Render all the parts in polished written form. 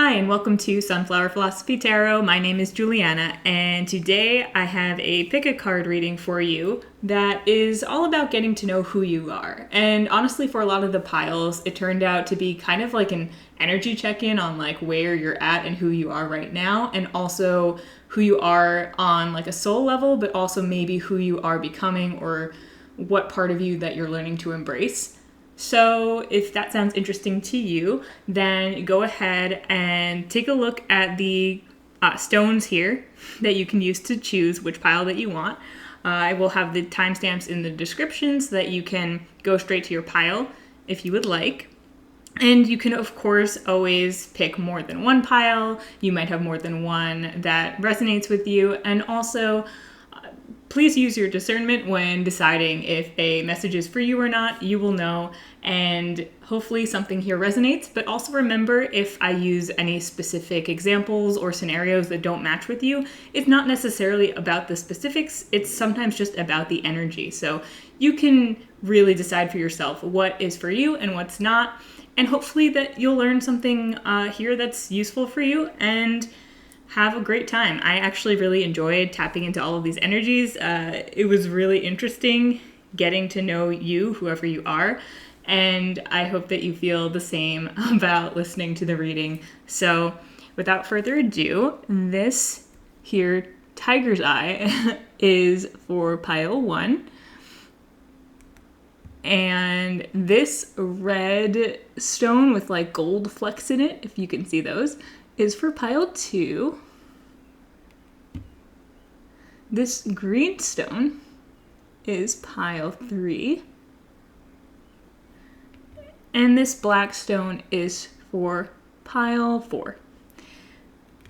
Hi, and welcome to Sunflower Philosophy Tarot. My name is Juliana, and today I have a pick a card reading for you that is all about getting to know who you are. And honestly, for a lot of the piles, it turned out to be kind of like an energy check-in on like where you're at and who you are right now, and also who you are on like a soul level, but also maybe who you are becoming or what part of you that you're learning to embrace. So if that sounds interesting to you, then go ahead and take a look at the stones here that you can use to choose which pile that you want. I will have the timestamps in the description so that you can go straight to your pile if you would like. And you can, of course, always pick more than one pile. You might have more than one that resonates with you. And also, please use your discernment when deciding if a message is for you or not. You will know, and hopefully something here resonates. But also remember, if I use any specific examples or scenarios that don't match with you, it's not necessarily about the specifics. It's sometimes just about the energy. So you can really decide for yourself what is for you and what's not. And hopefully that you'll learn something here that's useful for you and have a great time. I actually really enjoyed tapping into all of these energies. It was really interesting getting to know you, whoever you are, and I hope that you feel the same about listening to the reading. So without further ado, this here tiger's eye is for pile 1. And this red stone with like gold flecks in it, if you can see those, is for pile 2. This green stone is pile 3. And this black stone is for pile 4.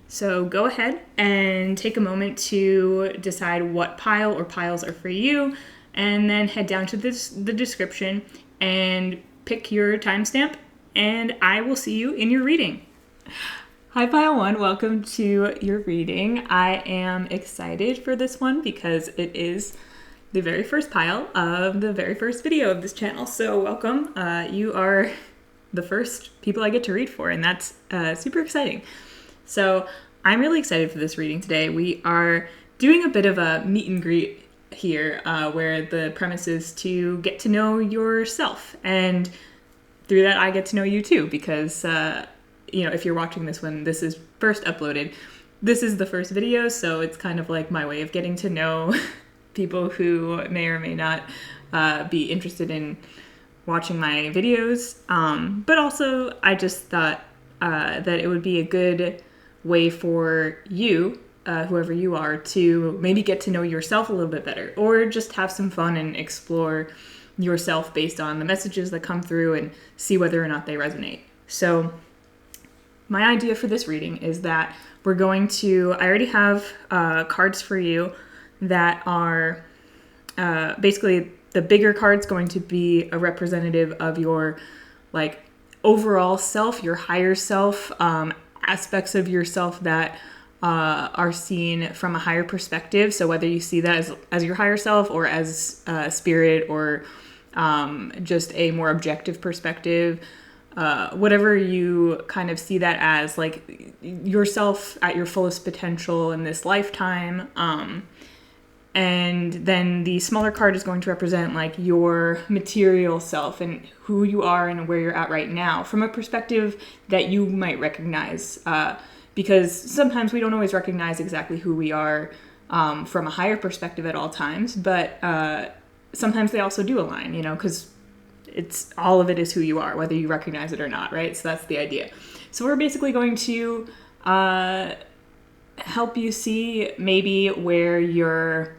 So go ahead and take a moment to decide what pile or piles are for you, and then head down to the description and pick your timestamp, and I will see you in your reading. Hi pile 1, welcome to your reading. I am excited for this one because it is the very first pile of the very first video of this channel, so welcome. You are the first people I get to read for, and that's super exciting. So I'm really excited for this reading today. We are doing a bit of a meet and greet here where the premise is to get to know yourself, and through that I get to know you too, because if you're watching this when this is first uploaded, this is the first video, so it's kind of like my way of getting to know people who may or may not be interested in watching my videos. But also, I just thought that it would be a good way for you, whoever you are, to maybe get to know yourself a little bit better, or just have some fun and explore yourself based on the messages that come through and see whether or not they resonate. So my idea for this reading is that we're going to, I already have cards for you that are basically the bigger card's going to be a representative of your like overall self, your higher self, aspects of yourself that are seen from a higher perspective. So whether you see that as your higher self or as spirit or just a more objective perspective, whatever you kind of see that as, like yourself at your fullest potential in this lifetime. And then the smaller card is going to represent like your material self and who you are and where you're at right now from a perspective that you might recognize, because sometimes we don't always recognize exactly who we are from a higher perspective at all times, but sometimes they also do align, because it's all of it is who you are, whether you recognize it or not, right? So that's the idea. So we're basically going to help you see maybe where you're,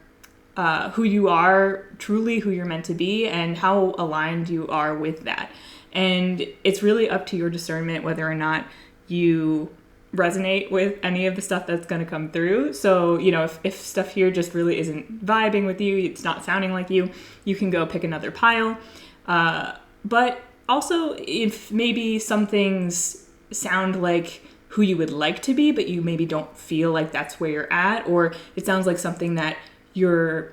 who you are, truly who you're meant to be, and how aligned you are with that. And it's really up to your discernment whether or not you resonate with any of the stuff that's going to come through. So, if stuff here just really isn't vibing with you, it's not sounding like you can go pick another pile. But also, if maybe some things sound like who you would like to be, but you maybe don't feel like that's where you're at, or it sounds like something that you're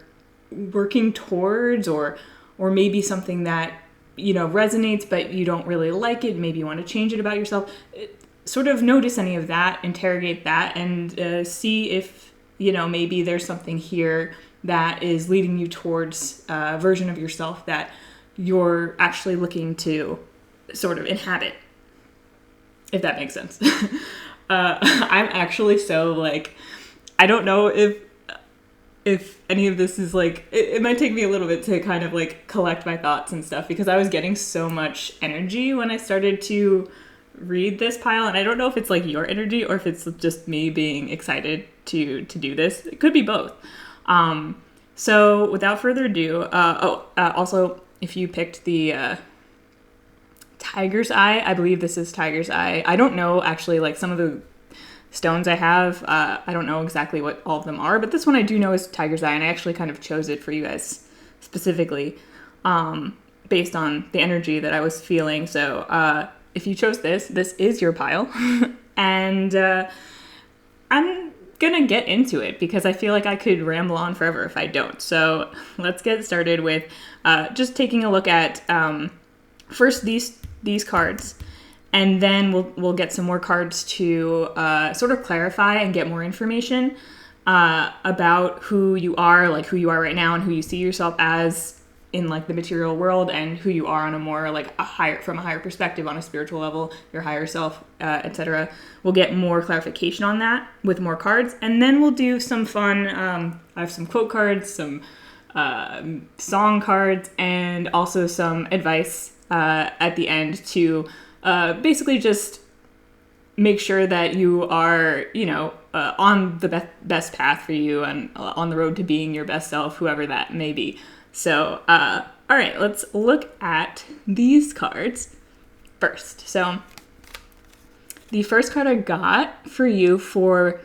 working towards, or maybe something that, resonates, but you don't really like it, maybe you want to change it about yourself. sort of notice any of that, interrogate that, and see if, maybe there's something here that is leading you towards a version of yourself that you're actually looking to sort of inhabit, if that makes sense. I'm actually so like, I don't know if any of this is like, it might take me a little bit to kind of like collect my thoughts and stuff, because I was getting so much energy when I started to read this pile, and I don't know if it's like your energy or if it's just me being excited to do this. It could be both. So without further ado, also, if you picked the Tiger's Eye, I believe this is Tiger's Eye. I don't know, actually, like some of the stones I have, I don't know exactly what all of them are, but this one I do know is Tiger's Eye, and I actually kind of chose it for you guys specifically based on the energy that I was feeling. So if you chose this is your pile. And I'm gonna get into it because I feel like I could ramble on forever if I don't. So let's get started with just taking a look at first these cards, and then we'll get some more cards to sort of clarify and get more information about who you are, like who you are right now and who you see yourself as in like the material world, and who you are on a more like from a higher perspective on a spiritual level, your higher self, etc. We'll get more clarification on that with more cards, and then we'll do some fun. I have some quote cards, some song cards, and also some advice at the end to basically just make sure that you are, on the best path for you and on the road to being your best self, whoever that may be. So, all right, let's look at these cards first. So, the first card I got for you I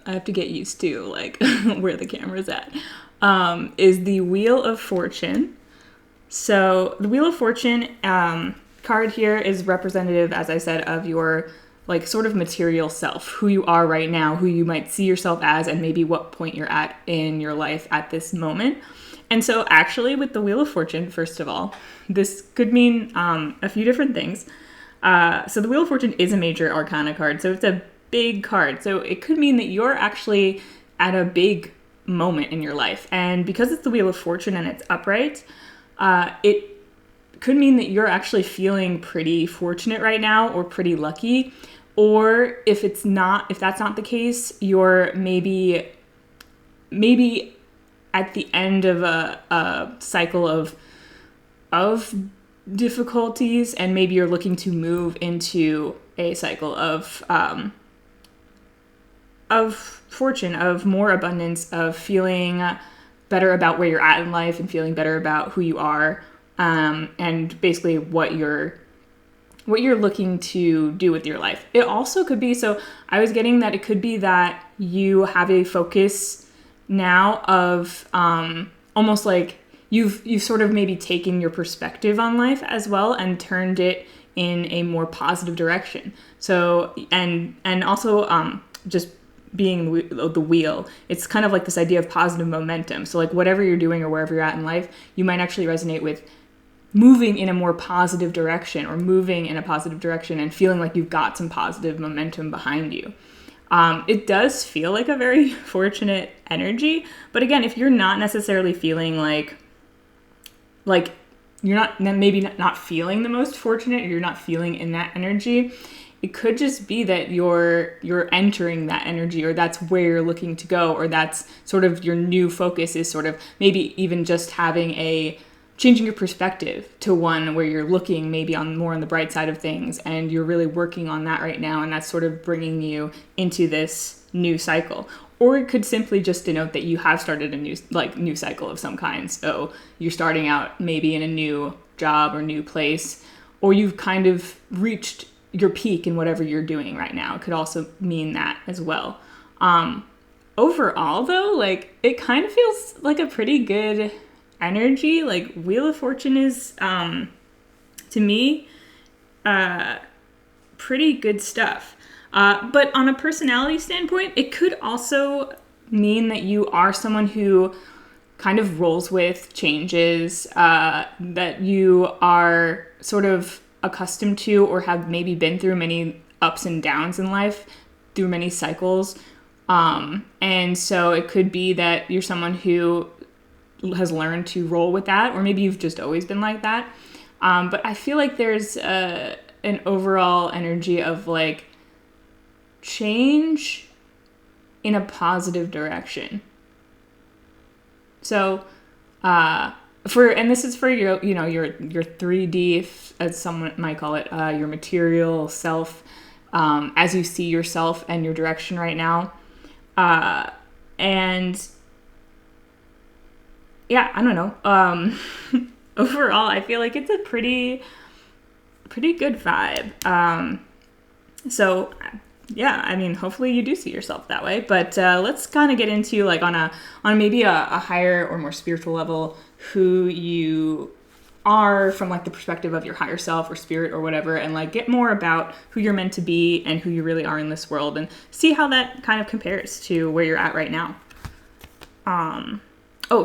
have to get used to, like, where the camera's at, is the Wheel of Fortune. So, the Wheel of Fortune card here is representative, as I said, of your like sort of material self, who you are right now, who you might see yourself as, and maybe what point you're at in your life at this moment. And so actually with the Wheel of Fortune, first of all, this could mean a few different things. So the Wheel of Fortune is a major arcana card, so it's a big card. So it could mean that you're actually at a big moment in your life. And because it's the Wheel of Fortune and it's upright, it could mean that you're actually feeling pretty fortunate right now or pretty lucky. Or if that's not the case, you're maybe at the end of a cycle of difficulties, and maybe you're looking to move into a cycle of fortune, of more abundance, of feeling better about where you're at in life and feeling better about who you are, and basically what you're looking to do with your life. It also could be, so I was getting that it could be that you have a focus now of almost like you've sort of maybe taken your perspective on life as well and turned it in a more positive direction. So, and also just being the wheel, it's kind of like this idea of positive momentum. So like whatever you're doing or wherever you're at in life, you might actually resonate with moving in a more positive direction, or moving in a positive direction and feeling like you've got some positive momentum behind you. It does feel like a very fortunate energy, but again, if you're not necessarily feeling like you're not feeling the most fortunate, or you're not feeling in that energy, it could just be that you're entering that energy, or that's where you're looking to go, or that's sort of your new focus is sort of maybe even just changing your perspective to one where you're looking maybe more on the bright side of things, and you're really working on that right now, and that's sort of bringing you into this new cycle. Or it could simply just denote that you have started a new cycle of some kind. So you're starting out maybe in a new job or new place, or you've kind of reached your peak in whatever you're doing right now. It could also mean that as well. Overall though, like it kind of feels like a pretty good energy. Like Wheel of Fortune is, to me, pretty good stuff. But on a personality standpoint, it could also mean that you are someone who kind of rolls with changes, that you are sort of accustomed to or have maybe been through many ups and downs in life, through many cycles. And so it could be that you're someone who has learned to roll with that, or maybe you've just always been like that. But I feel like there's an overall energy of like change in a positive direction. So, and this is for your 3D, as someone might call it, your material self, as you see yourself and your direction right now. And yeah, I don't know. Overall, I feel like it's a pretty good vibe. So yeah, I mean, hopefully you do see yourself that way, but let's kind of get into like on maybe a higher or more spiritual level, who you are from like the perspective of your higher self or spirit or whatever, and like get more about who you're meant to be and who you really are in this world, and see how that kind of compares to where you're at right now.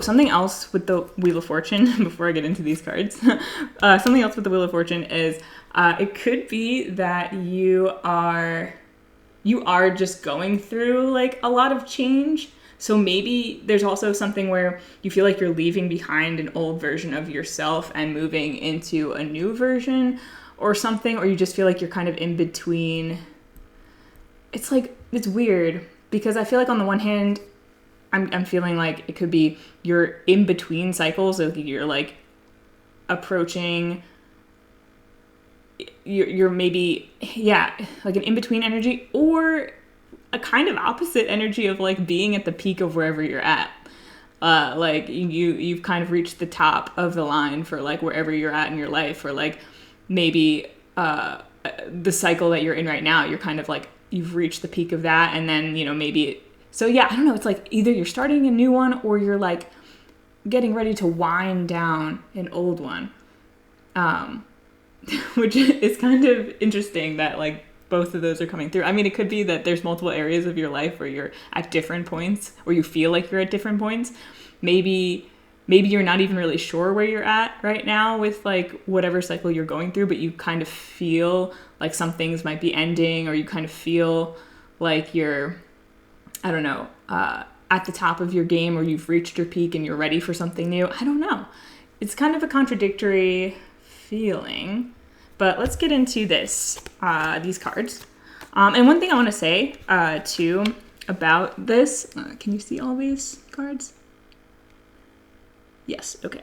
Something else with the Wheel of Fortune, before I get into these cards, something else with the Wheel of Fortune is it could be that you are just going through like a lot of change. So maybe there's also something where you feel like you're leaving behind an old version of yourself and moving into a new version or something, or you just feel like you're kind of in between. It's like, it's weird because I feel like on the one hand, I'm feeling like it could be you're in between cycles, so you're like approaching, you're maybe, yeah, like an in-between energy, or a kind of opposite energy of like being at the peak of wherever you're at. Like you've kind of reached the top of the line for like wherever you're at in your life, or like maybe the cycle that you're in right now, you're kind of like, you've reached the peak of that, and then, maybe, so yeah, I don't know, it's like either you're starting a new one or you're like getting ready to wind down an old one. Which is kind of interesting that like both of those are coming through. I mean, it could be that there's multiple areas of your life where you're at different points, or you feel like you're at different points. Maybe you're not even really sure where you're at right now with like whatever cycle you're going through, but you kind of feel like some things might be ending, or you kind of feel like you're, I don't know, at the top of your game, or you've reached your peak and you're ready for something new. I don't know. It's kind of a contradictory feeling, but let's get into these cards. And one thing I want to say too about this, can you see all these cards? Yes, okay.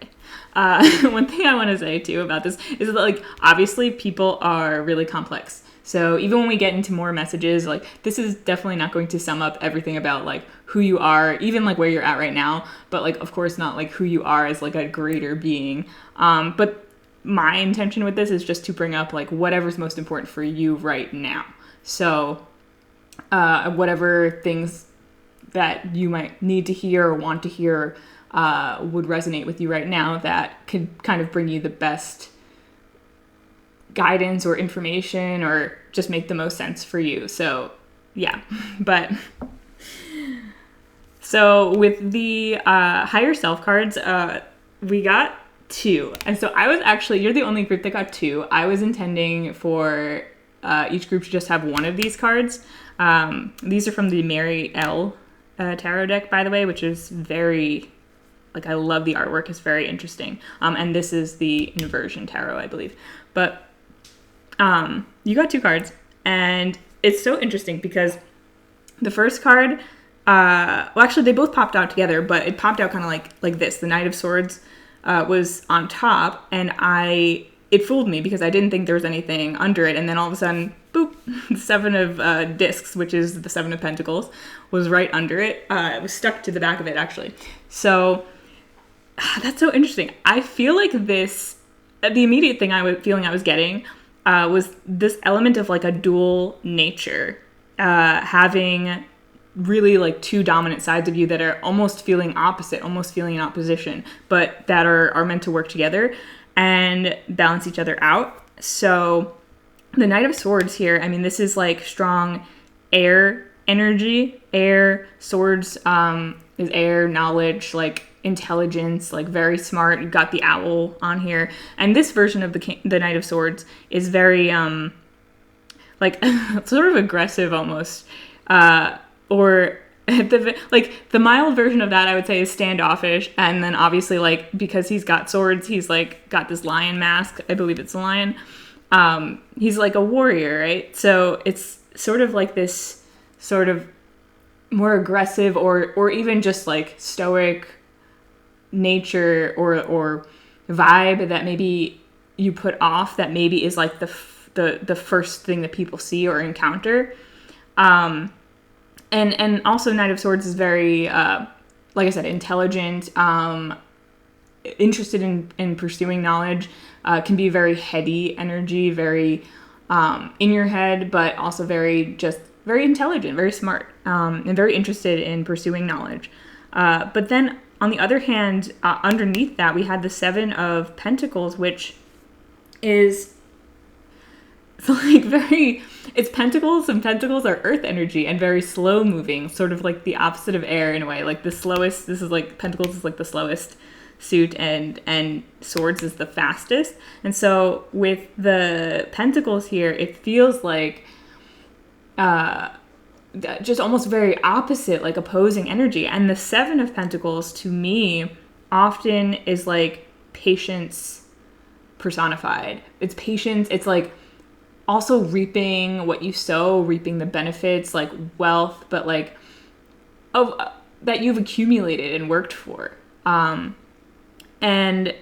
One thing I want to say too about this is that like obviously people are really complex. So even when we get into more messages, like this is definitely not going to sum up everything about like who you are, even like where you're at right now, but like of course not like who you are as like a greater being. But my intention with this is just to bring up like whatever's most important for you right now. So whatever things that you might need to hear or want to hear would resonate with you right now, that could kind of bring you the best guidance or information, or just make the most sense for you. So yeah, but so with the higher self cards, we got 2. And so I was actually, you're the only group that got 2. I was intending for each group to just have one of these cards. These are from the Mary L. tarot deck, by the way, which is very, like, I love the artwork. It's very interesting. And this is the inversion tarot, I believe. But you got 2 cards, and it's so interesting because the first card, well, actually they both popped out together, but it popped out kind of like this. The Knight of Swords was on top, and it fooled me because I didn't think there was anything under it, and then all of a sudden, boop, the 7 of discs, which is the 7 of Pentacles, was right under it. It was stuck to the back of it, actually. So that's so interesting. I feel like this, the immediate thing I was getting was this element of like a dual nature, having really like 2 dominant sides of you that are almost feeling opposite, almost feeling in opposition, but that are meant to work together and balance each other out. So the Knight of Swords here, I mean, this is like strong air energy. Air, swords is air, knowledge, like intelligence, like very smart. You've got the owl on here. And this version of the Knight of Swords is very, like, sort of aggressive almost. Or like the mild version of that I would say is standoffish, and then obviously like because he's got swords, he's like got this lion mask, I believe it's a lion. He's like a warrior, right? So it's sort of like this sort of more aggressive or even just like stoic nature or vibe that maybe you put off, that maybe is like the first thing that people see or encounter. And also Knight of Swords is very, like I said, intelligent, interested in pursuing knowledge, can be very heady energy, very in your head, but also very intelligent, very smart, and very interested in pursuing knowledge. But then on the other hand, underneath that, we had the Seven of Pentacles, which is like it's pentacles, and pentacles are earth energy and very slow moving, sort of like the opposite of air in a way. Like the slowest, this is like pentacles is like the slowest suit, and swords is the fastest. And so with the pentacles here, it feels like just almost very opposite, like opposing energy. And the Seven of Pentacles to me often is like patience personified. It's patience. It's like also reaping what you sow, reaping the benefits, like wealth, but like of that you've accumulated and worked for. And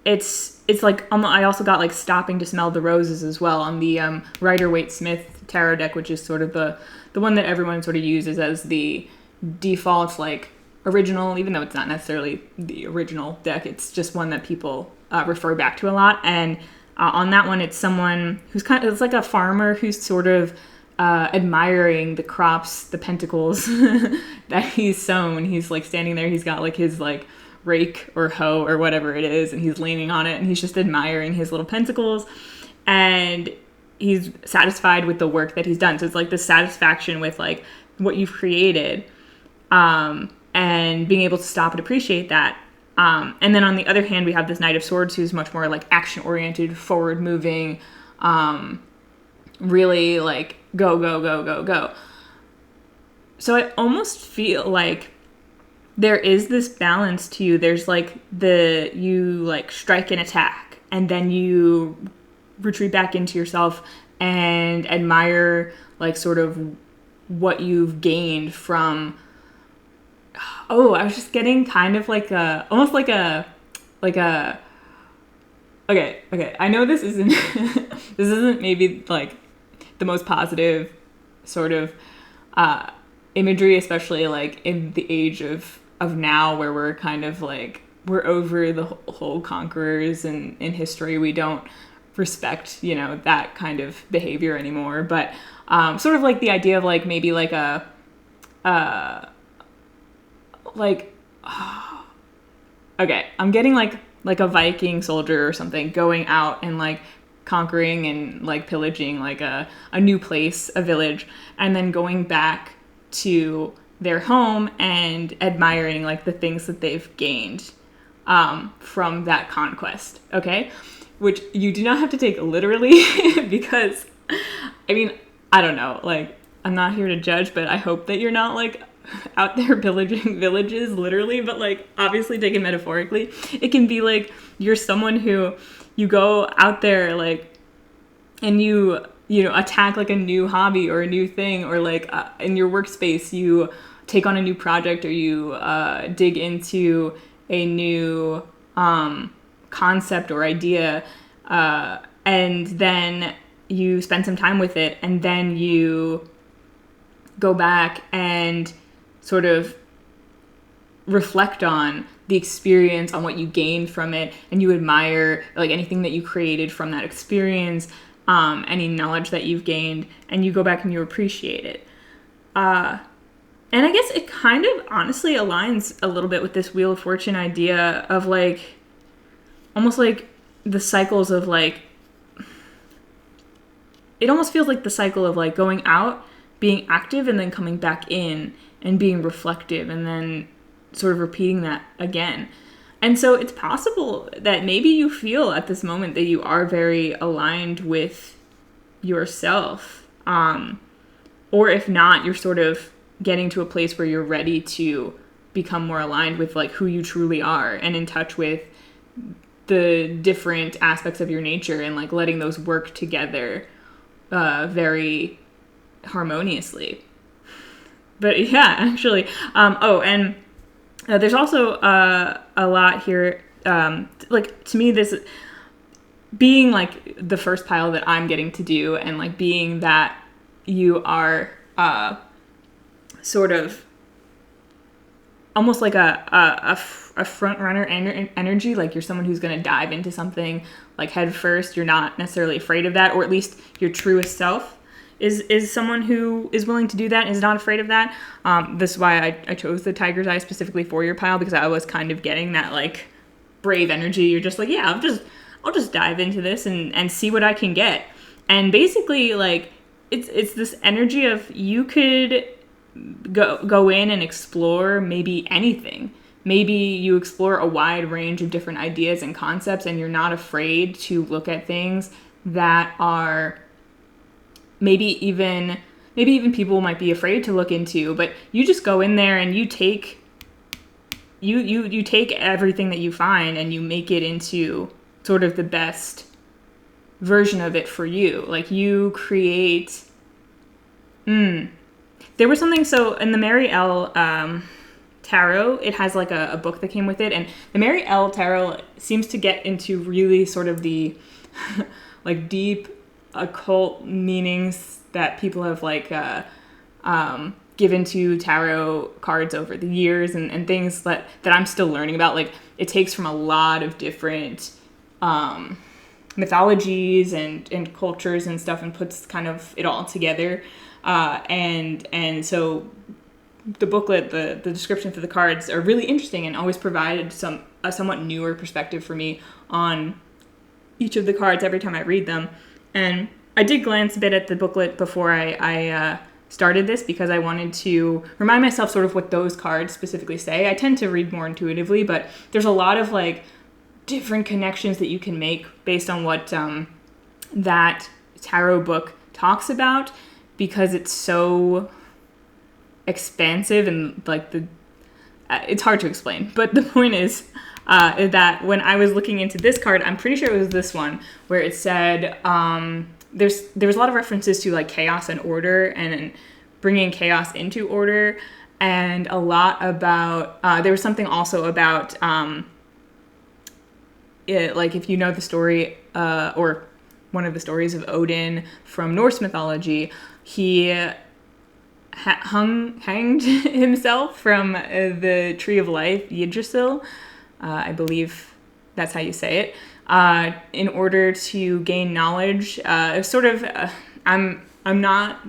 it's like I also got like stopping to smell the roses as well on the Rider-Waite-Smith tarot deck, which is sort of the one that everyone sort of uses as the default like original, even though it's not necessarily the original deck. It's just one that people refer back to a lot. And on that one, it's someone who's it's like a farmer who's sort of admiring the crops, the pentacles that he's sown. He's like standing there. He's got like his like rake or hoe or whatever it is, and he's leaning on it, and he's just admiring his little pentacles, and he's satisfied with the work that he's done. So it's like the satisfaction with like what you've created, and being able to stop and appreciate that. And then on the other hand, we have this Knight of Swords who's much more like action-oriented, forward-moving, really like go, go, go, go, go. So I almost feel like there is this balance to you. There's like you like strike and attack, and then you retreat back into yourself and admire like sort of what you've gained from. Oh, I was just getting kind of like almost like a, okay. I know this isn't, this isn't maybe like the most positive sort of, imagery, especially like in the age of now where we're kind of like, we're over the whole conquerors and in history. We don't respect, that kind of behavior anymore. But, sort of like the idea of like, maybe like okay, I'm getting like a Viking soldier or something going out and like conquering and like pillaging like a new place, a village, and then going back to their home and admiring like the things that they've gained from that conquest, okay? Which you do not have to take literally because, I mean, I don't know, like, I'm not here to judge, but I hope that you're not like out there pillaging villages literally, but like obviously taken metaphorically. It can be like you're someone who you go out there like and you attack like a new hobby or a new thing, or like in your workspace you take on a new project, or you dig into a new concept or idea, and then you spend some time with it, and then you go back and sort of reflect on the experience, on what you gained from it, and you admire like anything that you created from that experience, any knowledge that you've gained, and you go back and you appreciate it. And I guess it kind of honestly aligns a little bit with this Wheel of Fortune idea of like, almost like the cycles of like, it almost feels like the cycle of like going out, being active, and then coming back in and being reflective, and then sort of repeating that again. And so it's possible that maybe you feel at this moment that you are very aligned with yourself. Or if not, you're sort of getting to a place where you're ready to become more aligned with like who you truly are and in touch with the different aspects of your nature and like letting those work together very harmoniously. But yeah, actually, and there's also a lot here. Like to me, this being like the first pile that I'm getting to do, and like being that you are sort of almost like a front runner energy. Like you're someone who's going to dive into something like head first. You're not necessarily afraid of that, or at least your truest self is someone who is willing to do that and is not afraid of that. This is why I chose the tiger's eye specifically for your pile, because I was kind of getting that like brave energy. You're just like, yeah, I'll just dive into this and see what I can get. And basically like it's this energy of you could go in and explore maybe anything. Maybe you explore a wide range of different ideas and concepts, and you're not afraid to look at things that are maybe even people might be afraid to look into, but you just go in there and you take everything that you find and you make it into sort of the best version of it for you. Like you create. There was something, so in the Mary L. Tarot, it has like a book that came with it, and the Mary L. Tarot seems to get into really sort of the like deep occult meanings that people have like given to tarot cards over the years, and things that I'm still learning about. Like it takes from a lot of different mythologies and cultures and stuff and puts kind of it all together. And so the booklet, the description for the cards are really interesting and always provided a somewhat newer perspective for me on each of the cards every time I read them. And I did glance a bit at the booklet before I started this, because I wanted to remind myself sort of what those cards specifically say. I tend to read more intuitively, but there's a lot of like different connections that you can make based on what that tarot book talks about, because it's so expansive and like it's hard to explain. But the point is that when I was looking into this card, I'm pretty sure it was this one where it said there was a lot of references to like chaos and order and bringing chaos into order, and a lot about there was something also about like if you know the story or one of the stories of Odin from Norse mythology, he hanged himself from the Tree of Life, Yggdrasil, I believe that's how you say it, in order to gain knowledge. I'm not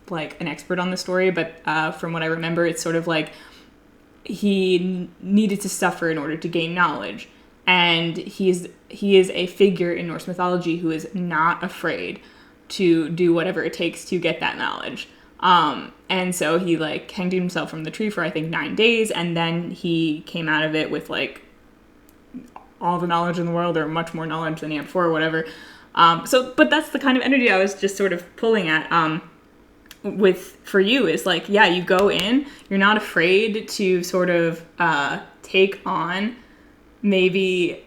like an expert on the story, but from what I remember, it's sort of like he needed to suffer in order to gain knowledge. And he is a figure in Norse mythology who is not afraid to do whatever it takes to get that knowledge. And so he like hanged himself from the tree for I think 9 days, and then he came out of it with like all the knowledge in the world, or much more knowledge than he had before, or whatever. But that's the kind of energy I was just sort of pulling at. For you is like, yeah, you go in, you're not afraid to sort of take on maybe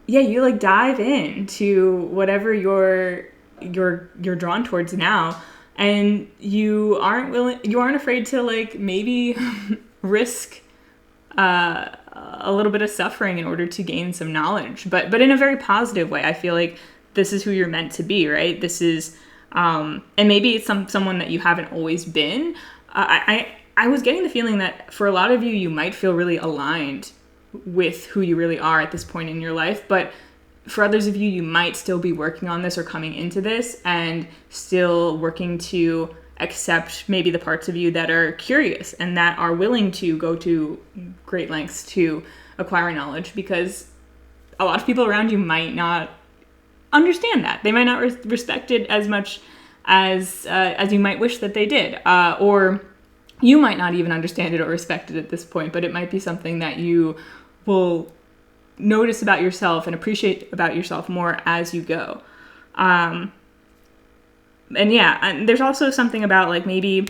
you like dive into whatever you're drawn towards now, and you aren't afraid to like maybe risk a little bit of suffering in order to gain some knowledge, but in a very positive way. I feel like this is who you're meant to be, right? This is and maybe it's someone that you haven't always been. I was getting the feeling that for a lot of you, you might feel really aligned with who you really are at this point in your life, but for others of you, you might still be working on this or coming into this and still working to accept maybe the parts of you that are curious and that are willing to go to great lengths to acquire knowledge, because a lot of people around you might not understand that. They might not respect it as much as you might wish that they did, or you might not even understand it or respect it at this point, but it might be something that you will notice about yourself and appreciate about yourself more as you go. And there's also something about like maybe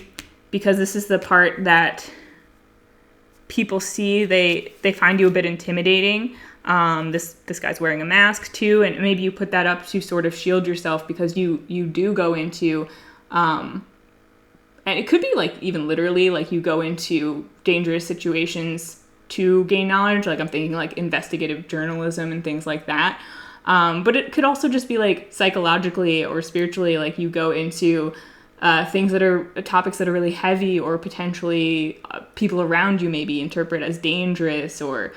because this is the part that people see, they find you a bit intimidating. This guy's wearing a mask too, and maybe you put that up to sort of shield yourself because you do go into and it could be like even literally like you go into dangerous situations to gain knowledge. Like I'm thinking like investigative journalism and things like that. But it could also just be like psychologically or spiritually, like you go into things that are topics that are really heavy or potentially people around you maybe interpret as dangerous or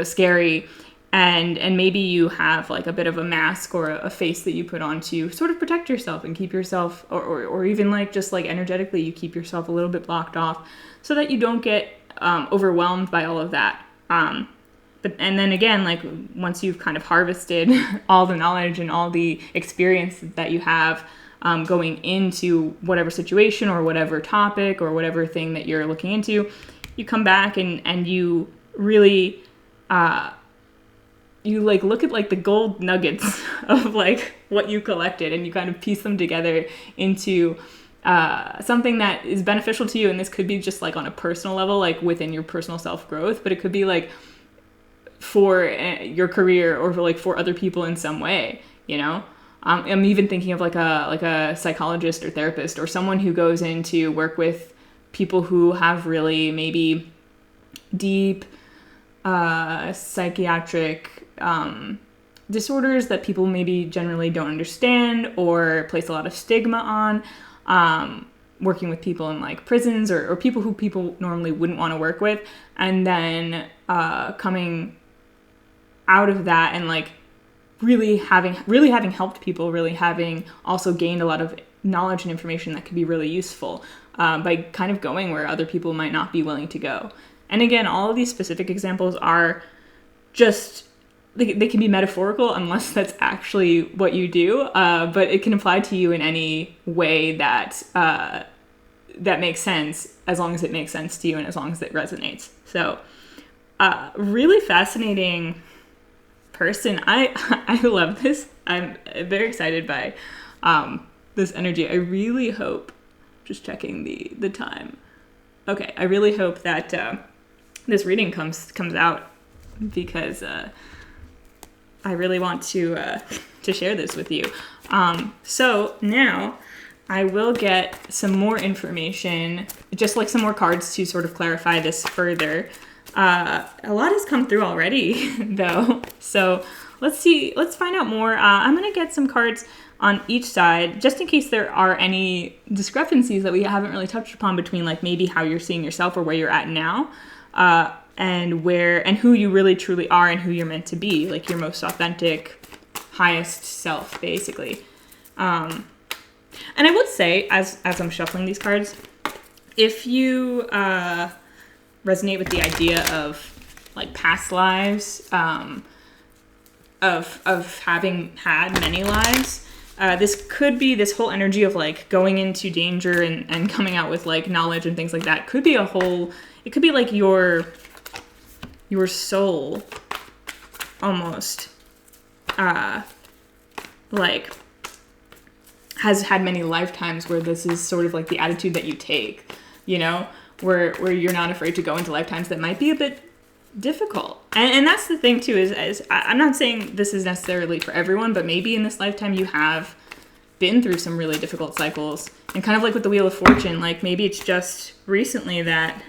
scary. And maybe you have like a bit of a mask or a face that you put on to sort of protect yourself and keep yourself, or even like just like energetically, you keep yourself a little bit blocked off so that you don't get overwhelmed by all of that. And then again, like once you've kind of harvested all the knowledge and all the experience that you have going into whatever situation or whatever topic or whatever thing that you're looking into, you come back and you really you like look at like the gold nuggets of like what you collected and you kind of piece them together into something that is beneficial to you. And this could be just like on a personal level, like within your personal self-growth, but it could be like for your career or for other people in some way, you know? I'm even thinking of like a psychologist or therapist or someone who goes in to work with people who have really maybe deep psychiatric disorders that people maybe generally don't understand or place a lot of stigma on, working with people in like prisons or people who people normally wouldn't want to work with, and then coming out of that and like really having helped people, really having also gained a lot of knowledge and information that could be really useful by kind of going where other people might not be willing to go. And again, all of these specific examples are just, they can be metaphorical unless that's actually what you do, but it can apply to you in any way that that makes sense, as long as it makes sense to you and as long as it resonates. So really fascinating person. I love this. I'm very excited by this energy. I really hope, just checking the time. Okay, I really hope that this reading comes out because I really want to share this with you. So now I will get some more information, just like some more cards to sort of clarify this further. A lot has come through already, though. So let's find out more. I'm going to get some cards on each side, just in case there are any discrepancies that we haven't really touched upon between like maybe how you're seeing yourself or where you're at now, and who you really truly are and who you're meant to be, like your most authentic, highest self, basically. And I would say, as I'm shuffling these cards, if you resonate with the idea of like past lives, of having had many lives, this could be this whole energy of like going into danger and coming out with like knowledge and things like that. Could be it could be like your soul almost like has had many lifetimes where this is sort of like the attitude that you take, you know, where you're not afraid to go into lifetimes that might be a bit difficult. And that's the thing too, is I'm not saying this is necessarily for everyone, but maybe in this lifetime you have been through some really difficult cycles, and kind of like with the Wheel of Fortune, like maybe it's just recently that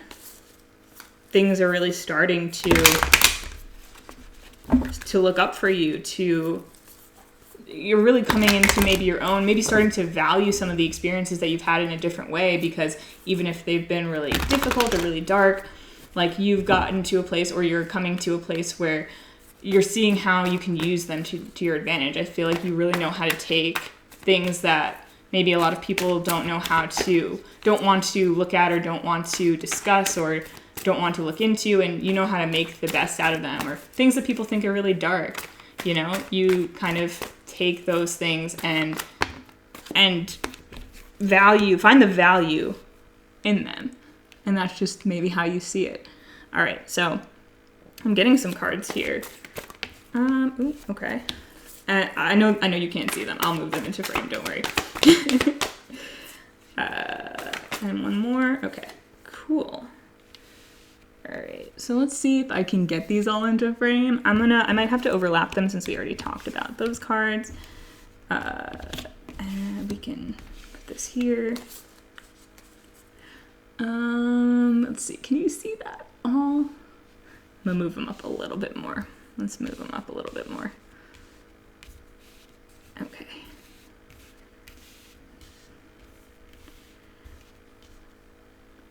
things are really starting to look up for you, you're really coming into maybe your own, maybe starting to value some of the experiences that you've had in a different way, because even if they've been really difficult or really dark, like you've gotten to a place, or you're coming to a place where you're seeing how you can use them to your advantage. I feel like you really know how to take things that maybe a lot of people don't want to look at, or don't want to discuss, or don't want to look into, and you know how to make the best out of them, or things that people think are really dark. You know, you kind of take those things and find the value in them. And that's just maybe how you see it. All right, so I'm getting some cards here. Ooh, okay. I know you can't see them. I'll move them into frame, don't worry. And one more. Okay, cool. All right, so let's see if I can get these all into frame. I might have to overlap them since we already talked about those cards. And we can put this here. Let's see, can you see that all? I'm gonna move them up a little bit more. Let's move them up a little bit more. Okay.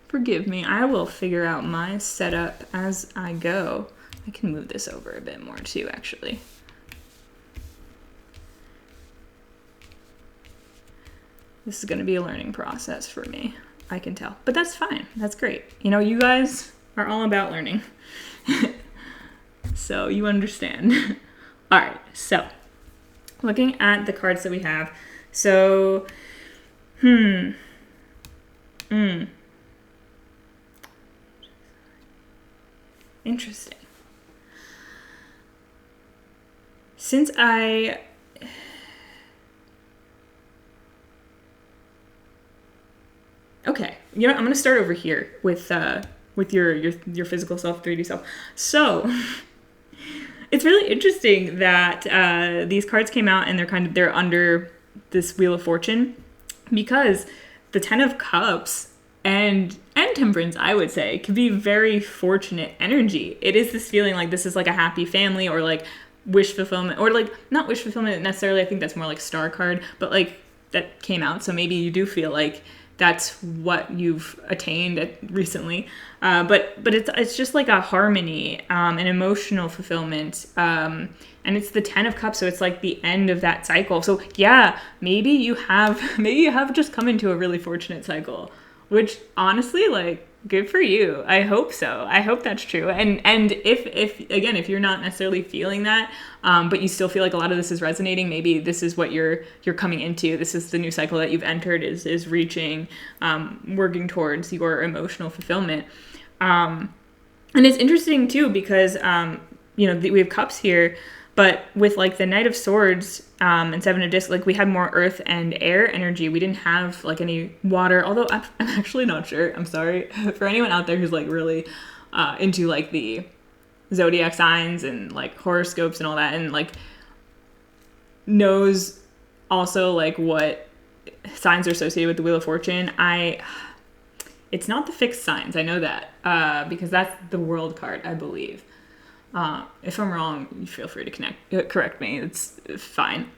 Forgive me, I will figure out my setup as I go. I can move this over a bit more too, actually. This is gonna be a learning process for me, I can tell. But that's fine, that's great. You know, you guys are all about learning. So you understand. All right, so looking at the cards that we have. So, interesting. Since okay, you know, I'm gonna start over here with your physical self, 3D self. So it's really interesting that these cards came out and they're under this Wheel of Fortune, because the Ten of Cups and Temperance, I would say, can be very fortunate energy. It is this feeling like this is like a happy family, or like wish fulfillment, or like not wish fulfillment necessarily. I think that's more like Star card, but like that came out, so maybe you do feel like that's what you've attained recently. But it's just like a harmony, an emotional fulfillment. And it's the Ten of Cups, so it's like the end of that cycle. So yeah, maybe you have just come into a really fortunate cycle, which honestly, like, good for you. I hope so. I hope that's true. And if you're not necessarily feeling that, but you still feel like a lot of this is resonating, maybe this is what you're coming into. This is the new cycle that you've entered, is reaching, working towards your emotional fulfillment. And it's interesting too, because, we have cups here, but with like the Knight of Swords, and Seven of Discs, like we had more earth and air energy. We didn't have like any water, although I'm actually not sure. I'm sorry for anyone out there who's like really into like the zodiac signs and like horoscopes and all that, and like knows also like what signs are associated with the Wheel of Fortune. It's not the fixed signs, I know that, because that's the World card, I believe. If I'm wrong, you feel free to correct me. It's fine.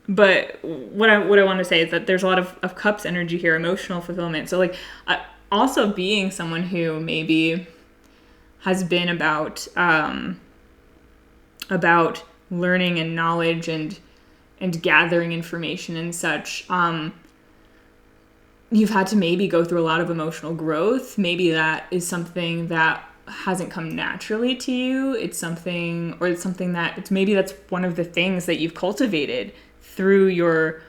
But what I want to say is that there's a lot of cups energy here, emotional fulfillment. So like, also being someone who maybe has been about learning and knowledge and gathering information and such. You've had to maybe go through a lot of emotional growth. Maybe that is something that hasn't come naturally to you. It's something that maybe that's one of the things that you've cultivated through your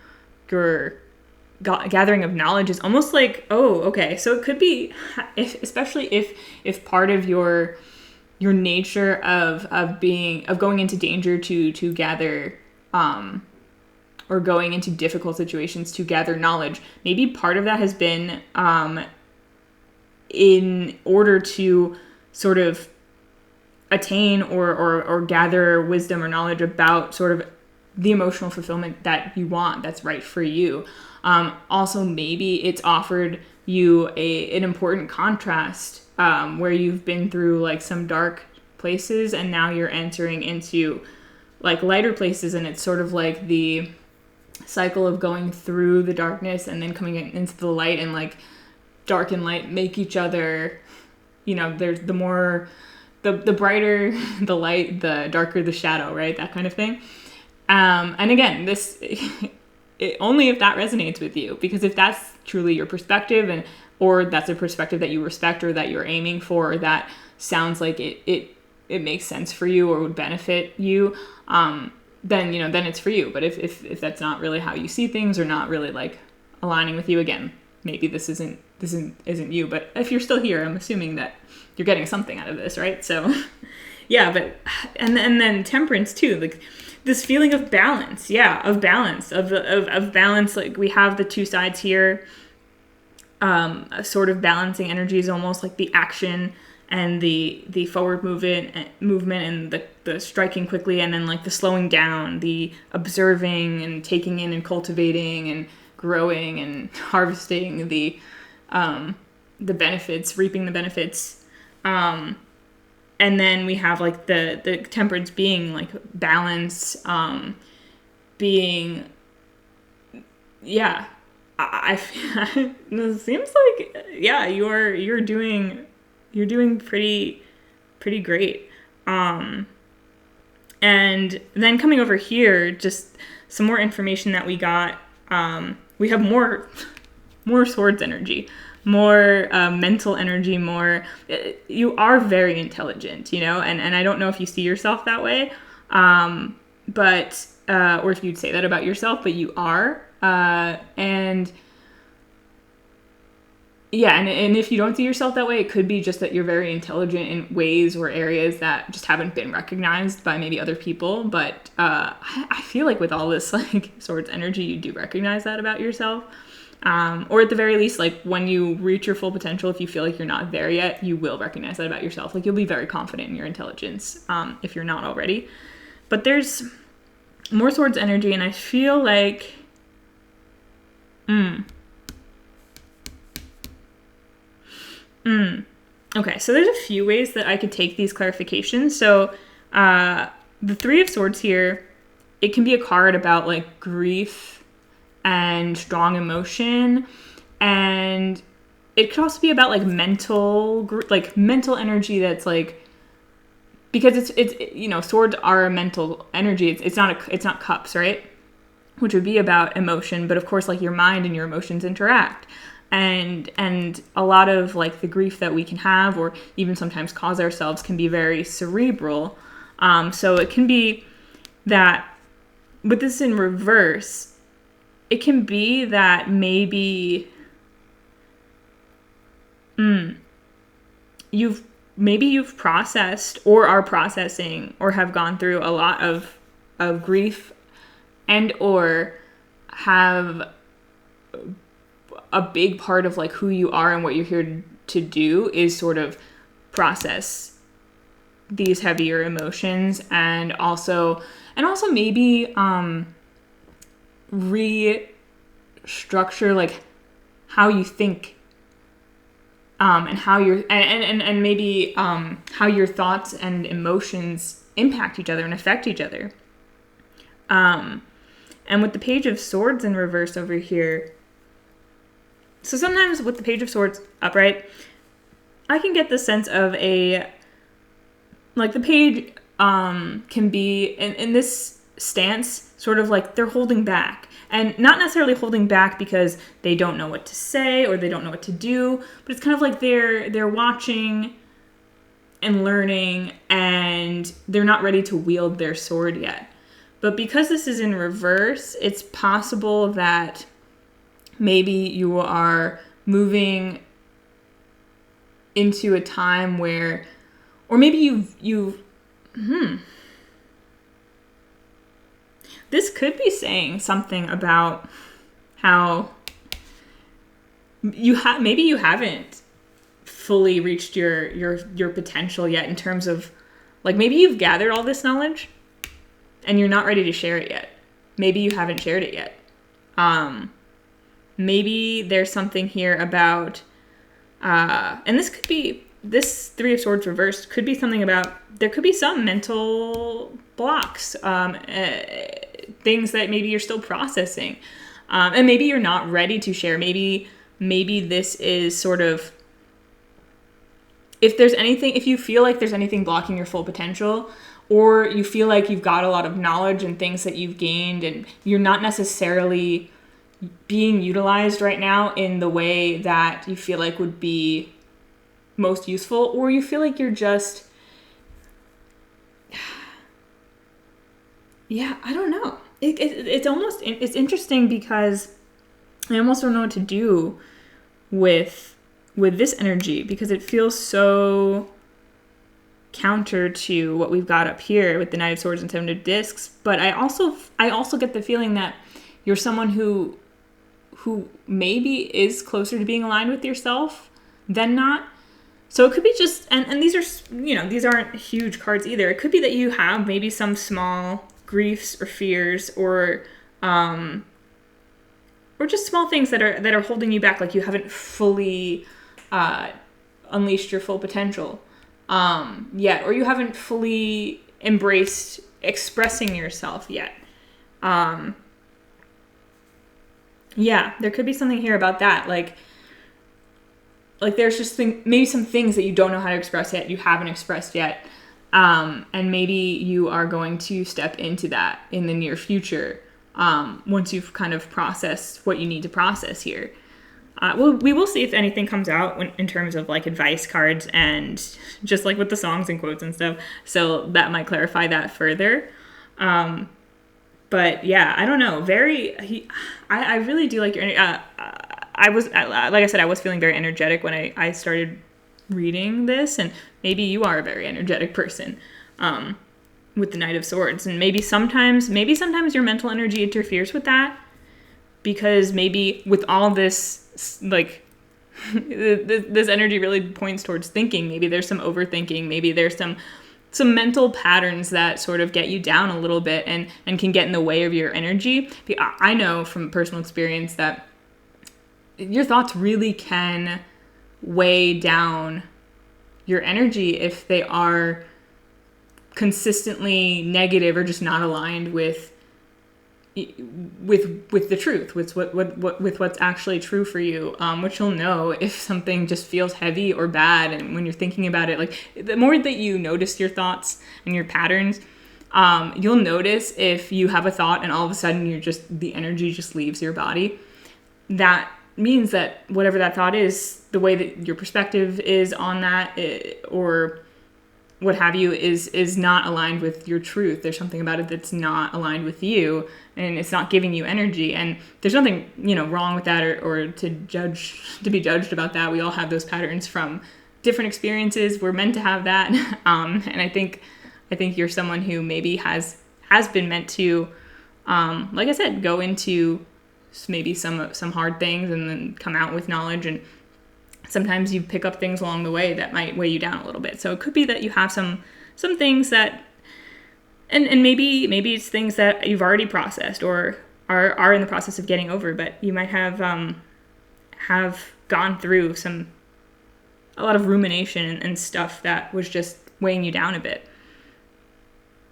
gathering of knowledge. Is almost like, oh, okay, so it could be, especially if part of your nature of going into danger to gather, or going into difficult situations to gather knowledge, maybe part of that has been in order to sort of attain or gather wisdom or knowledge about sort of the emotional fulfillment that you want, that's right for you. Also, maybe it's offered you an important contrast, where you've been through like some dark places and now you're entering into like lighter places, and it's sort of like the cycle of going through the darkness and then coming into the light, and like dark and light make each other, there's the brighter the light, the darker the shadow, right? That kind of thing. And again, this only if that resonates with you, because if that's truly your perspective, or that's a perspective that you respect or that you're aiming for, or that sounds like it makes sense for you or would benefit you, then it's for you. But if that's not really how you see things, or not really like aligning with you, again, maybe this isn't this isn't you, but if you're still here, I'm assuming that you're getting something out of this, right? So yeah, but and then temperance too, like this feeling of balance, of balance. Like we have the two sides here. A sort of balancing energy is almost like the action and the forward movement and the striking quickly, and then like the slowing down, the observing and taking in and cultivating and growing and harvesting the benefits, reaping the benefits. And then we have like the temperance being like balance, being, I it seems like, you're doing pretty great. And then coming over here, just some more information that we got. We have more swords energy, more mental energy, more. You are very intelligent, and I don't know if you see yourself that way, but or if you'd say that about yourself, but you are, and if you don't see yourself that way, it could be just that you're very intelligent in ways or areas that just haven't been recognized by maybe other people. But I feel like with all this like swords energy, you do recognize that about yourself. Or at the very least, like when you reach your full potential, if you feel like you're not there yet, you will recognize that about yourself. Like you'll be very confident in your intelligence, if you're not already. But there's more swords energy, and I feel like, okay, so there's a few ways that I could take these clarifications. So the Three of Swords here, it can be a card about like grief and strong emotion, and it could also be about like mental energy that's like, because it's swords are mental energy. It's not cups, right? Which would be about emotion, but of course like your mind and your emotions interact. And a lot of like the grief that we can have or even sometimes cause ourselves can be very cerebral. So it can be that with this in reverse, it can be that maybe you've processed or are processing or have gone through a lot of grief, and or have a big part of like who you are and what you're here to do is sort of process these heavier emotions, and also maybe restructure like how you think, and how and maybe how your thoughts and emotions impact each other and affect each other. And with the Page of Swords in reverse over here, so sometimes with the Page of Swords upright, I can get the sense of the page can be in this stance sort of like they're holding back, and not necessarily holding back because they don't know what to say or they don't know what to do, but it's kind of like they're watching and learning, and they're not ready to wield their sword yet. But because this is in reverse, it's possible that maybe you are moving into a time where, or maybe you've this could be saying something about how maybe you haven't fully reached your potential yet, in terms of like maybe you've gathered all this knowledge and you're not ready to share it yet. Maybe you haven't shared it yet. Maybe there's something here about, and this could be, this Three of Swords reversed could be something about, there could be some mental blocks, things that maybe you're still processing. And maybe you're not ready to share. Maybe this is sort of, if you feel like there's anything blocking your full potential, or you feel like you've got a lot of knowledge and things that you've gained and you're not necessarily being utilized right now in the way that you feel like would be most useful, or you feel like you're just, I don't know. It's interesting because I almost don't know what to do with this energy, because it feels so counter to what we've got up here with the Knight of Swords and Seven of Discs. But I also get the feeling that you're someone who maybe is closer to being aligned with yourself than not. So it could be just, and these are, these aren't huge cards either. It could be that you have maybe some small griefs or fears or just small things that are holding you back, like you haven't fully unleashed your full potential yet, or you haven't fully embraced expressing yourself yet. Yeah, there could be something here about that. Like there's just maybe some things that you don't know how to express yet, you haven't expressed yet. And maybe you are going to step into that in the near future, once you've kind of processed what you need to process here. We will see if anything comes out in terms of like advice cards and just like with the songs and quotes and stuff. So that might clarify that further. But yeah, I don't know. I really do like your energy. I was, like I said, I was feeling very energetic when I started reading this, and maybe you are a very energetic person, with the Knight of Swords, and maybe sometimes your mental energy interferes with that, because maybe with all this, like, this energy really points towards thinking. Maybe there's some overthinking. Maybe there's some mental patterns that sort of get you down a little bit and can get in the way of your energy. I know from personal experience that your thoughts really can weigh down your energy if they are consistently negative or just not aligned with the truth, with what's actually true for you, which you'll know if something just feels heavy or bad. And when you're thinking about it, like the more that you notice your thoughts and your patterns, you'll notice if you have a thought and all of a sudden the energy just leaves your body. That means that whatever that thought is, the way that your perspective is on that, or what have you, is not aligned with your truth. There's something about it that's not aligned with you, and it's not giving you energy. And there's nothing, wrong with that or to be judged about that. We all have those patterns from different experiences. We're meant to have that. And I think you're someone who maybe has been meant to, like I said, go into maybe some hard things and then come out with knowledge. And sometimes you pick up things along the way that might weigh you down a little bit. So it could be that you have some things that, and maybe it's things that you've already processed or are in the process of getting over, but you might have gone through a lot of rumination and stuff that was just weighing you down a bit.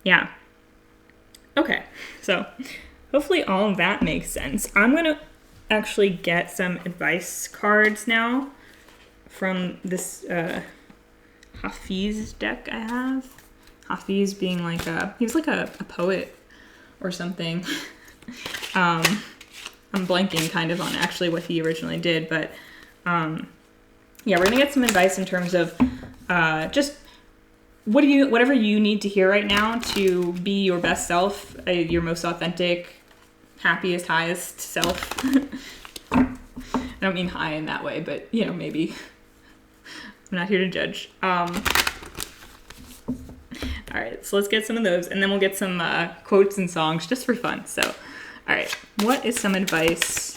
Yeah. Okay. So hopefully all of that makes sense. I'm going to actually get some advice cards now from this Hafiz deck I have. Hafiz being he was like a poet or something. I'm blanking kind of on actually what he originally did, but yeah, we're gonna get some advice in terms of just whatever you need to hear right now to be your best self, your most authentic, happiest, highest self. I don't mean high in that way, but maybe. I'm not here to judge. All right, so let's get some of those, and then we'll get some quotes and songs just for fun. So, all right, what is some advice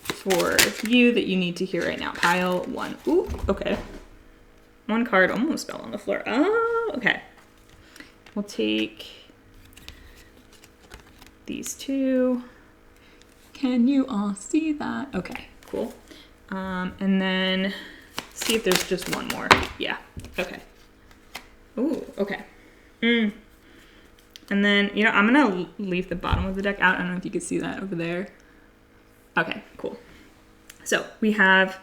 for you that you need to hear right now? Pile 1. Ooh, okay. One card almost fell on the floor. Oh, okay. We'll take these two. Can you all see that? Okay, cool. And then see if there's just one more. Yeah, okay. Ooh, okay. And then, I'm going to leave the bottom of the deck out. I don't know if you can see that over there. Okay, cool. So we have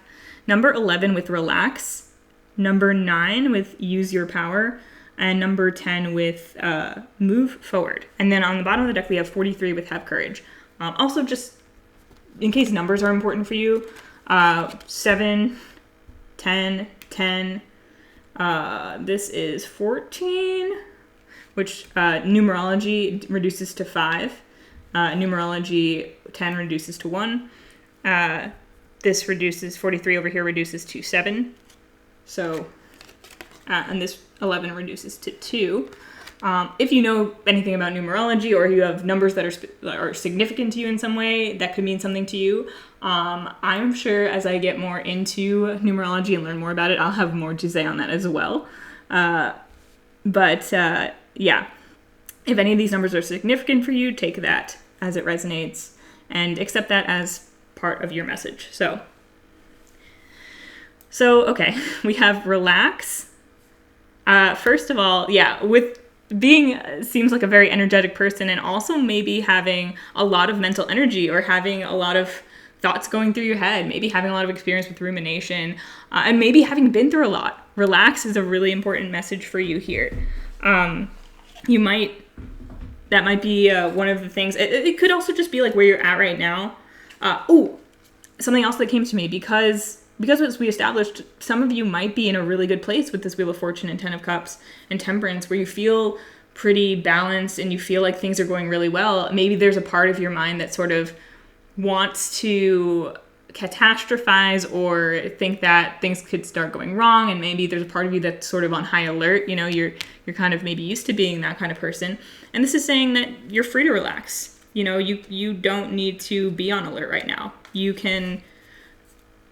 number 11 with relax, number 9 with use your power, and number 10 with move forward. And then on the bottom of the deck, we have 43 with have courage. Also, just in case numbers are important for you, 7, 10, 10. This is 14, which numerology reduces to 5. Numerology 10 reduces to 1. this reduces, 43 over here reduces to 7. So, and this 11 reduces to 2. If you know anything about numerology, or you have numbers that are significant to you in some way, that could mean something to you. I'm sure as I get more into numerology and learn more about it, I'll have more to say on that as well. But yeah, if any of these numbers are significant for you, take that as it resonates and accept that as part of your message. So okay, we have relax. First of all, yeah, with being seems like a very energetic person, and also maybe having a lot of mental energy, or having a lot of thoughts going through your head, maybe having a lot of experience with rumination, and maybe having been through a lot. Relax is a really important message for you here. That might be one of the things. It could also just be like where you're at right now. Something else that came to me, because as we established, some of you might be in a really good place with this Wheel of Fortune and 10 of Cups and Temperance, where you feel pretty balanced and you feel like things are going really well. Maybe there's a part of your mind that sort of wants to catastrophize or think that things could start going wrong, and maybe there's a part of you that's sort of on high alert. You know, you're kind of maybe used to being that kind of person, and this is saying that you're free to relax. You know, you don't need to be on alert right now. You can.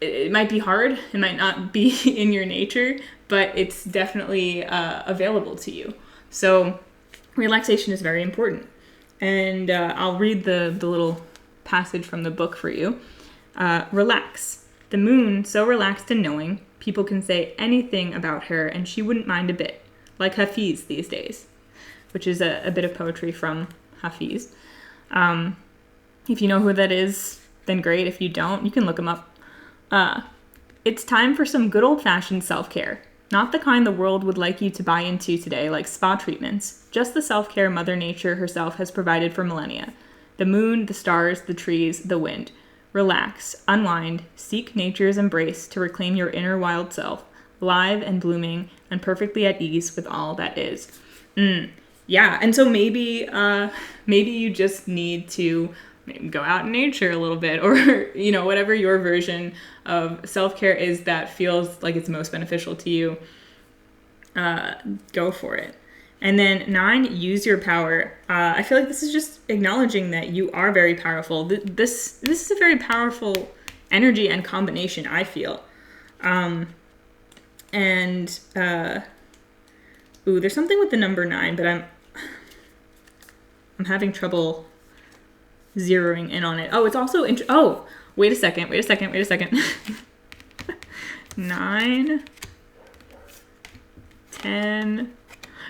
It might be hard, it might not be in your nature, but it's definitely available to you. So relaxation is very important. And I'll read the little passage from the book for you. Relax. The moon, so relaxed and knowing, people can say anything about her and she wouldn't mind a bit, like Hafiz these days, which is a bit of poetry from Hafiz. If you know who that is, then great. If you don't, you can look him up. It's time for some good old-fashioned self-care. Not the kind the world would like you to buy into today, like spa treatments. Just the self-care Mother Nature herself has provided for millennia. The moon, the stars, the trees, the wind. Relax, unwind, seek nature's embrace to reclaim your inner wild self, live and blooming and perfectly at ease with all that is. Yeah, and so maybe you just need to go out in nature a little bit, or, you know, whatever your version of self-care is that feels like it's most beneficial to you, go for it. And then 9, use your power. I feel like this is just acknowledging that you are very powerful. This is a very powerful energy and combination, I feel. There's something with the number 9, but I'm having trouble zeroing in on it. Oh, it's also wait a second. 9, 10.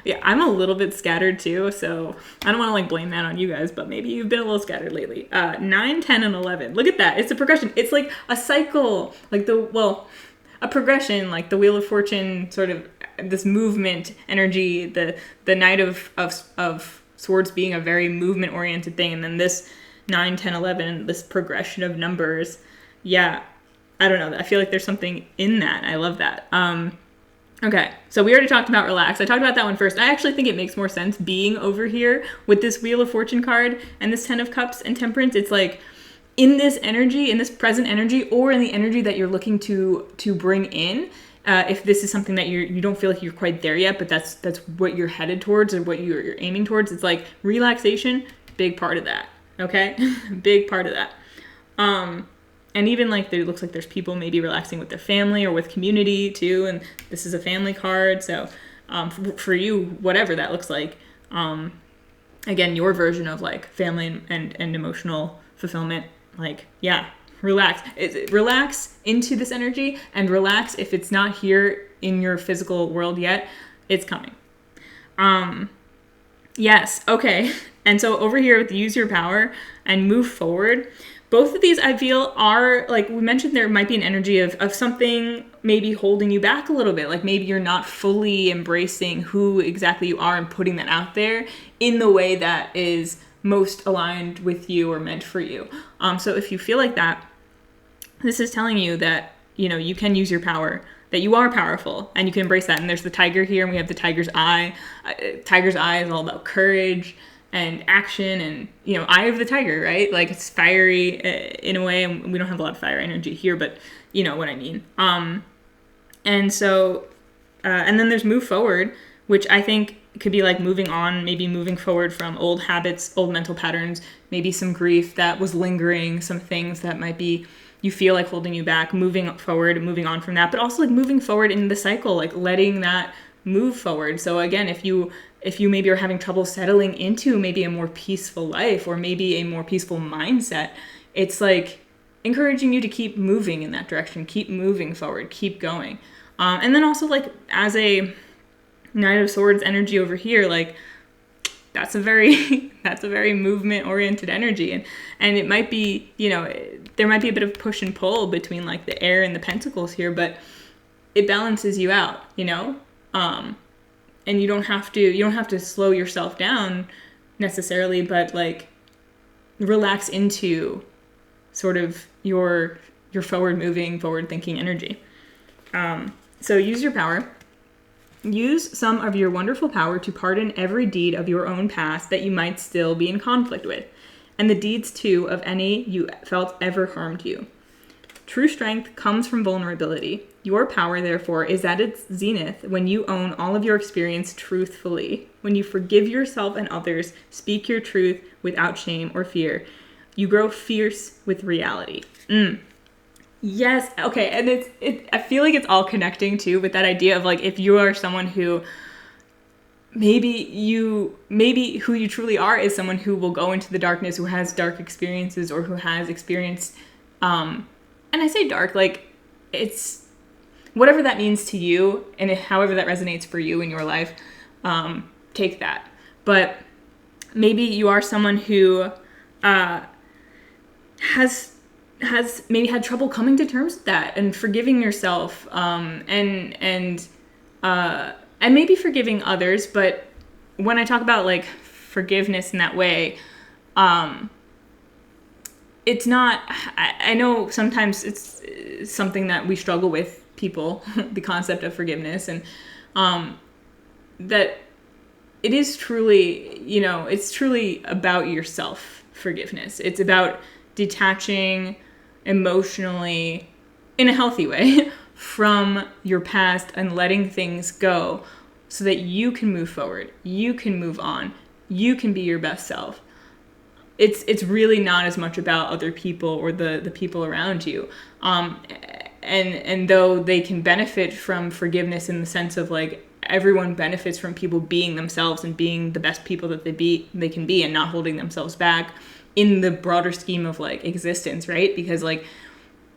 Yeah, I'm a little bit scattered too, so I don't want to like blame that on you guys, but maybe you've been a little scattered lately. 9, 10, and 11. Look at that. It's a progression. It's like a cycle, like a progression, like the Wheel of Fortune, sort of this movement energy, the Knight of Swords being a very movement oriented thing, and then this 9, 10, 11, this progression of numbers. Yeah, I don't know. I feel like there's something in that. I love that. Okay, so we already talked about relax. I talked about that one first. I actually think it makes more sense being over here with this Wheel of Fortune card and this 10 of Cups and Temperance. It's like in this energy, in this present energy, or in the energy that you're looking to bring in. If this is something that you don't feel like you're quite there yet, but that's what you're headed towards or what you're aiming towards. It's like relaxation, big part of that. Okay, big part of that. And even like it looks like there's people maybe relaxing with their family or with community too. And this is a family card. So for you, whatever that looks like, again, your version of like family and emotional fulfillment, like, yeah, relax. Relax into this energy, and relax if it's not here in your physical world yet, it's coming. Yes. Okay. And so over here with use your power and move forward, both of these I feel are, like we mentioned, there might be an energy of something maybe holding you back a little bit. Like maybe you're not fully embracing who exactly you are and putting that out there in the way that is most aligned with you or meant for you. So if you feel like that, this is telling you that, you know, you can use your power, that you are powerful, and you can embrace that. And there's the tiger here, and we have the tiger's eye. Tiger's eye is all about courage and action and, eye of the tiger, right? Like it's fiery in a way, and we don't have a lot of fire energy here, but you know what I mean. And so, and then there's move forward, which I think could be like moving on, maybe moving forward from old habits, old mental patterns, maybe some grief that was lingering, some things that might be, you feel like holding you back, moving forward and moving on from that, but also like moving forward in the cycle, like letting that move forward. So again, if you maybe are having trouble settling into maybe a more peaceful life or maybe a more peaceful mindset, it's like encouraging you to keep moving in that direction, keep moving forward, keep going. And then also like as a Knight of Swords energy over here, like that's a very movement oriented energy, and it might be, there might be a bit of push and pull between like the air and the pentacles here, but it balances you out, and you don't have to slow yourself down necessarily, but like relax into sort of your forward moving, forward thinking energy. So use your power. Use some of your wonderful power to pardon every deed of your own past that you might still be in conflict with, and the deeds too of any you felt ever harmed you. True strength comes from vulnerability. Your power, therefore, is at its zenith when you own all of your experience truthfully, when you forgive yourself and others, speak your truth without shame or fear. You grow fierce with reality. Yes. Okay. And I feel like it's all connecting too with that idea of like, if you are someone who maybe who you truly are is someone who will go into the darkness, who has dark experiences or who has experienced, and I say dark, like it's whatever that means to you and however that resonates for you in your life, take that. But maybe you are someone who, has maybe had trouble coming to terms with that and forgiving yourself, and maybe forgiving others. But when I talk about like forgiveness in that way, it's not, I know sometimes it's something that we struggle with people, the concept of forgiveness, and that it is truly, it's truly about yourself forgiveness. It's about detaching emotionally in a healthy way from your past and letting things go so that you can move forward, you can move on, you can be your best self. It's really not as much about other people or the people around you. And though they can benefit from forgiveness in the sense of like everyone benefits from people being themselves and being the best people that they can be and not holding themselves back in the broader scheme of like existence, right? Because like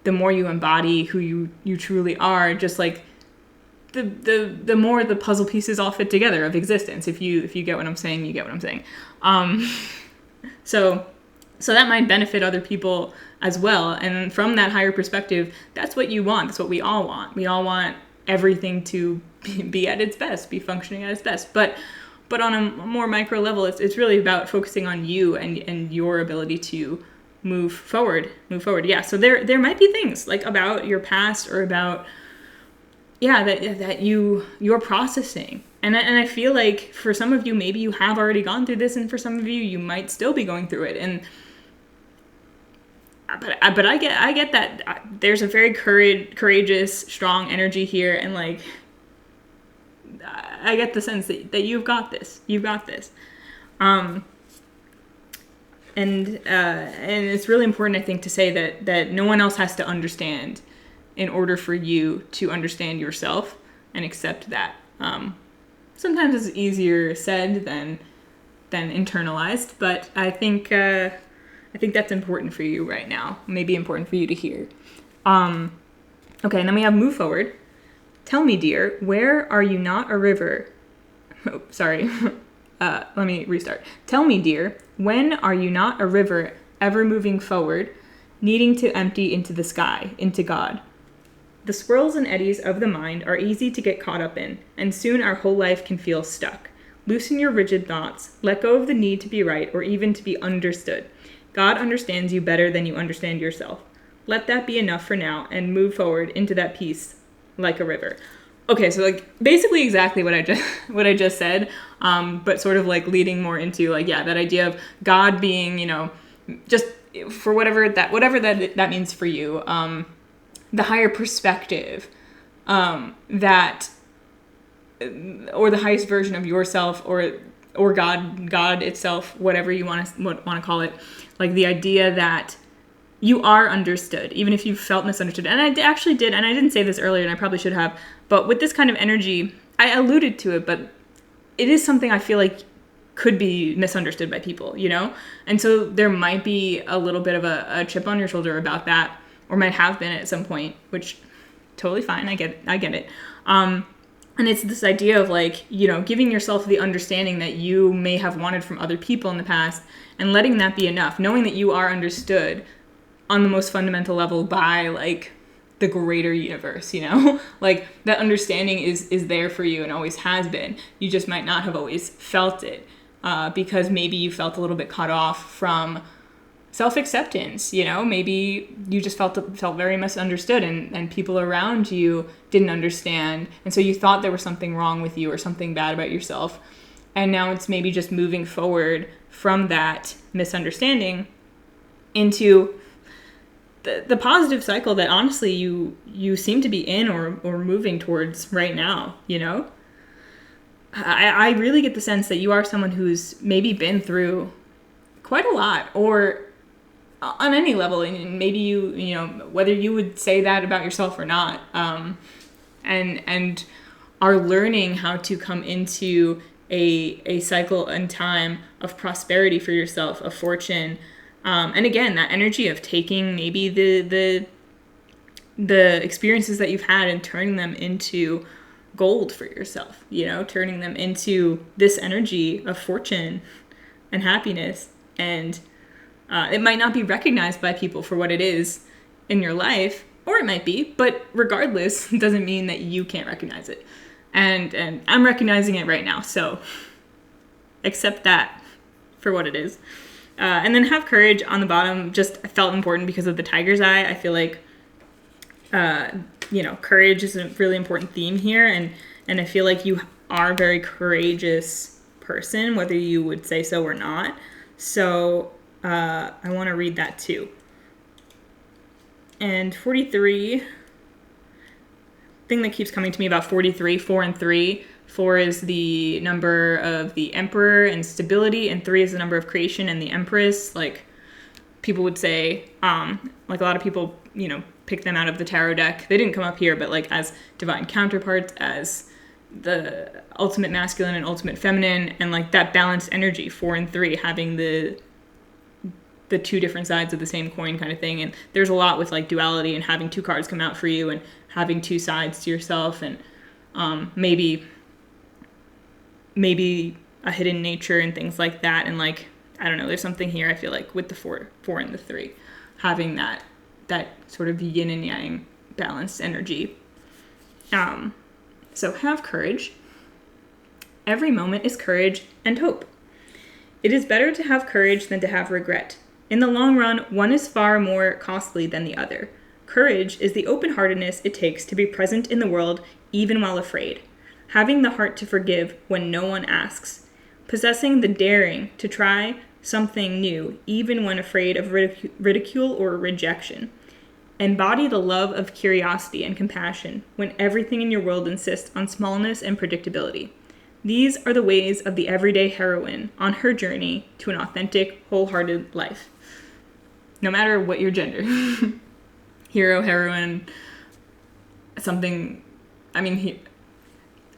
the more you embody who you truly are, just like the more the puzzle pieces all fit together of existence. If you get what I'm saying, you get what I'm saying. So that might benefit other people as well. And from that higher perspective, that's what you want. That's what we all want. We all want everything to be at its best, be functioning at its best. But on a more micro level, it's really about focusing on you and your ability to move forward. Yeah. So there might be things like about your past or about, that you're processing. And I feel like for some of you, maybe you have already gone through this, and for some of you, you might still be going through it. But I get that there's a very courageous, strong energy here, and like I get the sense that you've got this. And it's really important, I think, to say that no one else has to understand in order for you to understand yourself and accept that. Sometimes it's easier said than internalized, but I think that's important for you right now. Maybe important for you to hear. Okay, and then we have move forward. Tell me, dear, where are you not a river? Oh, sorry. Let me restart. Tell me, dear, when are you not a river ever moving forward, needing to empty into the sky, into God? The swirls and eddies of the mind are easy to get caught up in, and soon our whole life can feel stuck. Loosen your rigid thoughts, let go of the need to be right or even to be understood. God understands you better than you understand yourself. Let that be enough for now and move forward into that peace like a river. okay, so like basically exactly what I just said, but sort of like leading more into like, yeah, that idea of God being, just for whatever that means for you, the higher perspective, that, or the highest version of yourself, or God itself, whatever you want to call it, like the idea that you are understood, even if you felt misunderstood. And I actually did, and I didn't say this earlier, and I probably should have, but with this kind of energy, I alluded to it, but it is something I feel like could be misunderstood by people, And so there might be a little bit of a chip on your shoulder about that, or might have been at some point, which totally fine. I get it. And it's this idea of like, giving yourself the understanding that you may have wanted from other people in the past, and letting that be enough, knowing that you are understood on the most fundamental level by like the greater universe, like that understanding is there for you and always has been. You just might not have always felt it, because maybe you felt a little bit cut off from self-acceptance, maybe you just felt very misunderstood, and people around you didn't understand, and so you thought there was something wrong with you or something bad about yourself. And now it's maybe just moving forward from that misunderstanding into the positive cycle that honestly you seem to be in or moving towards right now, I really get the sense that you are someone who's maybe been through quite a lot, or on any level, and maybe you whether you would say that about yourself or not, and are learning how to come into a cycle and time of prosperity for yourself, of fortune. And again, that energy of taking maybe the experiences that you've had and turning them into gold for yourself, turning them into this energy of fortune and happiness. And it might not be recognized by people for what it is in your life, or it might be, but regardless, it doesn't mean that you can't recognize it. And I'm recognizing it right now, so accept that for what it is. And then have courage on the bottom just felt important because of the tiger's eye. I feel like, courage is a really important theme here. And I feel like you are a very courageous person, whether you would say so or not. So I want to read that too. And 43, thing that keeps coming to me about 43, 4 and 3. 4 is the number of the emperor and stability, and 3 is the number of creation and the empress. Like people would say, like a lot of people, pick them out of the tarot deck. They didn't come up here, but like as divine counterparts, as the ultimate masculine and ultimate feminine, and like that balanced energy, 4 and 3, having the two different sides of the same coin kind of thing. And there's a lot with like duality and having two cards come out for you and having two sides to yourself, and maybe a hidden nature and things like that. And like, I don't know, there's something here I feel like with the 4 and the 3, having that sort of yin and yang balanced energy. So have courage. Every moment is courage and hope. It is better to have courage than to have regret. In the long run, one is far more costly than the other. Courage is the open-heartedness it takes to be present in the world even while afraid. Having the heart to forgive when no one asks. Possessing the daring to try something new even when afraid of ridicule or rejection. Embody the love of curiosity and compassion when everything in your world insists on smallness and predictability. These are the ways of the everyday heroine on her journey to an authentic, wholehearted life. No matter what your gender. Hero, heroine, something, I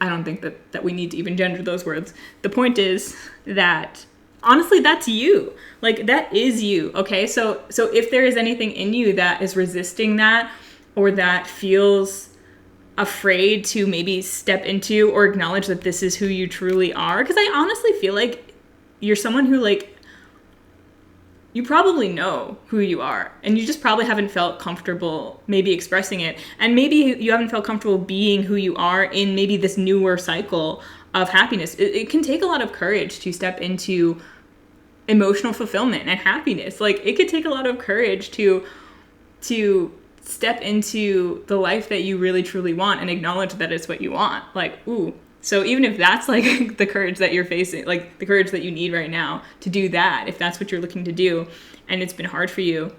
don't think that we need to even gender those words. The point is that, honestly, that's you. Like, that is you, okay? So if there is anything in you that is resisting that, or that feels afraid to maybe step into or acknowledge that this is who you truly are, because I honestly feel like you're someone who, like, you probably know who you are, and you just probably haven't felt comfortable maybe expressing it, and maybe you haven't felt comfortable being who you are in maybe this newer cycle of happiness. It can take a lot of courage to step into emotional fulfillment and happiness. Like, it could take a lot of courage to step into the life that you really truly want and acknowledge that it's what you want. Like, ooh. So even if that's like the courage that you're facing, like the courage that you need right now to do that, if that's what you're looking to do and it's been hard for you,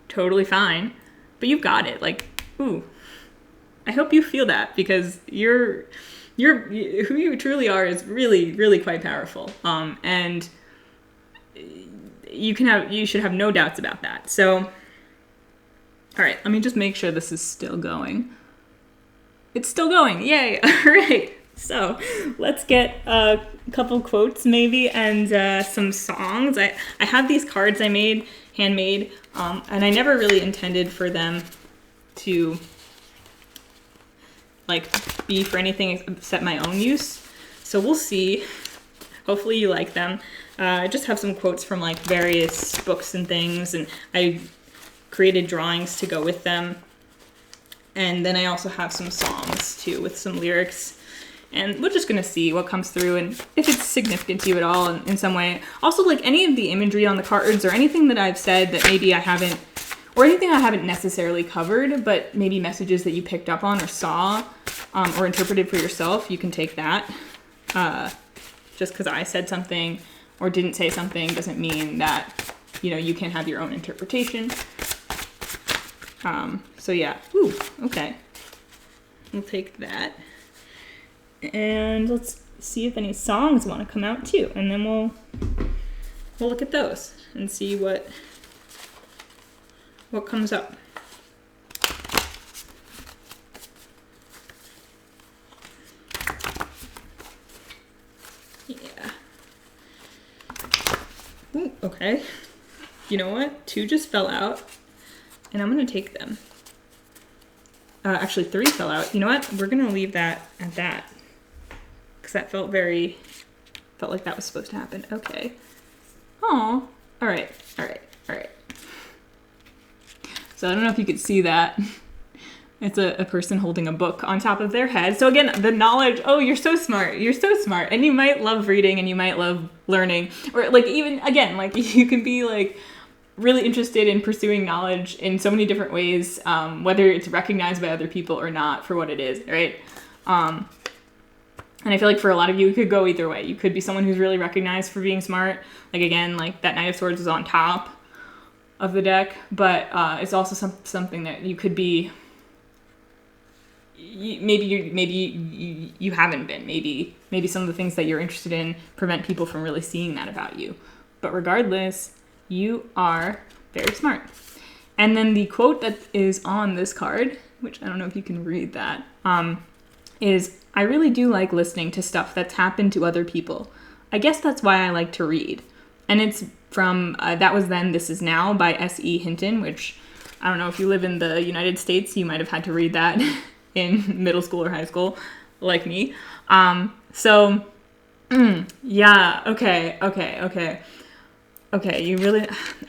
totally fine. But you've got it. Like, ooh. I hope you feel that, because who you truly are is really, really quite powerful. And you should have no doubts about that. So, all right, let me just make sure this is still going. It's still going. Yay. All right. So let's get a couple quotes maybe and some songs. I have these cards I made, handmade, and I never really intended for them to like be for anything except my own use. So we'll see. Hopefully you like them. I just have some quotes from like various books and things, and I created drawings to go with them. And then I also have some songs too with some lyrics. And we're just going to see what comes through and if it's significant to you at all in some way. Also, like any of the imagery on the cards or anything that I've said that maybe I haven't, or anything I haven't necessarily covered, but maybe messages that you picked up on or saw or interpreted for yourself, you can take that. Just because I said something or didn't say something doesn't mean that, you can have your own interpretation. So yeah. Ooh, okay. We'll take that. And let's see if any songs want to come out too. And then we'll look at those and see what comes up. Yeah. Ooh, okay. You know what? 2 just fell out. And I'm going to take them. Actually, 3 fell out. You know what? We're going to leave that at that. Because that felt like that was supposed to happen. Okay. Oh. All right. So I don't know if you could see that. It's a person holding a book on top of their head. So again, the knowledge, oh, you're so smart. You're so smart. And you might love reading and you might love learning. Or like even, again, like you can be like really interested in pursuing knowledge in so many different ways, whether it's recognized by other people or not for what it is, right? And I feel like for a lot of you, it could go either way. You could be someone who's really recognized for being smart. Like again, like that Knight of Swords is on top of the deck, but it's also something that you could be. Maybe you haven't been. Maybe some of the things that you're interested in prevent people from really seeing that about you. But regardless, you are very smart. And then the quote that is on this card, which I don't know if you can read that, is, "I really do like listening to stuff that's happened to other people. I guess that's why I like to read." And it's from That Was Then, This Is Now by S.E. Hinton, which I don't know if you live in the United States, you might have had to read that in middle school or high school, like me. Yeah, okay. I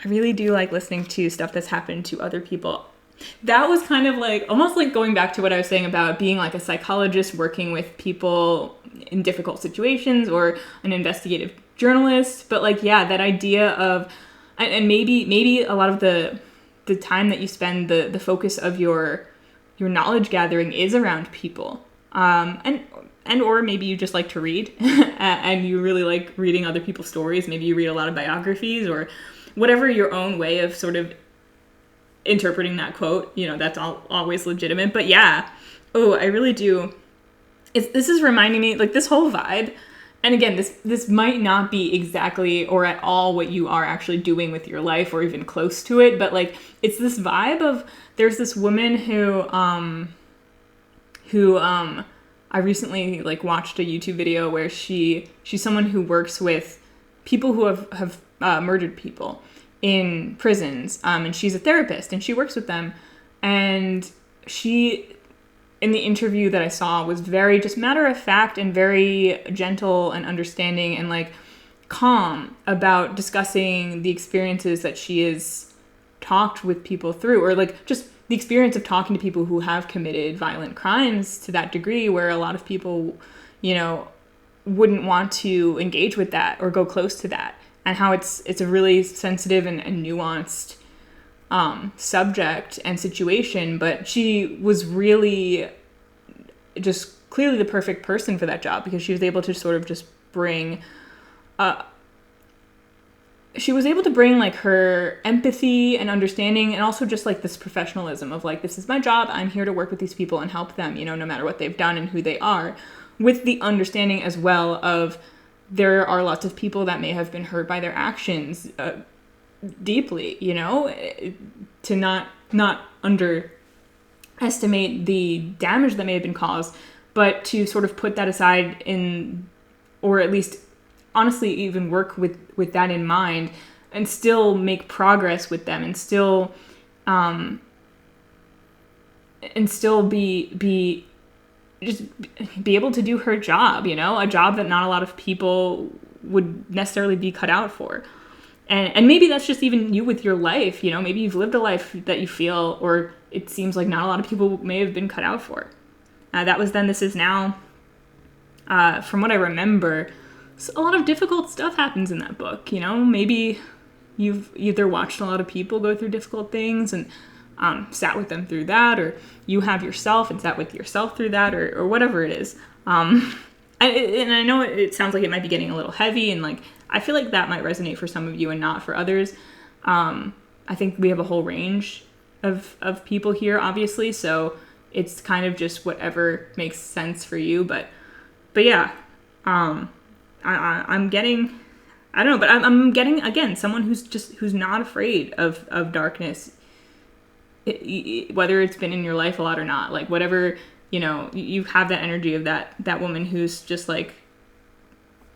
really do like listening to stuff that's happened to other people. That was kind of like, almost like going back to what I was saying about being like a psychologist working with people in difficult situations, or an investigative journalist. But like, yeah, that idea of, and maybe a lot of the time that you spend, the focus of your knowledge gathering is around people. Or maybe you just like to read and you really like reading other people's stories. Maybe you read a lot of biographies or whatever your own way of sort of interpreting that quote, that's always legitimate. But yeah, I really do. This is reminding me, like, this whole vibe. And again, this might not be exactly or at all what you are actually doing with your life or even close to it. But like, it's this vibe of, there's this woman who I recently like watched a YouTube video where she's someone who works with people who have murdered people in prisons, and she's a therapist and she works with them, and she, in the interview that I saw, was very just matter of fact and very gentle and understanding and like calm about discussing the experiences that she has talked with people through, or like just the experience of talking to people who have committed violent crimes to that degree where a lot of people, wouldn't want to engage with that or go close to that, and how it's a really sensitive and nuanced subject and situation, but she was really just clearly the perfect person for that job, because she was able to sort of just bring like her empathy and understanding, and also just like this professionalism of like, this is my job, I'm here to work with these people and help them, you know, no matter what they've done and who they are, with the understanding as well of there are lots of people that may have been hurt by their actions deeply, you know, to not underestimate the damage that may have been caused, but to sort of put that aside or at least honestly even work with that in mind, and still make progress with them, and still be able to do her job, you know, a job that not a lot of people would necessarily be cut out for. And maybe that's just even you with your life, you know, maybe you've lived a life that you feel, or it seems like not a lot of people may have been cut out for. That was Then, This Is Now. From what I remember, a lot of difficult stuff happens in that book, you know, maybe you've either watched a lot of people go through difficult things and sat with them through that, or you have yourself and sat with yourself through that, or whatever it is. And I know it sounds like it might be getting a little heavy, and like, I feel like that might resonate for some of you and not for others. I think we have a whole range of people here, obviously, so it's kind of just whatever makes sense for you. But yeah, I'm getting, I don't know, but I'm getting, again, someone who's not afraid of darkness, whether it's been in your life a lot or not, like whatever, you know, you have that energy of that woman who's just like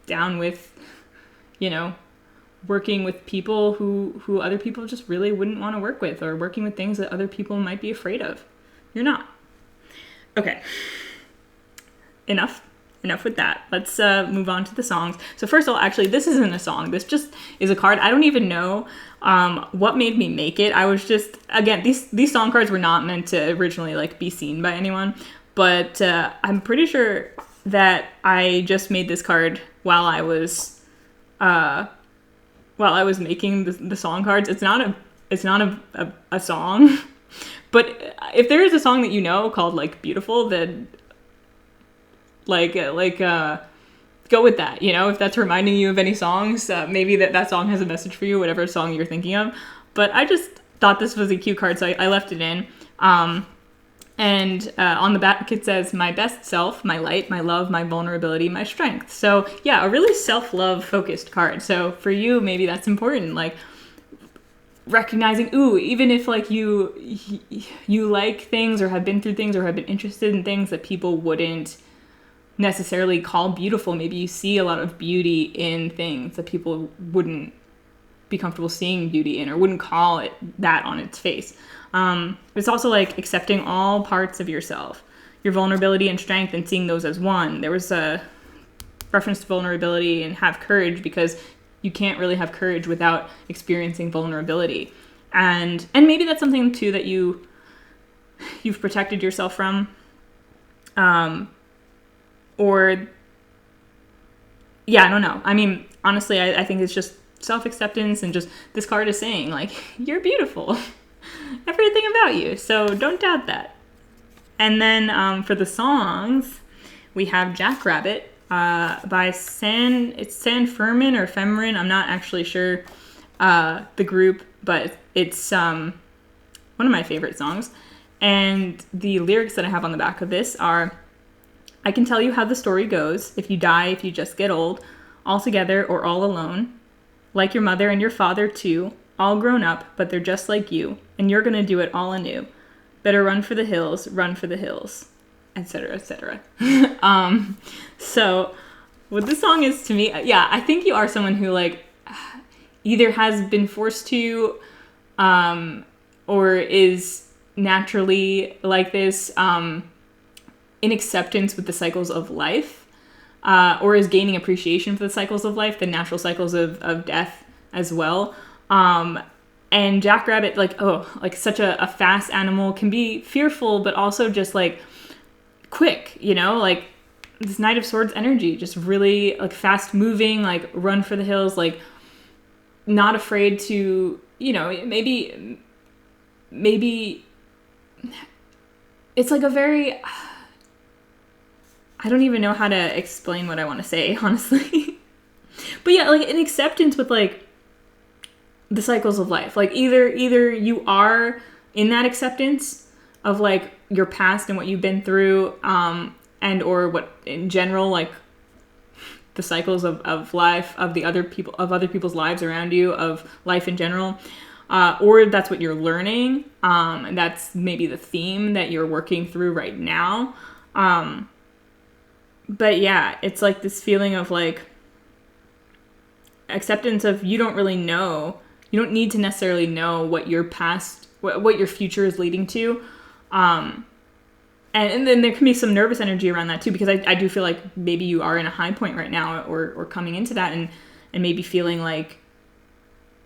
down with, you know, working with people who other people just really wouldn't want to work with, or working with things that other people might be afraid of. You're not. Okay. Enough with that. Let's move on to the songs. So first of all, actually, this isn't a song. This just is a card. I don't even know what made me make it. I was just, again, these song cards were not meant to originally like be seen by anyone, but I'm pretty sure that I just made this card while I was making the song cards. It's not a song, but if there is a song that you know called like Beautiful, then go with that, you know, if that's reminding you of any songs, maybe that song has a message for you, whatever song you're thinking of. But I just thought this was a cute card, so I left it in. And on the back it says, my best self, my light, my love, my vulnerability, my strength. So yeah, a really self-love focused card. So for you, maybe that's important, like recognizing, even if like you like things, or have been through things, or have been interested in things that people wouldn't necessarily call beautiful, maybe you see a lot of beauty in things that people wouldn't be comfortable seeing beauty in, or wouldn't call it that on its face. It's also like accepting all parts of yourself, your vulnerability and strength, and seeing those as one. There was a reference to vulnerability and have courage, because you can't really have courage without experiencing vulnerability. And maybe that's something too that you've protected yourself from. Or, yeah, I don't know. I mean, honestly, I think it's just self-acceptance, and just this card is saying, like, you're beautiful. Everything about you. So don't doubt that. And then for the songs, we have Jackrabbit by San Fermin or Femerin. I'm not actually sure the group, but it's one of my favorite songs. And the lyrics that I have on the back of this are, I can tell you how the story goes. If you die, if you just get old, all together or all alone. Like your mother and your father too, all grown up, but they're just like you. And you're gonna do it all anew. Better run for the hills, etc., etc. So what this song is to me, yeah, I think you are someone who like either has been forced to, or is naturally like this, in acceptance with the cycles of life, or is gaining appreciation for the cycles of life, the natural cycles of death as well. And Jackrabbit, like such a fast animal, can be fearful, but also just like quick, you know, like this Knight of Swords energy, just really like fast moving, like run for the hills, like not afraid to, you know, maybe maybe it's like a very, I don't even know how to explain what I want to say, honestly. But yeah, like an acceptance with like the cycles of life. Like either you are in that acceptance of like your past and what you've been through, and or what in general, like the cycles of life, of other people's lives around you, of life in general, or that's what you're learning. And that's maybe the theme that you're working through right now. But yeah, it's like this feeling of like acceptance of you don't really know. You don't need to necessarily know what your past, what your future is leading to. And then there can be some nervous energy around that too, because I do feel like maybe you are in a high point right now, or coming into that, and maybe feeling like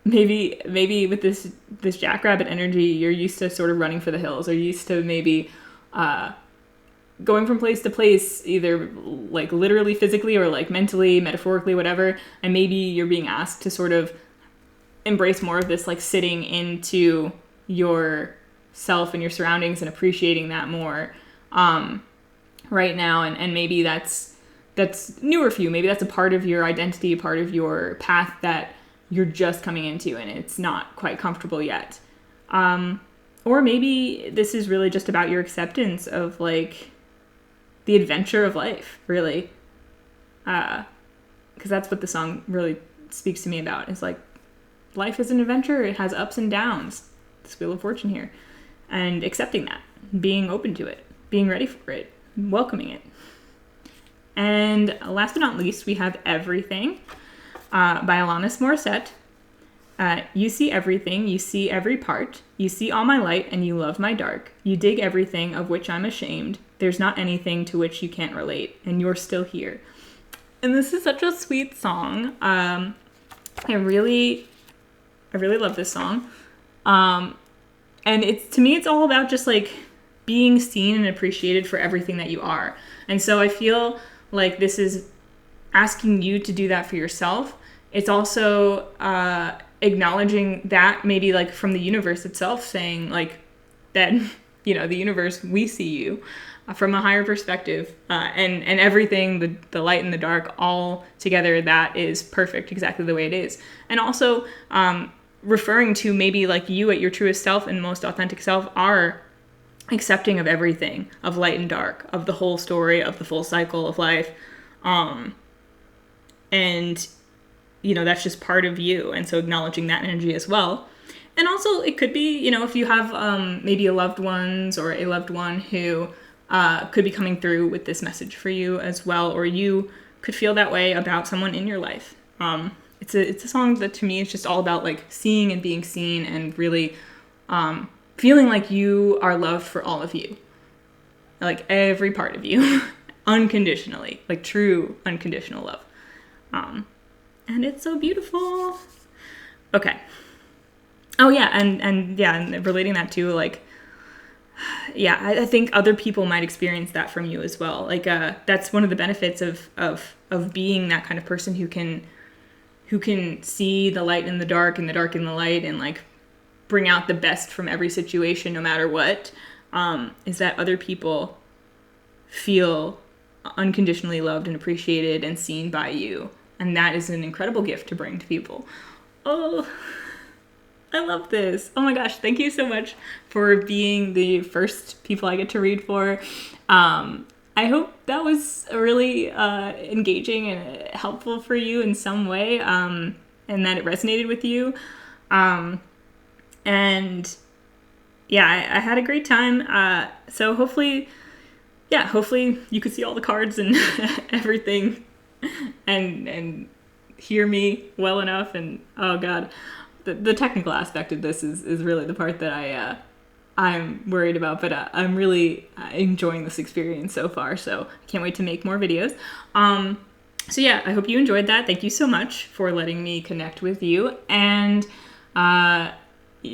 maybe with this jackrabbit energy, you're used to sort of running for the hills, or used to maybe going from place to place, either like literally physically or like mentally, metaphorically, whatever. And maybe you're being asked to sort of embrace more of this like sitting into yourself and your surroundings and appreciating that more right now. And maybe that's newer for you. Maybe that's a part of your identity, a part of your path that you're just coming into and it's not quite comfortable yet. Or maybe this is really just about your acceptance of like the adventure of life, really. Because that's what the song really speaks to me about. It's like life is an adventure. It has ups and downs. This Wheel of Fortune here. And accepting that. Being open to it. Being ready for it. Welcoming it. And last but not least, we have Everything by Alanis Morissette. You see everything, you see every part. You see all my light and you love my dark. You dig everything of which I'm ashamed. There's not anything to which you can't relate, and you're still here. And this is such a sweet song. I really love this song. And to me, it's all about just like being seen and appreciated for everything that you are. And so I feel like this is asking you to do that for yourself. It's also acknowledging that maybe like from the universe itself, saying like that, you know, the universe, we see you from a higher perspective, and everything, the light and the dark all together, that is perfect exactly the way it is. And also referring to maybe like you at your truest self and most authentic self are accepting of everything, of light and dark, of the whole story, of the full cycle of life. And you know, that's just part of you. And so acknowledging that energy as well. And also it could be, you know, if you have maybe a loved ones or a loved one who could be coming through with this message for you as well, or you could feel that way about someone in your life. It's a song that to me is just all about like seeing and being seen, and really feeling like you are loved for all of you, like every part of you, unconditionally, like true unconditional love. And it's so beautiful. Okay. Oh yeah, and relating that to like, yeah, I think other people might experience that from you as well. Like that's one of the benefits of being that kind of person who can see the light in the dark and the dark in the light, and like bring out the best from every situation no matter what, is that other people feel unconditionally loved and appreciated and seen by you. And that is an incredible gift to bring to people. Oh, I love this. Oh my gosh, thank you so much for being the first people I get to read for. I hope that was really engaging and helpful for you in some way, and that it resonated with you. And yeah, I had a great time. So hopefully you could see all the cards and everything, and hear me well enough. And oh god, the technical aspect of this is really the part that I'm worried about, but I'm really enjoying this experience so far, so I can't wait to make more videos. So yeah, I hope you enjoyed that. Thank you so much for letting me connect with you, and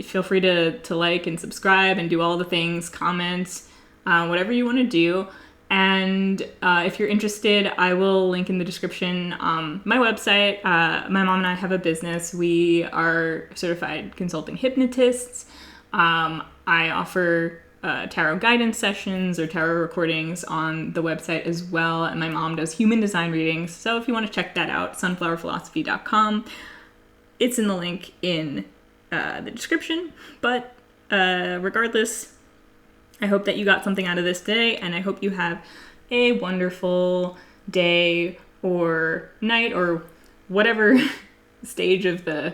feel free to like and subscribe and do all the things, comments, whatever you want to do. And if you're interested, I will link in the description my website. My mom and I have a business. We are certified consulting hypnotists. I offer tarot guidance sessions or tarot recordings on the website as well, and my mom does human design readings. So if you want to check that out, sunflowerphilosophy.com. It's in the link in the description. But regardless, I hope that you got something out of this today, and I hope you have a wonderful day or night or whatever stage of the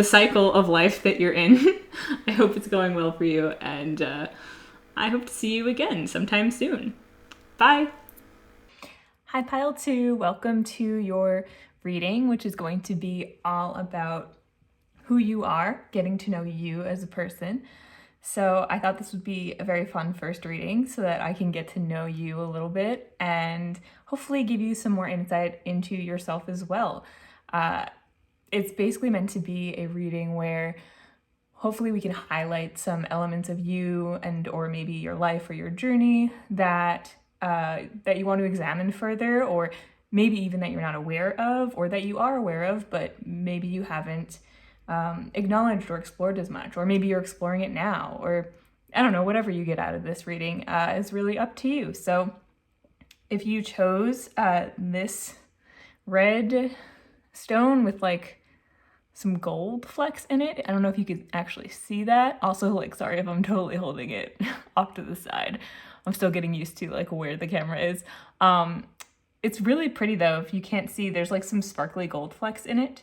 cycle of life that you're in. I hope it's going well for you, and I hope to see you again sometime soon. Bye! Hi, Pile 2. Welcome to your reading, which is going to be all about who you are, getting to know you as a person. So I thought this would be a very fun first reading so that I can get to know you a little bit and hopefully give you some more insight into yourself as well. It's basically meant to be a reading where hopefully we can highlight some elements of you and or maybe your life or your journey that you want to examine further, or maybe even that you're not aware of, or that you are aware of but maybe you haven't acknowledged or explored as much, or maybe you're exploring it now, or I don't know, whatever you get out of this reading is really up to you. So if you chose this red stone with like some gold flecks in it, I don't know if you could actually see that. Also, like, sorry if I'm totally holding it off to the side. I'm still getting used to like where the camera is. It's really pretty though. If you can't see, there's like some sparkly gold flecks in it.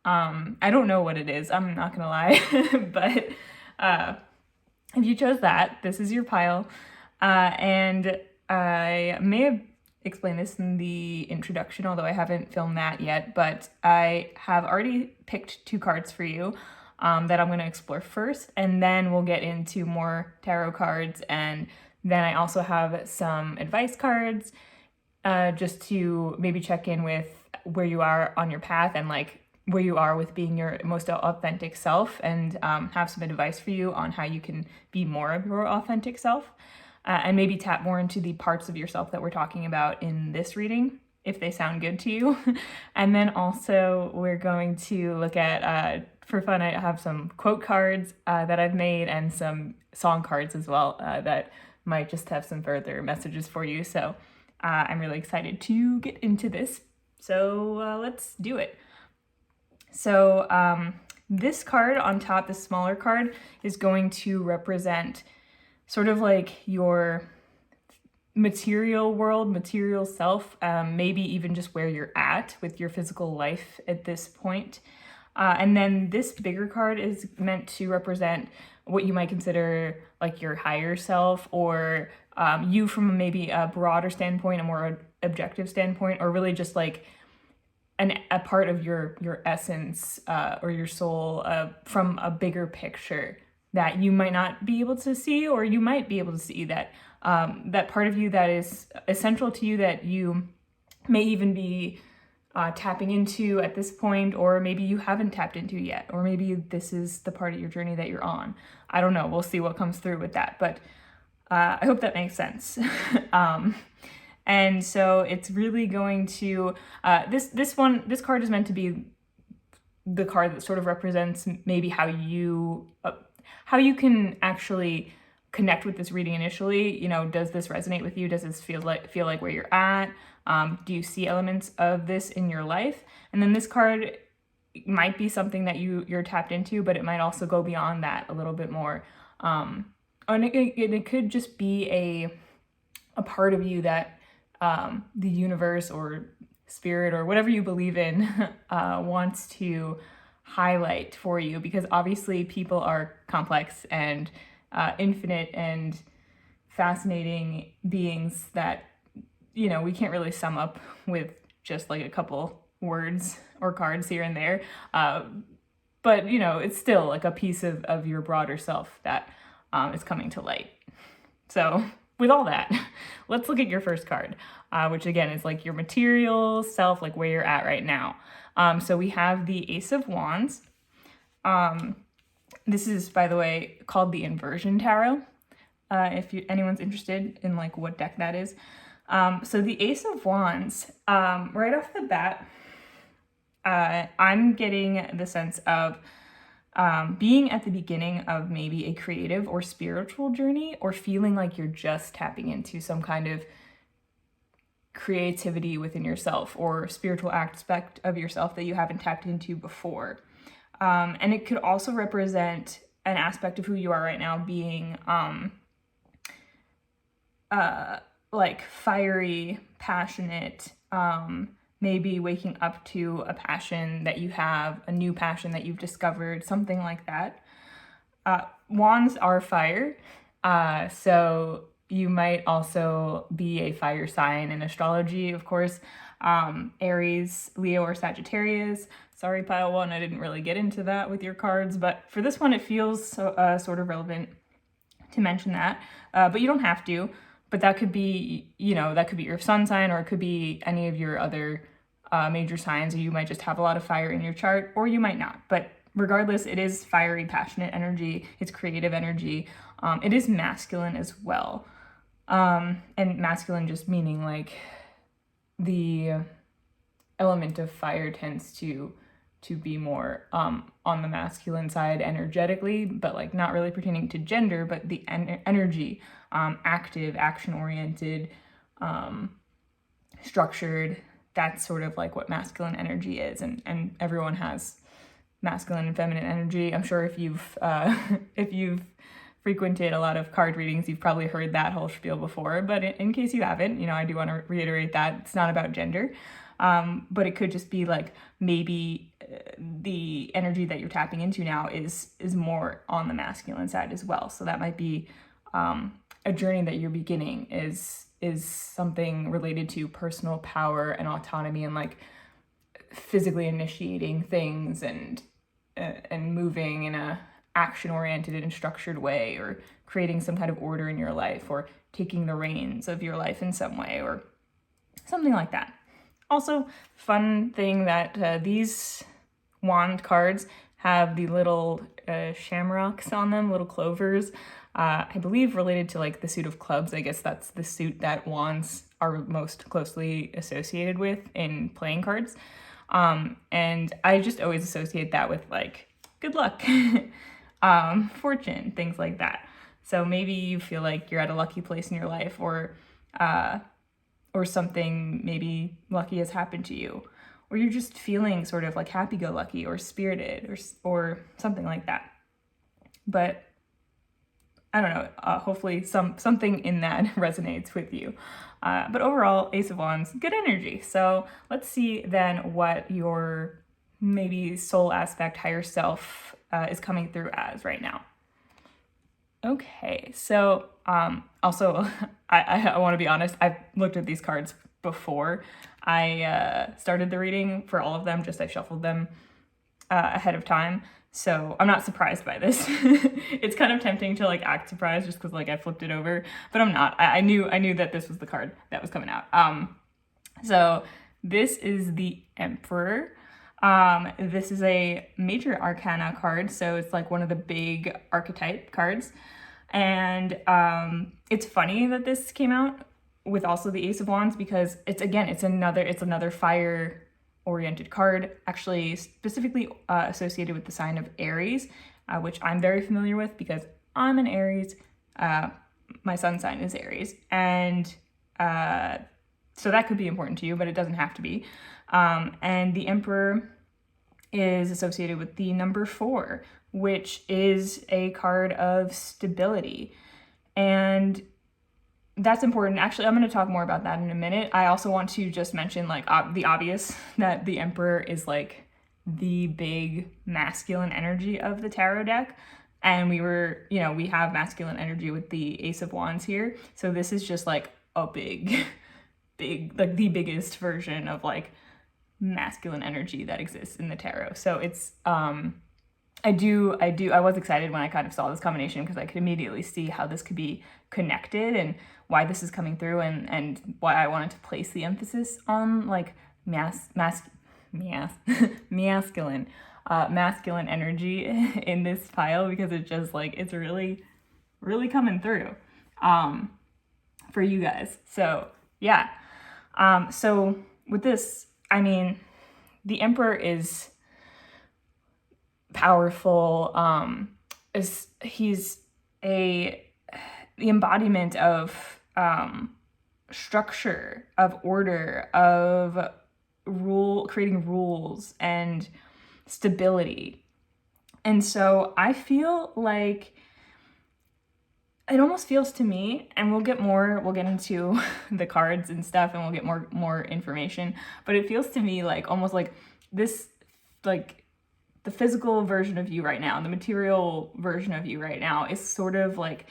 I don't know what it is, I'm not gonna lie, but if you chose that, this is your pile. And I may have explained this in the introduction, although I haven't filmed that yet, but I have already picked 2 cards for you that I'm gonna explore first, and then we'll get into more tarot cards, and then I also have some advice cards just to maybe check in with where you are on your path and like where you are with being your most authentic self, and have some advice for you on how you can be more of your authentic self, and maybe tap more into the parts of yourself that we're talking about in this reading, if they sound good to you. And then also we're going to look at, for fun, I have some quote cards that I've made and some song cards as well that might just have some further messages for you. So I'm really excited to get into this. So let's do it. So this card on top, this smaller card, is going to represent sort of like your material world, material self, maybe even just where you're at with your physical life at this point. And then this bigger card is meant to represent what you might consider like your higher self, or you from maybe a broader standpoint, a more objective standpoint, or really just like a part of your essence or your soul from a bigger picture that you might not be able to see, or you might be able to see that that part of you that is essential to you that you may even be tapping into at this point, or maybe you haven't tapped into yet, or maybe this is the part of your journey that you're on. I don't know. We'll see what comes through with that, but I hope that makes sense. And so it's really going to, this card is meant to be the card that sort of represents maybe how you can actually connect with this reading initially. You know, does this resonate with you? Does this feel like where you're at? Do you see elements of this in your life? And then this card might be something that you're tapped into, but it might also go beyond that a little bit more. And it could just be a part of you that the universe or spirit or whatever you believe in wants to highlight for you, because obviously people are complex and infinite and fascinating beings that, you know, we can't really sum up with just like a couple words or cards here and there. But, you know, it's still like a piece of your broader self that is coming to light. So with all that, let's look at your first card, which again is like your material self, like where you're at right now. So we have the Ace of Wands. This is, by the way, called the Inversion Tarot, if anyone's interested in like what deck that is. So the Ace of Wands, right off the bat, I'm getting the sense of being at the beginning of maybe a creative or spiritual journey, or feeling like you're just tapping into some kind of creativity within yourself or spiritual aspect of yourself that you haven't tapped into before. And it could also represent an aspect of who you are right now being like fiery, passionate, maybe waking up to a passion that you have, a new passion that you've discovered, something like that. Wands are fire, so you might also be a fire sign in astrology, of course. Aries, Leo, or Sagittarius. Sorry, pile one, I didn't really get into that with your cards, but for this one, it feels sort of relevant to mention that. But you don't have to. But that could be, that could be your sun sign, or it could be any of your other major signs. You might just have a lot of fire in your chart, or you might not. But regardless, it is fiery, passionate energy. It's creative energy. It is masculine as well. And masculine just meaning like the element of fire tends to be more on the masculine side energetically, but like not really pertaining to gender, but the energy, active, action-oriented, structured. That's sort of like what masculine energy is, and everyone has masculine and feminine energy. I'm sure if you've frequented a lot of card readings, you've probably heard that whole spiel before, but in case you haven't, I do want to reiterate that it's not about gender. But it could just be like maybe the energy that you're tapping into now is more on the masculine side as well. So that might be a journey that you're beginning is something related to personal power and autonomy, and like physically initiating things and moving in a action-oriented and structured way, or creating some kind of order in your life, or taking the reins of your life in some way, or something like that. Also, fun thing that these wand cards have the little shamrocks on them, little clovers, I believe related to like the suit of clubs. I guess that's the suit that wands are most closely associated with in playing cards. And I just always associate that with like good luck, fortune, things like that. So maybe you feel like you're at a lucky place in your life, or something maybe lucky has happened to you, or you're just feeling sort of like happy-go-lucky or spirited, or something like that. But I don't know, hopefully something in that resonates with you. But overall, Ace of Wands, good energy. So let's see then what your maybe soul aspect, higher self is coming through as right now. Okay, so also, I want to be honest, I've looked at these cards before. I started the reading for all of them, just I shuffled them ahead of time. So I'm not surprised by this. It's kind of tempting to like act surprised just because like I flipped it over, but I'm not. I knew that this was the card that was coming out. So this is the Emperor. This is a major arcana card, so it's like one of the big archetype cards. And it's funny that this came out with also the Ace of Wands, because it's another fire oriented card, actually specifically associated with the sign of Aries, which I'm very familiar with because I'm an Aries. My sun sign is Aries, and so that could be important to you, but it doesn't have to be. And the Emperor is associated with the number 4, which is a card of stability. And that's important. Actually, I'm going to talk more about that in a minute. I also want to just mention like the obvious, that the Emperor is like the big masculine energy of the tarot deck. And we have masculine energy with the Ace of Wands here. So this is just like a big, like the biggest version of like masculine energy that exists in the tarot. So it's, I was excited when I kind of saw this combination, because I could immediately see how this could be connected and why this is coming through, and why I wanted to place the emphasis on like masculine energy in this pile, because it just like, it's really, really coming through for you guys. So yeah. So with this, I mean, the Emperor is powerful. He's the embodiment of structure, of order, of creating rules and stability. And so I feel like it almost feels to me, and we'll get into the cards and stuff, and we'll get more information, but it feels to me like almost like this, like the physical version of you right now, the material version of you right now is sort of like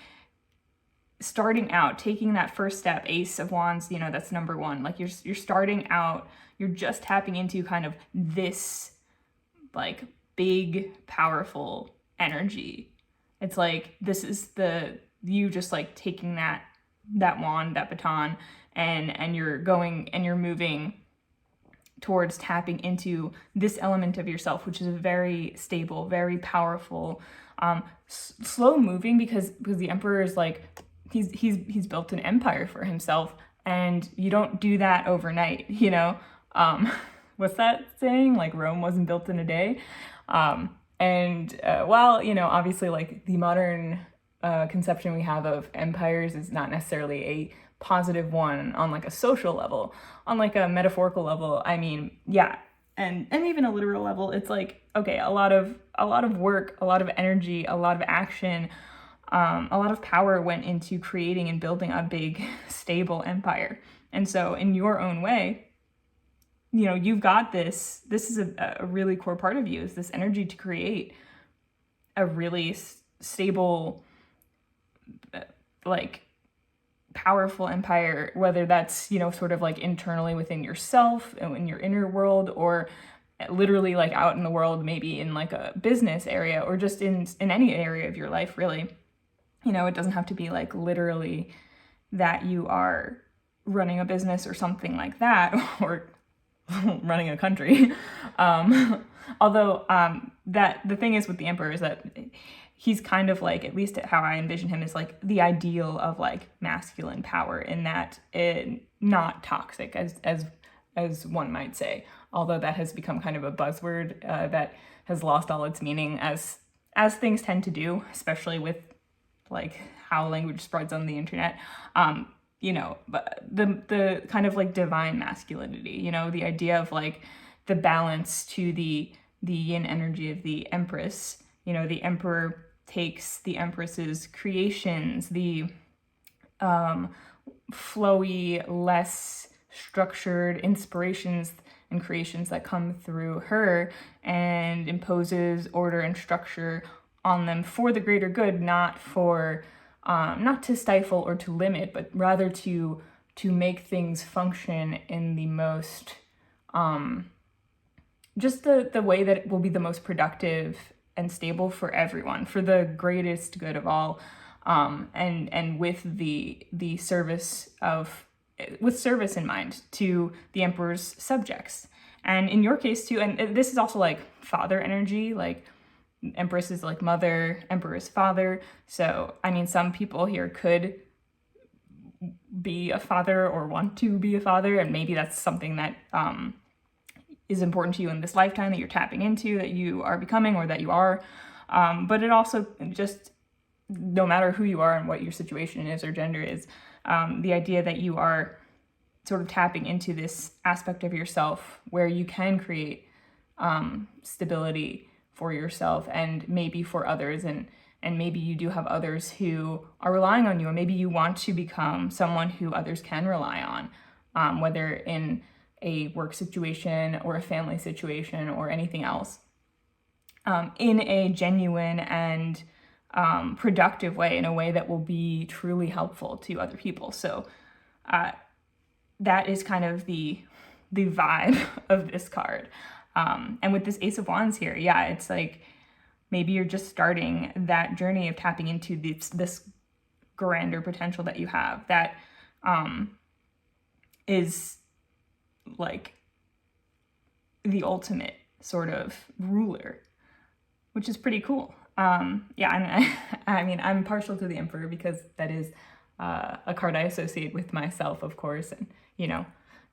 starting out, taking that first step. Ace of Wands, that's number one. Like you're starting out, you're just tapping into kind of this like big, powerful energy. It's like, this is you just like taking that wand, that baton, and you're going and you're moving towards tapping into this element of yourself, which is very stable, very powerful, slow moving, because the Emperor is like, he's built an empire for himself, and you don't do that overnight, what's that saying? Like, Rome wasn't built in a day. While, obviously like the modern conception we have of empires is not necessarily a positive one on like a social level, on like a metaphorical level, I mean, yeah, and even a literal level, it's like, okay, a lot of work, a lot of energy, a lot of action, a lot of power went into creating and building a big, stable empire. And so in your own way, you've got this is a really core part of you, is this energy to create a really stable, like powerful empire, whether that's, sort of like internally within yourself, in your inner world, or literally like out in the world, maybe in like a business area, or just in any area of your life, really. It doesn't have to be like literally that you are running a business or something like that, or running a country. Although that the thing is with the Emperor is that he's kind of like, at least how I envision him, is like the ideal of like masculine power, in that not toxic, as one might say. Although that has become kind of a buzzword that has lost all its meaning, as things tend to do, especially with like how language spreads on the internet. But the kind of like divine masculinity, the idea of like the balance to the yin energy of the Empress. The Emperor takes the Empress's creations, the flowy, less structured inspirations and creations that come through her, and imposes order and structure on them for the greater good, not for not to stifle or to limit, but rather to make things function in the most just the way that it will be the most productive and stable for everyone, for the greatest good of all, and with the service in mind to the Emperor's subjects. And in your case too, and this is also like father energy, like Empress is like mother, Emperor is father. So, I mean, some people here could be a father or want to be a father, and maybe that's something that is important to you in this lifetime, that you're tapping into, that you are becoming, or that you are. But it also just, no matter who you are and what your situation is or gender is, the idea that you are sort of tapping into this aspect of yourself where you can create stability for yourself and maybe for others, and maybe you do have others who are relying on you, or maybe you want to become someone who others can rely on, whether in a work situation or a family situation or anything else, in a genuine and productive way, in a way that will be truly helpful to other people. So that is kind of the vibe of this card. And with this Ace of Wands here, yeah, it's like maybe you're just starting that journey of tapping into this grander potential that you have, that is like the ultimate sort of ruler, which is pretty cool. Yeah, and I mean, I'm partial to the Emperor because that is a card I associate with myself, of course, and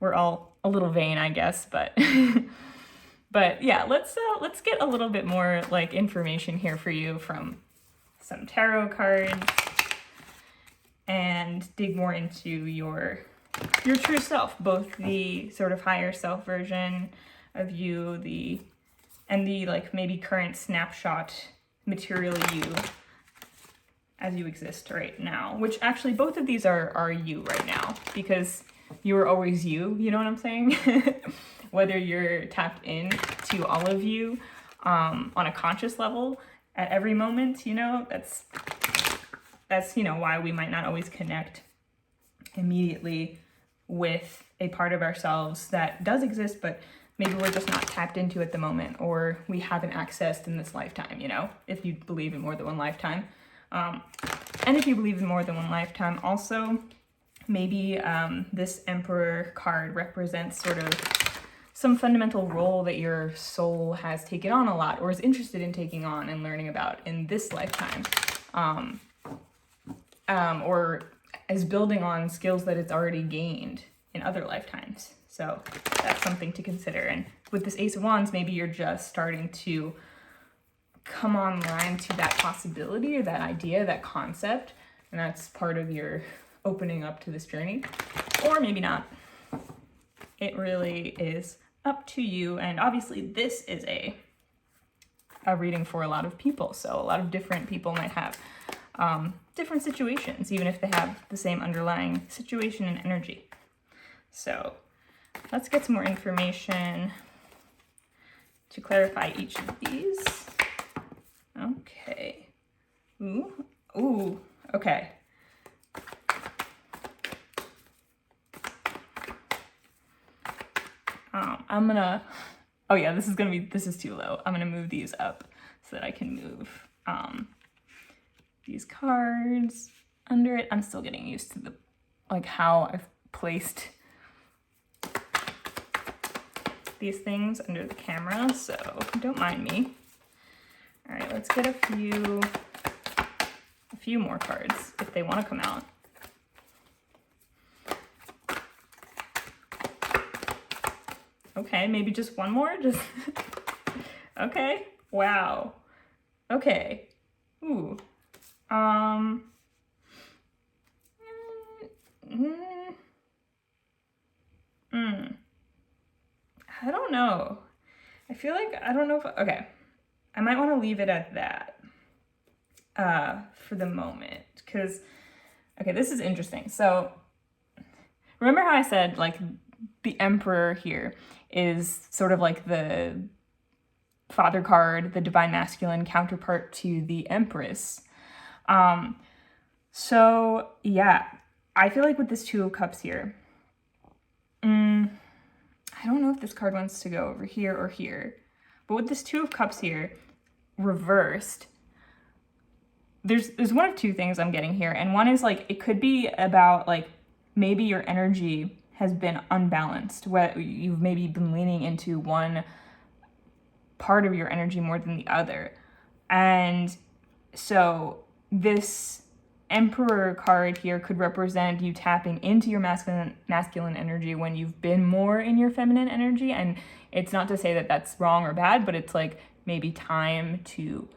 we're all a little vain, I guess, but But yeah, let's get a little bit more like information here for you from some tarot cards and dig more into your true self, both the sort of higher self version of you, and the like maybe current snapshot material you as you exist right now, which actually both of these are you right now, because you are always you know what I'm saying? Whether you're tapped in to all of you on a conscious level at every moment, you know, that's you know, why we might not always connect immediately with a part of ourselves that does exist, but maybe we're just not tapped into at the moment, or we haven't accessed in this lifetime, you know, if you believe in more than one lifetime. And if you believe in more than one lifetime, also, maybe this Emperor card represents sort of some fundamental role that your soul has taken on a lot, or is interested in taking on and learning about in this lifetime. Or is building on skills that it's already gained in other lifetimes. So that's something to consider. And with this Ace of Wands, maybe you're just starting to come online to that possibility or that idea, that concept, and that's part of your opening up to this journey. Or maybe not. It really is up to you. And obviously this is a reading for a lot of people. So a lot of different people might have different situations, even if they have the same underlying situation and energy. So let's get some more information to clarify each of these. Okay. Ooh, okay. I'm gonna, oh yeah, this is too low. I'm gonna move these up so that I can move these cards under it. I'm still getting used to the, like, how I've placed these things under the camera, so don't mind me. All right, let's get a few more cards if they want to come out. Okay, maybe just one more, just okay. Wow. Okay. Ooh. I don't know. I feel like, I don't know if, okay. I might want to leave it at that for the moment, because, okay, this is interesting. So remember how I said, like, the Emperor here is sort of like the father card, the divine masculine counterpart to the Empress. So yeah, I feel like with this Two of Cups here, I don't know if this card wants to go over here or here, but with this Two of Cups here, reversed, there's one of two things I'm getting here, and one is like, it could be about like, maybe your energy has been unbalanced, where you've maybe been leaning into one part of your energy more than the other. And so this Emperor card here could represent you tapping into your masculine energy when you've been more in your feminine energy. And it's not to say that that's wrong or bad, but it's like maybe time to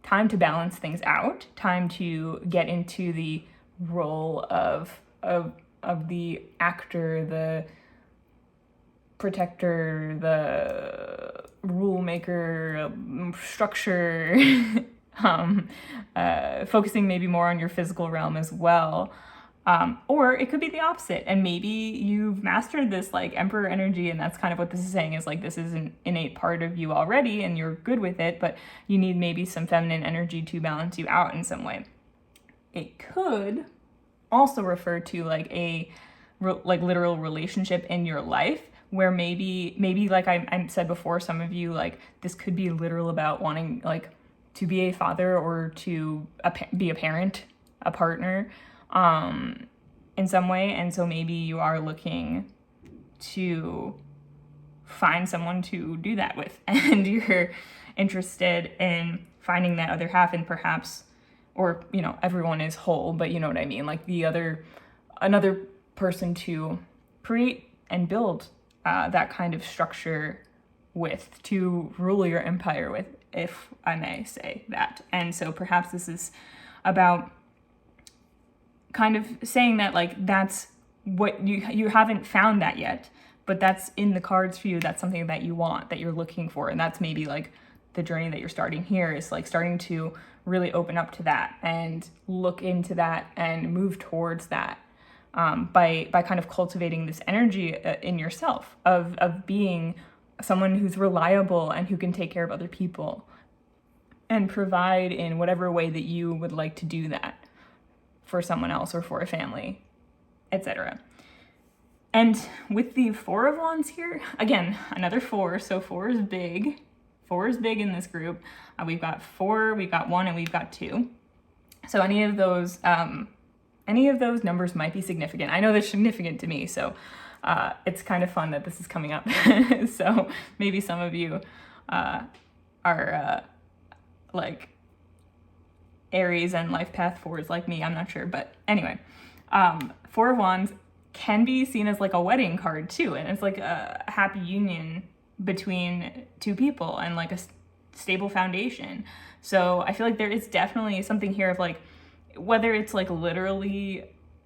balance things out, time to get into the role of the actor, the protector, the rule maker, structure, focusing maybe more on your physical realm as well. Or it could be the opposite, and maybe you've mastered this like Emperor energy, and that's kind of what this is saying, is like this is an innate part of you already and you're good with it, but you need maybe some feminine energy to balance you out in some way. It could also refer to like a literal relationship in your life, where maybe like I said before, some of you, like, this could be literal about wanting like to be a father or to be a parent, a partner, in some way. And so maybe you are looking to find someone to do that with, and you're interested in finding that other half, and perhaps, or, you know, everyone is whole, but you know what I mean, like another person to create and build that kind of structure with, to rule your empire with, if I may say that. And so perhaps this is about kind of saying that, like, that's what you haven't found that yet, but that's in the cards for you. That's something that you want, that you're looking for. And that's maybe like the journey that you're starting here, is like starting to really open up to that and look into that and move towards that, by kind of cultivating this energy in yourself of being someone who's reliable and who can take care of other people and provide in whatever way that you would like to do that for someone else or for a family, etc. And with the Four of Wands here, again, another 4, so 4 is big. 4 is big in this group. We've got 4, we've got 1, and we've got 2. So any of those numbers might be significant. I know they're significant to me, so it's kind of fun that this is coming up. So maybe some of you are like Aries and life path 4s like me, I'm not sure. But anyway, 4 of Wands can be seen as like a wedding card too, and it's like a happy union between two people and like a stable foundation. So I feel like there is definitely something here of like, whether it's like literally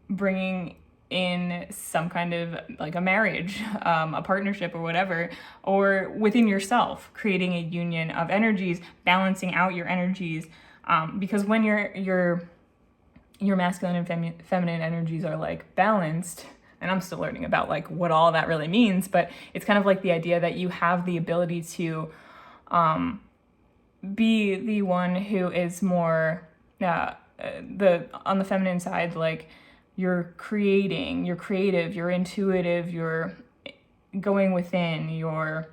bringing in some kind of like a marriage, a partnership or whatever, or within yourself, creating a union of energies, balancing out your energies, because when your masculine and feminine energies are like balanced, and I'm still learning about like what all that really means, but it's kind of like the idea that you have the ability to be the one who is more on the feminine side, like you're creating, you're creative, you're intuitive, you're going within, you're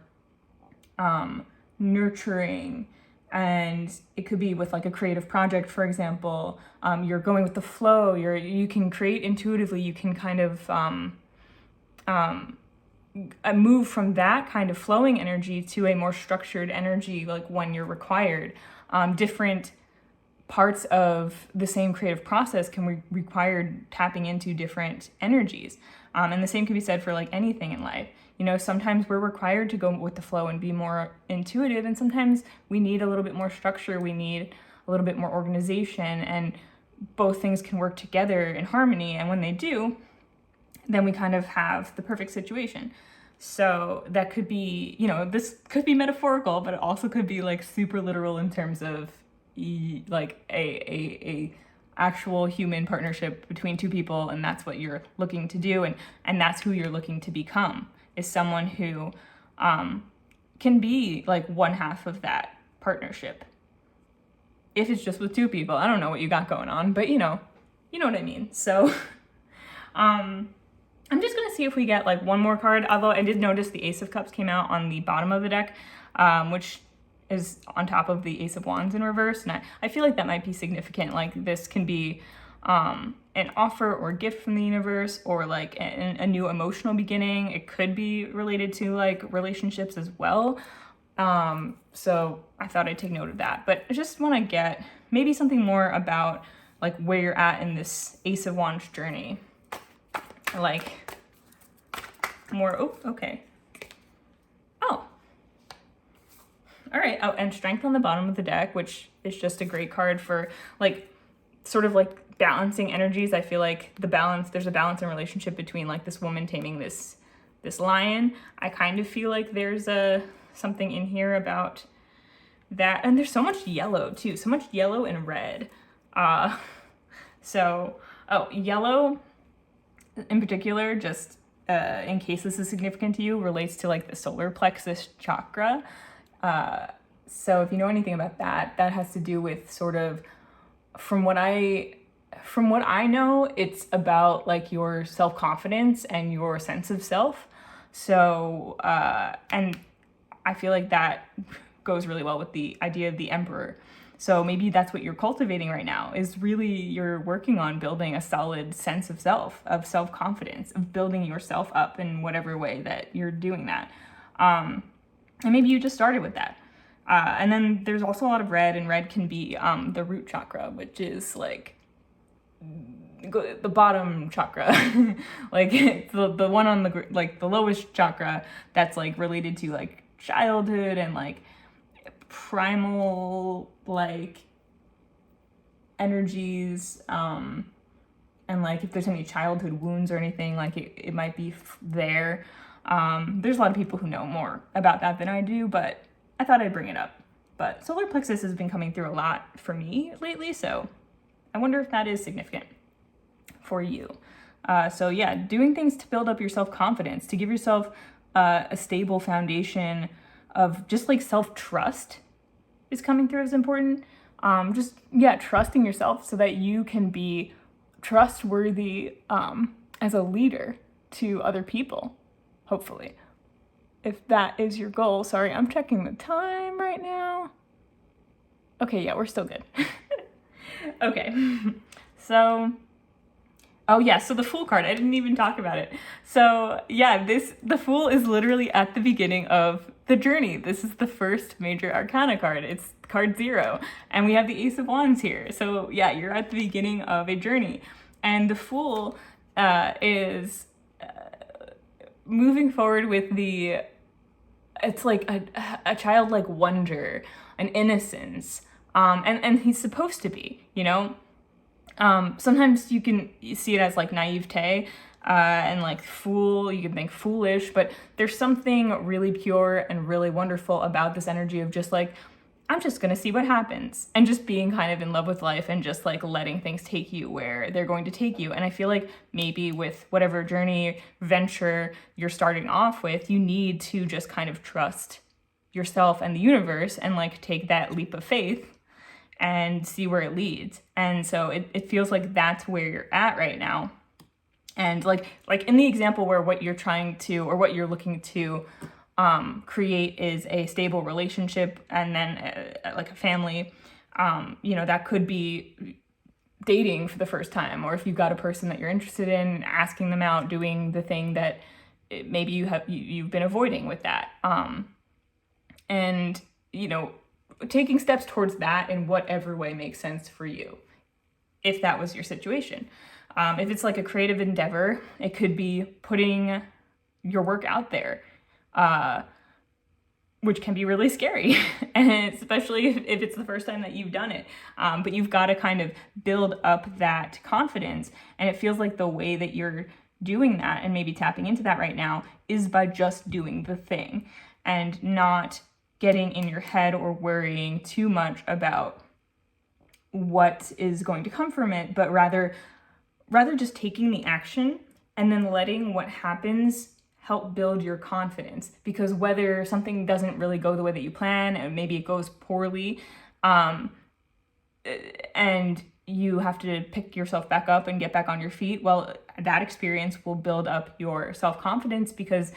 nurturing. And it could be with like a creative project, for example. You're going with the flow, you can create intuitively, you can kind of move from that kind of flowing energy to a more structured energy, like when you're required. Different parts of the same creative process can require tapping into different energies. And the same can be said for like anything in life. You know, sometimes we're required to go with the flow and be more intuitive, and sometimes we need a little bit more structure, we need a little bit more organization, and both things can work together in harmony. And when they do, then we kind of have the perfect situation. So that could be, you know, this could be metaphorical, but it also could be like super literal in terms of like a actual human partnership between two people, and that's what you're looking to do, and that's who you're looking to become, is someone who can be like one half of that partnership. If it's just with two people, I don't know what you got going on, but you know what I mean. So I'm just gonna see if we get like one more card, although I did notice the Ace of Cups came out on the bottom of the deck, which is on top of the Ace of Wands in reverse, and I feel like that might be significant. Like this can be an offer or gift from the universe, or like a new emotional beginning. It could be related to like relationships as well. So I thought I'd take note of that, but I just want to get maybe something more about like where you're at in this Ace of Wands journey. Like more, oh, okay. Oh, all right. Oh, and Strength on the bottom of the deck, which is just a great card for like sort of like balancing energies. I feel like there's a balance in relationship between like this woman taming this lion. I kind of feel like there's something in here about that. And there's so much yellow too, so much yellow and red. Yellow in particular, just in case this is significant to you, relates to like the solar plexus chakra. So if you know anything about that, that has to do with sort of, from what I know, it's about like your self-confidence and your sense of self. So, and I feel like that goes really well with the idea of the Emperor. So maybe that's what you're cultivating right now, is really you're working on building a solid sense of self, of self-confidence, of building yourself up in whatever way that you're doing that. And maybe you just started with that. And then there's also a lot of red, and red can be the root chakra, which is like the bottom chakra, like the one on the like the lowest chakra that's like related to like childhood and like primal like energies, and like if there's any childhood wounds or anything, like it might be there. There's a lot of people who know more about that than I do, but I thought I'd bring it up. But solar plexus has been coming through a lot for me lately, so I wonder if that is significant for you. So yeah, doing things to build up your self-confidence, to give yourself a stable foundation of just like self-trust is coming through as important. Trusting yourself so that you can be trustworthy as a leader to other people, hopefully. If that is your goal. Sorry, I'm checking the time right now. Okay, yeah, we're still good. Okay, so, oh yeah, so the Fool card, I didn't even talk about it. So yeah, the Fool is literally at the beginning of the journey. This is the first major arcana card. It's card 0, and we have the Ace of Wands here. So yeah, you're at the beginning of a journey, and the Fool is moving forward with it's like a childlike wonder, an innocence, and he's supposed to be, you know. Sometimes you see it as like naivete, and like fool, you can think foolish, but there's something really pure and really wonderful about this energy of just like, I'm just gonna see what happens, and just being kind of in love with life and just like letting things take you where they're going to take you. And I feel like maybe with whatever journey, venture you're starting off with, you need to just kind of trust yourself and the universe and like take that leap of faith and see where it leads. And so it feels like that's where you're at right now. And like in the example where what you're trying to, or what you're looking to create is a stable relationship, and then like a family, that could be dating for the first time, or if you've got a person that you're interested in, asking them out, doing the thing that maybe you've been avoiding with that, and taking steps towards that in whatever way makes sense for you, if that was your situation. If it's like a creative endeavor, it could be putting your work out there, which can be really scary, and especially if it's the first time that you've done it. But you've got to kind of build up that confidence, and it feels like the way that you're doing that and maybe tapping into that right now is by just doing the thing and not getting in your head or worrying too much about what is going to come from it, but rather just taking the action and then letting what happens help build your confidence. Because whether something doesn't really go the way that you plan, and maybe it goes poorly, and you have to pick yourself back up and get back on your feet, well, that experience will build up your self-confidence, because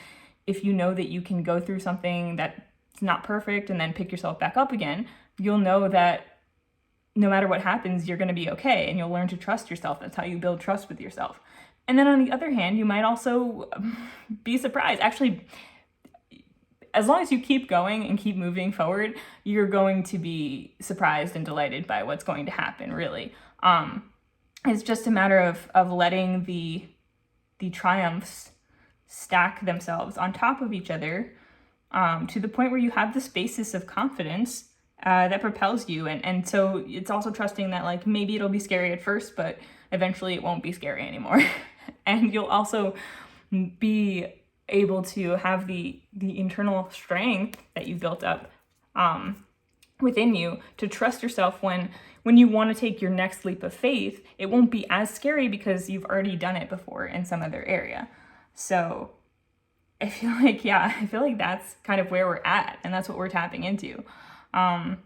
if you know that you can go through something that's not perfect and then pick yourself back up again, you'll know that no matter what happens, you're going to be okay, and you'll learn to trust yourself. That's how you build trust with yourself. And then on the other hand, you might also be surprised. Actually, as long as you keep going and keep moving forward, you're going to be surprised and delighted by what's going to happen, really. It's just a matter of letting the triumphs stack themselves on top of each other, to the point where you have this basis of confidence that propels you. And so it's also trusting that like maybe it'll be scary at first, but eventually it won't be scary anymore. And you'll also be able to have the internal strength that you built up within you to trust yourself when you want to take your next leap of faith. It won't be as scary because you've already done it before in some other area. So I feel like that's kind of where we're at, and that's what we're tapping into. A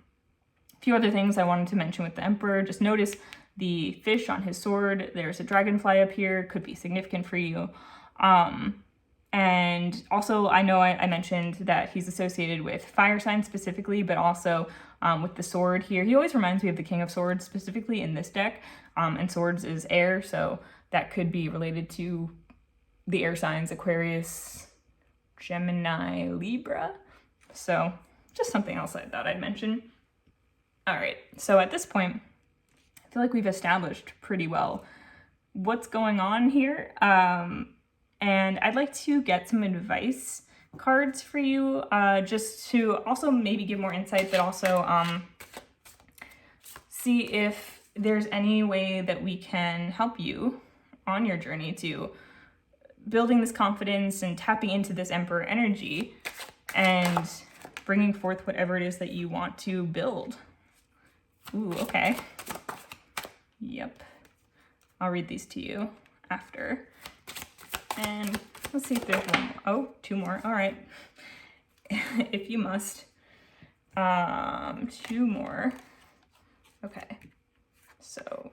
few other things I wanted to mention with the Emperor. Just notice the fish on his sword. There's a dragonfly up here, could be significant for you. And also, I know I mentioned that he's associated with fire signs specifically, but also with the sword here. He always reminds me of the King of Swords, specifically in this deck. And swords is air, so that could be related to the air signs, Aquarius, Gemini, Libra. So just something else I thought I'd mention. All right, so at this point, I feel like we've established pretty well what's going on here. And I'd like to get some advice cards for you, just to also maybe give more insight, but also see if there's any way that we can help you on your journey to building this confidence and tapping into this Emperor energy and bringing forth whatever it is that you want to build. Ooh, okay. Yep. I'll read these to you after. And let's see if there's one more. Oh, two more. All right. If you must. Two more. Okay. So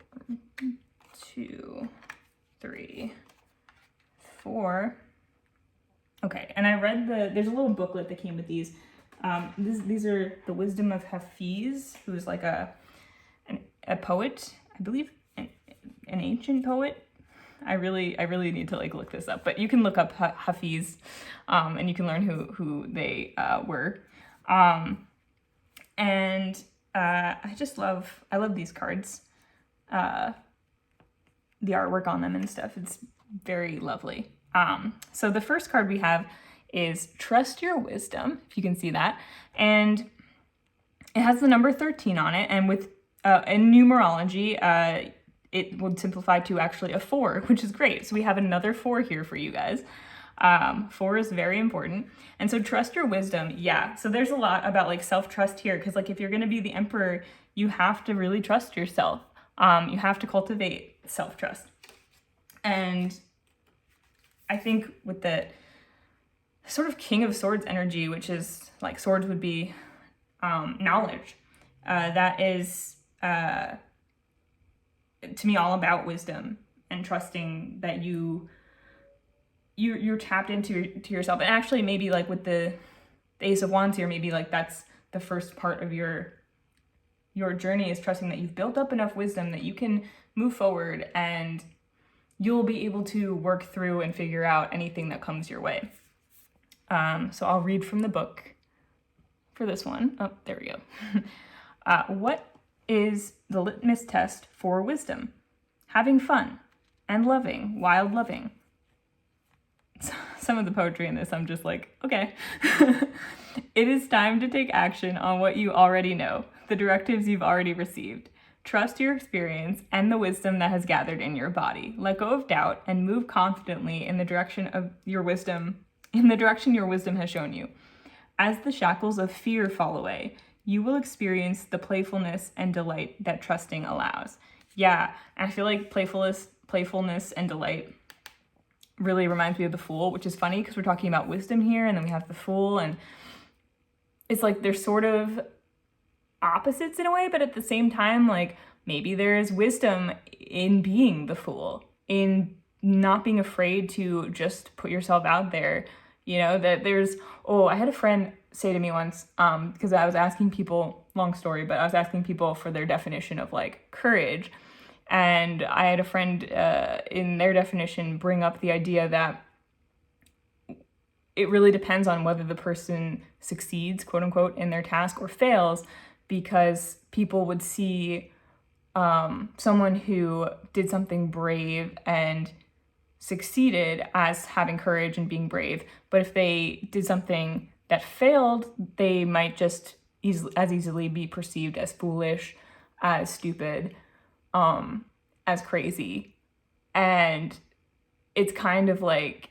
2, 3, 4. Okay, and I read there's a little booklet that came with these. These are the wisdom of Hafiz, who's like a poet, I believe, an ancient poet. I really need to like look this up, but you can look up Hafiz, and you can learn who they were. And I love these cards, the artwork on them and stuff. It's very lovely. So the first card we have is Trust Your Wisdom, if you can see that. And it has the number 13 on it. And with in numerology, it would simplify to actually a 4, which is great. So we have another 4 here for you guys. 4 is very important. And so trust your wisdom. Yeah. So there's a lot about like self-trust here. Cause like if you're going to be the emperor, you have to really trust yourself. You have to cultivate self-trust. And I think with the sort of King of Swords energy, which is like swords would be knowledge, that is to me all about wisdom and trusting that you're tapped into yourself. And actually maybe like with the Ace of Wands here, maybe like that's the first part of your journey, is trusting that you've built up enough wisdom that you can move forward and you'll be able to work through and figure out anything that comes your way. So I'll read from the book for this one. Oh, there we go. What is the litmus test for wisdom? Having fun and loving while loving. Some of the poetry in this, I'm just like, okay. It is time to take action on what you already know, the directives you've already received. Trust your experience and the wisdom that has gathered in your body. Let go of doubt and move confidently in the direction of your wisdom, in the direction your wisdom has shown you. As the shackles of fear fall away, you will experience the playfulness and delight that trusting allows. Yeah, and I feel like playfulness and delight really reminds me of the Fool, which is funny because we're talking about wisdom here, and then we have the Fool, and it's like they're sort of opposites in a way, but at the same time, like maybe there's wisdom in being the Fool, in not being afraid to just put yourself out there. You know, that there's, I had a friend say to me once, because I was asking people, long story, but I was asking people for their definition of like courage. And I had a friend in their definition bring up the idea that it really depends on whether the person succeeds, quote unquote, in their task or fails, because people would see someone who did something brave and succeeded as having courage and being brave. But if they did something that failed, they might just as easily be perceived as foolish, as stupid, as crazy. And it's kind of like,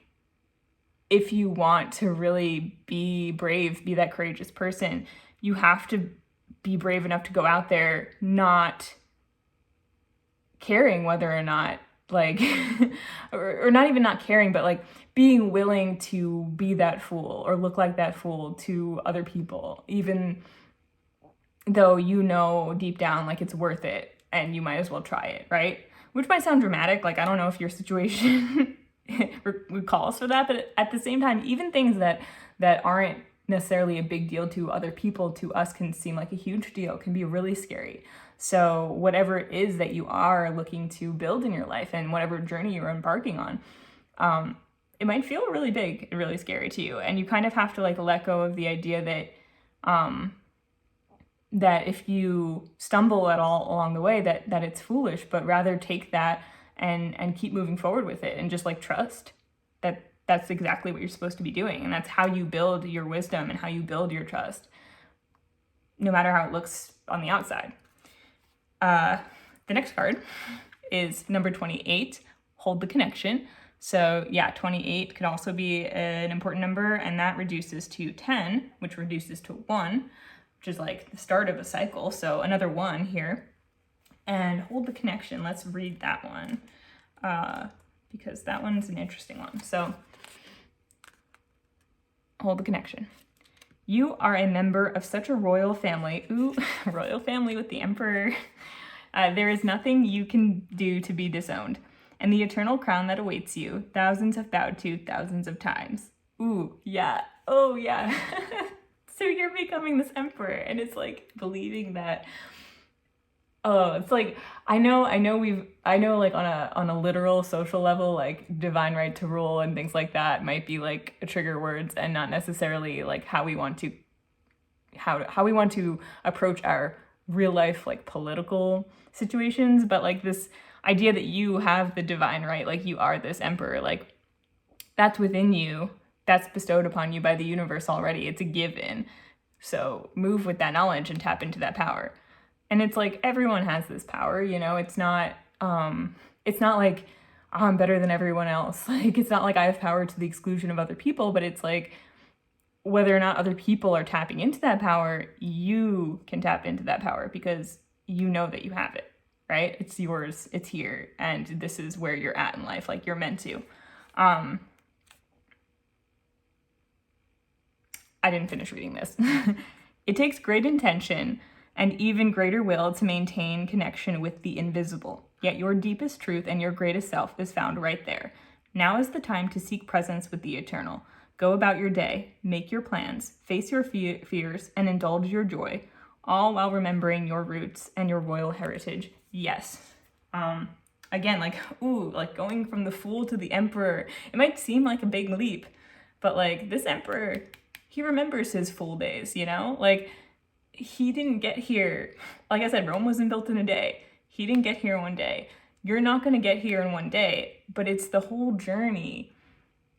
if you want to really be brave, be that courageous person, you have to be brave enough to go out there not caring whether or not, like, or not even not caring, but like being willing to be that fool or look like that fool to other people, even though you know deep down like it's worth it and you might as well try it, right? Which might sound dramatic, like I don't know if your situation calls for that, but at the same time, even things that aren't necessarily a big deal to other people, to us can seem like a huge deal, can be really scary. So whatever it is that you are looking to build in your life and whatever journey you're embarking on, it might feel really big and really scary to you. And you kind of have to like let go of the idea that that if you stumble at all along the way, that it's foolish, but rather take that and keep moving forward with it and just like trust that that's exactly what you're supposed to be doing. And that's how you build your wisdom and how you build your trust, no matter how it looks on the outside. The next card is number 28, hold the connection. So yeah, 28 could also be an important number, and that reduces to 10, which reduces to 1, which is like the start of a cycle. So another 1 here. And hold the connection. Let's read that one because that one's an interesting one. So hold the connection. You are a member of such a royal family. Ooh, royal family with the emperor. There is nothing you can do to be disowned. And the eternal crown that awaits you, thousands have bowed to thousands of times. Ooh, yeah. Oh, yeah. So you're becoming this emperor, and it's like believing that. Oh, it's like I know like on a literal social level, like divine right to rule and things like that might be like trigger words and not necessarily like how we want to approach our real life like political situations, but like this idea that you have the divine right, like you are this emperor, like that's within you, that's bestowed upon you by the universe already. It's a given. So move with that knowledge and tap into that power. And it's like everyone has this power, you know. It's not like I'm better than everyone else. Like it's not like I have power to the exclusion of other people, but it's like whether or not other people are tapping into that power, you can tap into that power because you know that you have it, right? It's yours, it's here, and this is where you're at in life, like you're meant to. I didn't finish reading this. It takes great intention and even greater will to maintain connection with the invisible. Yet your deepest truth and your greatest self is found right there. Now is the time to seek presence with the eternal. Go about your day, make your plans, face your fears, and indulge your joy, all while remembering your roots and your royal heritage. Yes. Again, like going from the fool to the emperor. It might seem like a big leap, but like this emperor, he remembers his fool days, you know? Like he didn't get here. Like I said, Rome wasn't built in a day. He didn't get here in one day. You're not going to get here in one day, but it's the whole journey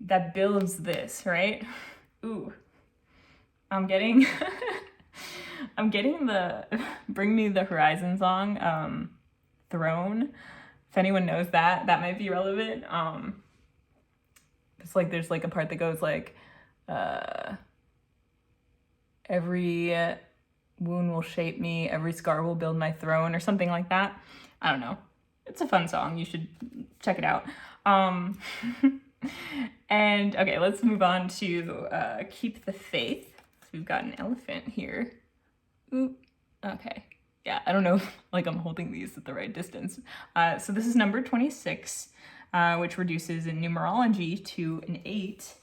that builds this, right? Ooh, I'm getting the Bring Me the Horizon song, Throne. If anyone knows that might be relevant. It's like there's like a part that goes like, every wound will shape me, every scar will build my throne, or something like that. I don't know. It's a fun song. You should check it out. And okay, let's move on to Keep the Faith. So we've got an elephant here. Ooh, okay. Yeah, I don't know if like I'm holding these at the right distance. So this is number 26, which reduces in numerology to an 8.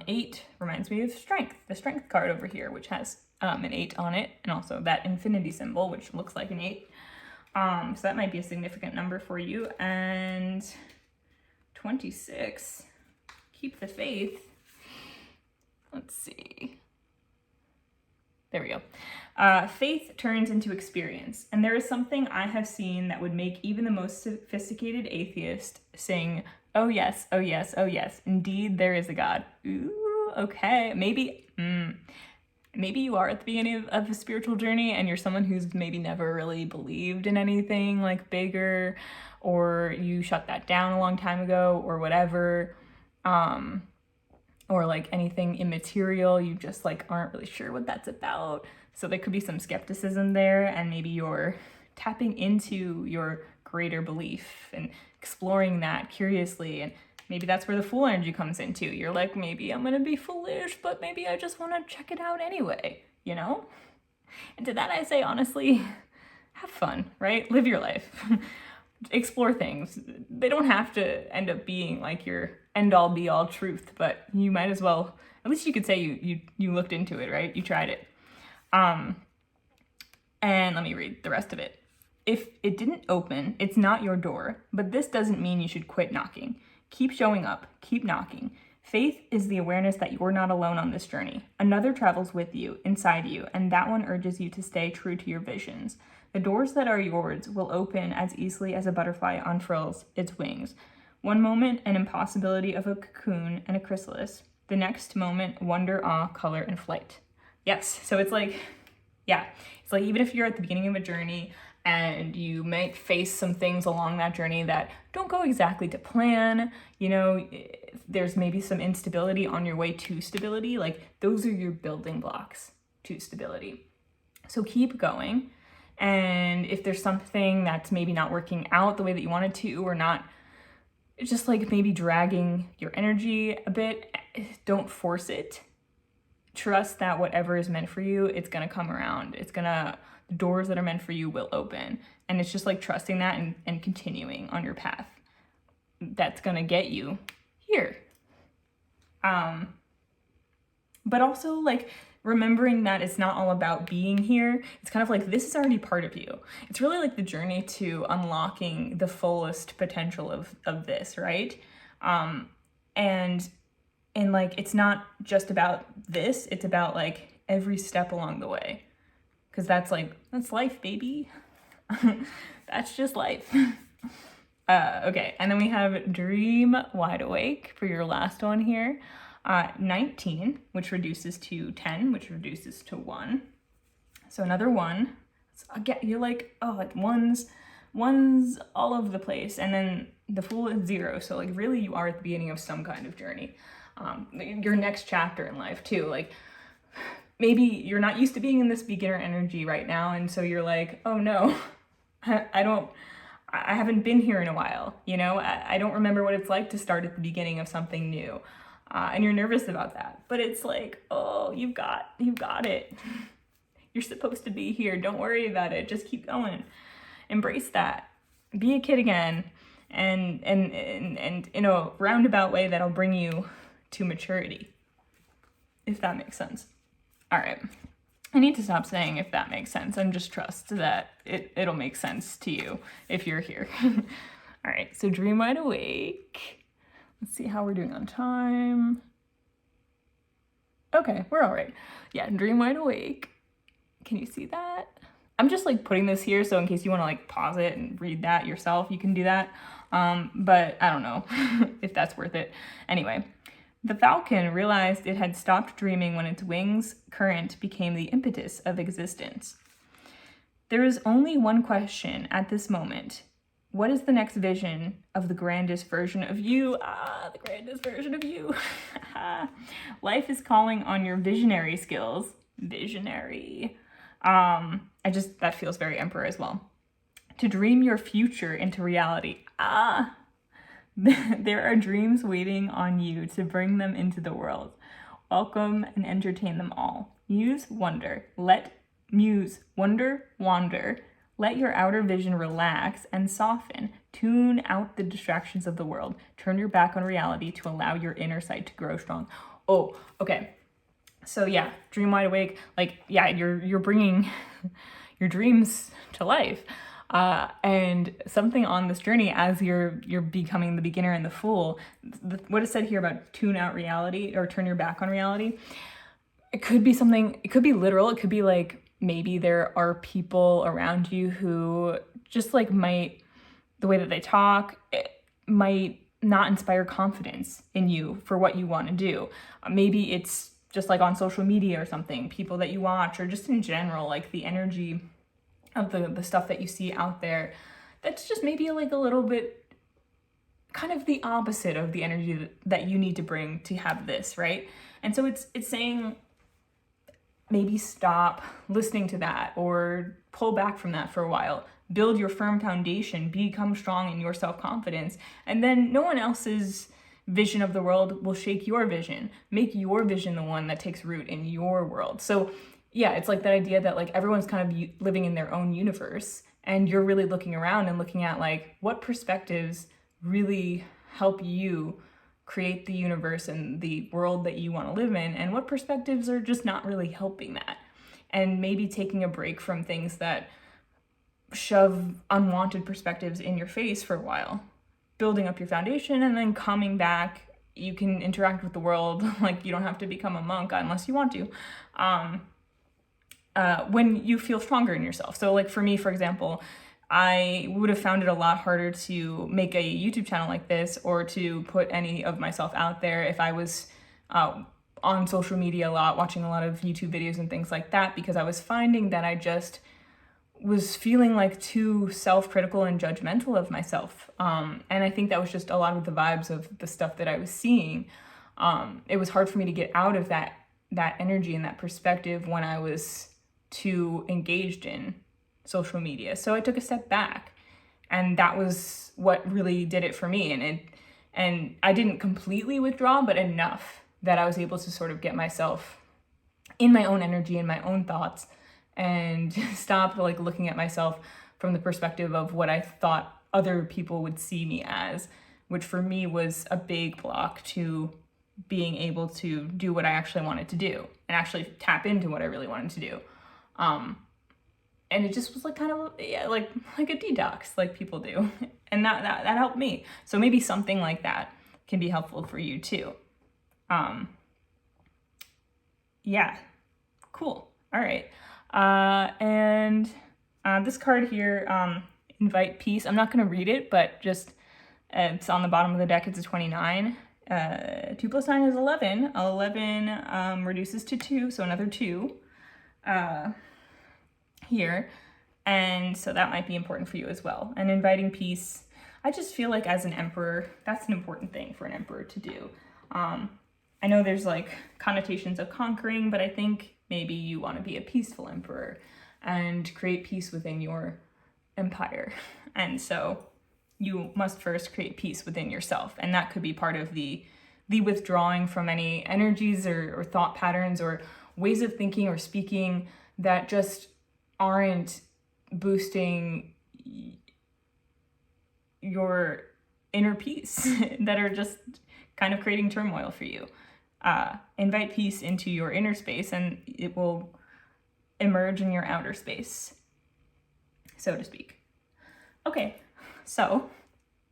8 reminds me of strength, the strength card over here, which has an 8 on it, and also that infinity symbol, which looks like an 8. So that might be a significant number for you. And 26, keep the faith. Let's see. There we go. Faith turns into experience, and there is something I have seen that would make even the most sophisticated atheist sing, "Oh yes, oh yes, oh yes, indeed there is a God." Ooh, okay, maybe you are at the beginning of a spiritual journey and you're someone who's maybe never really believed in anything like bigger, or you shut that down a long time ago or whatever, or like anything immaterial, you just like aren't really sure what that's about. So there could be some skepticism there, and maybe you're tapping into your greater belief and exploring that curiously, and maybe that's where the fool energy comes into. You're like, maybe I'm gonna be foolish, but maybe I just want to check it out anyway, you know? And to that I say, honestly, have fun, right? Live your life. Explore things. They don't have to end up being like your end-all be-all truth, but you might as well, at least you could say you looked into it, right? You tried it. And let me read the rest of it. If it didn't open, it's not your door, but this doesn't mean you should quit knocking. Keep showing up, keep knocking. Faith is the awareness that you're not alone on this journey. Another travels with you, inside you, and that one urges you to stay true to your visions. The doors that are yours will open as easily as a butterfly unfurls its wings. One moment, an impossibility of a cocoon and a chrysalis. The next moment, wonder, awe, color, and flight. Yes, so it's like, yeah, it's like even if you're at the beginning of a journey and you might face some things along that journey that don't go exactly to plan, you know, there's maybe some instability on your way to stability, like those are your building blocks to stability. So keep going. And if there's something that's maybe not working out the way that you wanted to, or not, just like maybe dragging your energy a bit, don't force it. Trust that whatever is meant for you, it's gonna come around. The doors that are meant for you will open. And it's just like trusting that and continuing on your path. That's gonna get you here. But also like remembering that it's not all about being here. It's kind of like, this is already part of you. It's really like the journey to unlocking the fullest potential of this, right? And like, it's not just about this, it's about like every step along the way. Cause that's life, baby. That's just life. Okay, and then we have Dream Wide Awake for your last one here. 19, which reduces to 10, which reduces to 1. So another 1. So again, you're like, oh, like one's all over the place. And then the Fool is 0. So like really you are at the beginning of some kind of journey. Your next chapter in life too. Like maybe you're not used to being in this beginner energy right now. And so you're like, oh no, I haven't been here in a while. You know, I don't remember what it's like to start at the beginning of something new. And you're nervous about that, but it's like, oh, you've got it. You're supposed to be here. Don't worry about it. Just keep going. Embrace that. Be a kid again, and in a roundabout way that'll bring you to maturity, if that makes sense. All right. I need to stop saying if that makes sense and just trust that it'll make sense to you if you're here. All right. So Dream Wide Awake. Let's see how we're doing on time. Okay, we're all right. Yeah, Dream Wide Awake. Can you see that? I'm just like putting this here, so in case you want to like pause it and read that yourself, you can do that. But I don't know if that's worth it. Anyway, the falcon realized it had stopped dreaming when its wings' current became the impetus of existence. There is only one question at this moment. What is the next vision of the grandest version of you? The grandest version of you. Life is calling on your visionary skills. Visionary. That feels very Emperor as well. To dream your future into reality. There are dreams waiting on you to bring them into the world. Welcome and entertain them all. Muse, wonder. Wander. Let your outer vision relax and soften. Tune out the distractions of the world. Turn your back on reality to allow your inner sight to grow strong. Oh, okay. So yeah, Dream Wide Awake. Like, yeah, you're bringing your dreams to life. And something on this journey as you're becoming the beginner and the fool, what is said here about tune out reality or turn your back on reality, it could be something, it could be literal. It could be like, maybe there are people around you who just like the way that they talk, it might not inspire confidence in you for what you want to do. Maybe it's just like on social media or something, people that you watch, or just in general, like the energy of the stuff that you see out there, that's just maybe like a little bit kind of the opposite of the energy that you need to bring to have this, right? And so it's saying, maybe stop listening to that or pull back from that for a while. Build your firm foundation, become strong in your self-confidence, and then no one else's vision of the world will shake your vision. Make your vision the one that takes root in your world. So yeah, it's like that idea that like everyone's kind of living in their own universe, and you're really looking around and looking at like what perspectives really help you create the universe and the world that you want to live in, and what perspectives are just not really helping that. And maybe taking a break from things that shove unwanted perspectives in your face for a while, building up your foundation, and then coming back. You can interact with the world. Like, you don't have to become a monk unless you want to, when you feel stronger in yourself. So like for me, for example, I would have found it a lot harder to make a YouTube channel like this or to put any of myself out there if I was on social media a lot, watching a lot of YouTube videos and things like that, because I was finding that I just was feeling like too self-critical and judgmental of myself. And I think that was just a lot of the vibes of the stuff that I was seeing. It was hard for me to get out of that energy and that perspective when I was too engaged in social media. So I took a step back, and that was what really did it for me. And I didn't completely withdraw, but enough that I was able to sort of get myself in my own energy and my own thoughts, and stop like looking at myself from the perspective of what I thought other people would see me as, which for me was a big block to being able to do what I actually wanted to do and actually tap into what I really wanted to do. And it just was like kind of like a detox, like people do, and that helped me. So maybe something like that can be helpful for you too. Yeah, cool. All right. And this card here, invite peace. I'm not going to read it, but just it's on the bottom of the deck. It's a 29. 2 plus 9 is 11. 11 reduces to 2, so another 2 here. And so that might be important for you as well. And inviting peace, I just feel like as an emperor, that's an important thing for an emperor to do. I know there's like connotations of conquering, but I think maybe you want to be a peaceful emperor and create peace within your empire. And so you must first create peace within yourself. And that could be part of the withdrawing from any energies or thought patterns or ways of thinking or speaking that just aren't boosting your inner peace, that are just kind of creating turmoil for you. Invite peace into your inner space, and it will emerge in your outer space, so to speak. Okay, so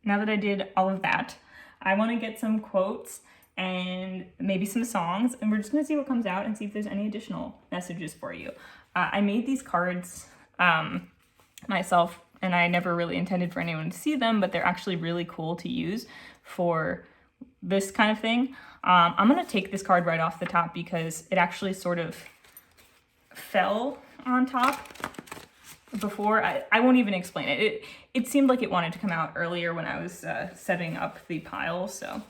now that I did all of that, I want to get some quotes and maybe some songs, and we're just going to see what comes out and see if there's any additional messages for you. I made these cards myself, and I never really intended for anyone to see them, but they're actually really cool to use for this kind of thing. I'm going to take this card right off the top because it actually sort of fell on top before. I won't even explain it. It seemed like it wanted to come out earlier when I was setting up the pile, so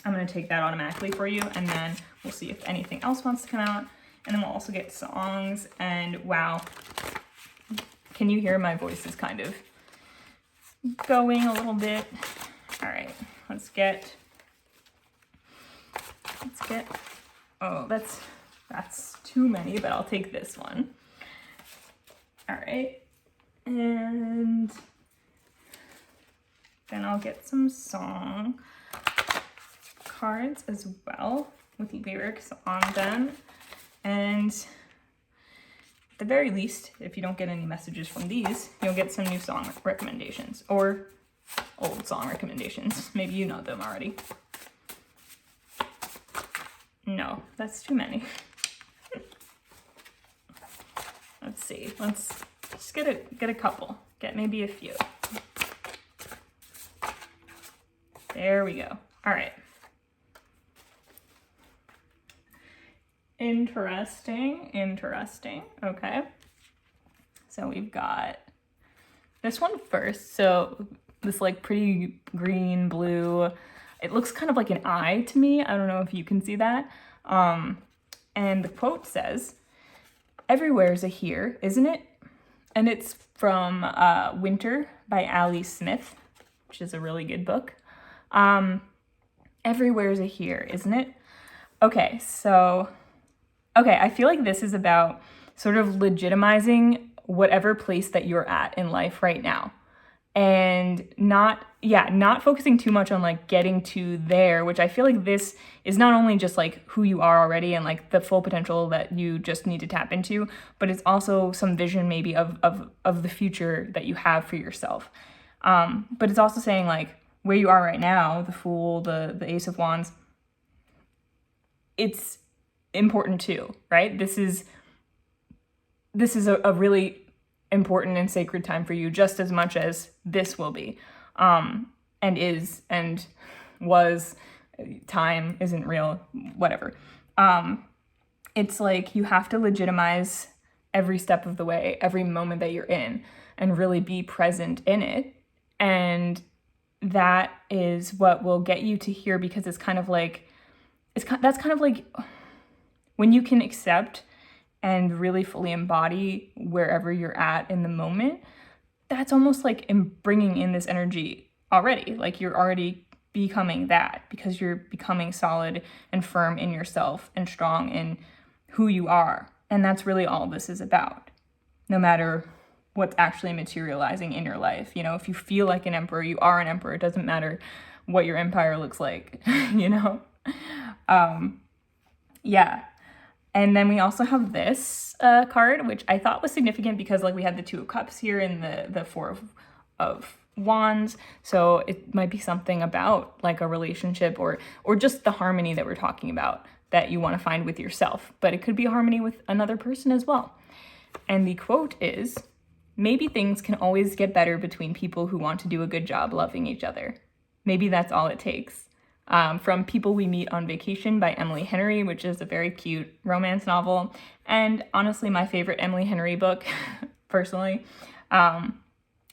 I'm going to take that automatically for you, and then we'll see if anything else wants to come out, and then we'll also get songs. And wow, can you hear my voice is kind of going a little bit? All right, let's get, oh, that's too many, but I'll take this one. All right, and then I'll get some song cards as well with lyrics on them. And at the very least, if you don't get any messages from these, you'll get some new song recommendations or old song recommendations. Maybe you know them already. No, that's too many. Let's see. Let's just get a couple. Get maybe a few. There we go. All right. Interesting. Okay. So we've got this one first. So this like pretty green, blue, it looks kind of like an eye to me. I don't know if you can see that. And the quote says, "Everywhere's a here, isn't it?" And it's from Winter by Ali Smith, which is a really good book. Everywhere's a here, isn't it? Okay, so, I feel like this is about sort of legitimizing whatever place that you're at in life right now. And not focusing too much on like getting to there, which I feel like this is not only just like who you are already and like the full potential that you just need to tap into, but it's also some vision maybe of the future that you have for yourself. But it's also saying like where you are right now, the Fool, the Ace of Wands, it's important too, right? This is a really important and sacred time for you just as much as this will be, and is and was. Time isn't real, whatever. It's like you have to legitimize every step of the way, every moment that you're in, and really be present in it. And that is what will get you to here, because it's kind of like, that's kind of like when you can accept and really fully embody wherever you're at in the moment, that's almost like bringing in this energy already. Like you're already becoming that, because you're becoming solid and firm in yourself and strong in who you are. And that's really all this is about, no matter what's actually materializing in your life. You know, if you feel like an emperor, you are an emperor. It doesn't matter what your empire looks like, you know? Yeah. And then we also have this card, which I thought was significant because like we had the Two of Cups here and the Four of Wands. So it might be something about like a relationship or just the harmony that we're talking about that you want to find with yourself. But it could be a harmony with another person as well. And the quote is, "Maybe things can always get better between people who want to do a good job loving each other. Maybe that's all it takes." From People We Meet on Vacation by Emily Henry, which is a very cute romance novel. And honestly, my favorite Emily Henry book, personally.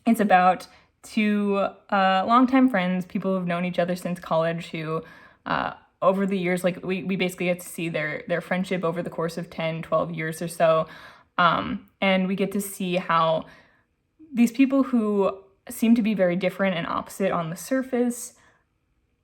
It's about two longtime friends, people who've known each other since college, who over the years, like we basically get to see their friendship over the course of 10, 12 years or so. And we get to see how these people who seem to be very different and opposite on the surface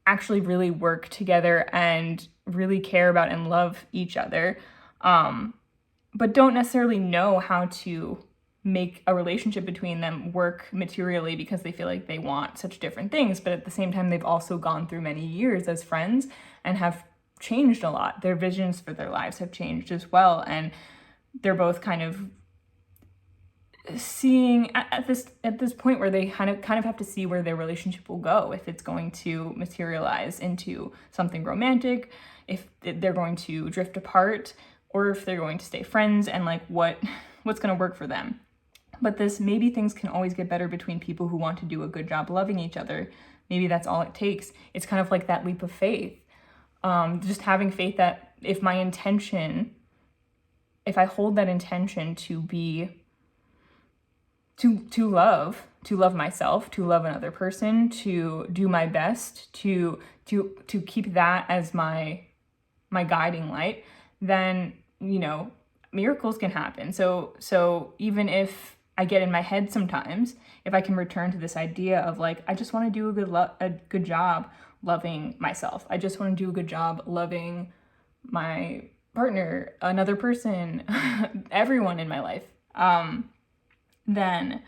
actually really work together and really care about and love each other, but don't necessarily know how to make a relationship between them work materially because they feel like they want such different things. But at the same time, they've also gone through many years as friends and have changed a lot. Their visions for their lives have changed as well. And they're both kind of seeing at this point where they kind of have to see where their relationship will go, if it's going to materialize into something romantic, if they're going to drift apart, or if they're going to stay friends, and like what's going to work for them. But this, maybe things can always get better between people who want to do a good job loving each other. Maybe that's all it takes. It's kind of like that leap of faith. Just having faith that if I hold that intention to be to love myself, to love another person, to do my best, to keep that as my guiding light, then, you know, miracles can happen. So even if I get in my head sometimes, if I can return to this idea of like, I just want to do a good job loving myself. I just want to do a good job loving my partner, another person, everyone in my life. Then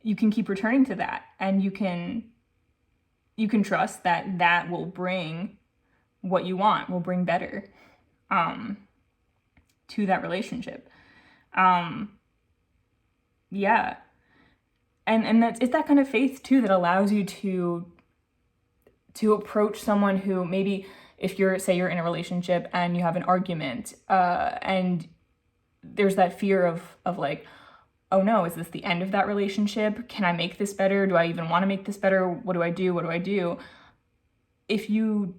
you can keep returning to that, and you can trust that will bring what you want, will bring better to that relationship. Yeah. And it's that kind of faith too that allows you to approach someone who maybe, if you're in a relationship and you have an argument, and there's that fear of like, oh no, is this the end of that relationship? Can I make this better? Do I even want to make this better? What do I do? If you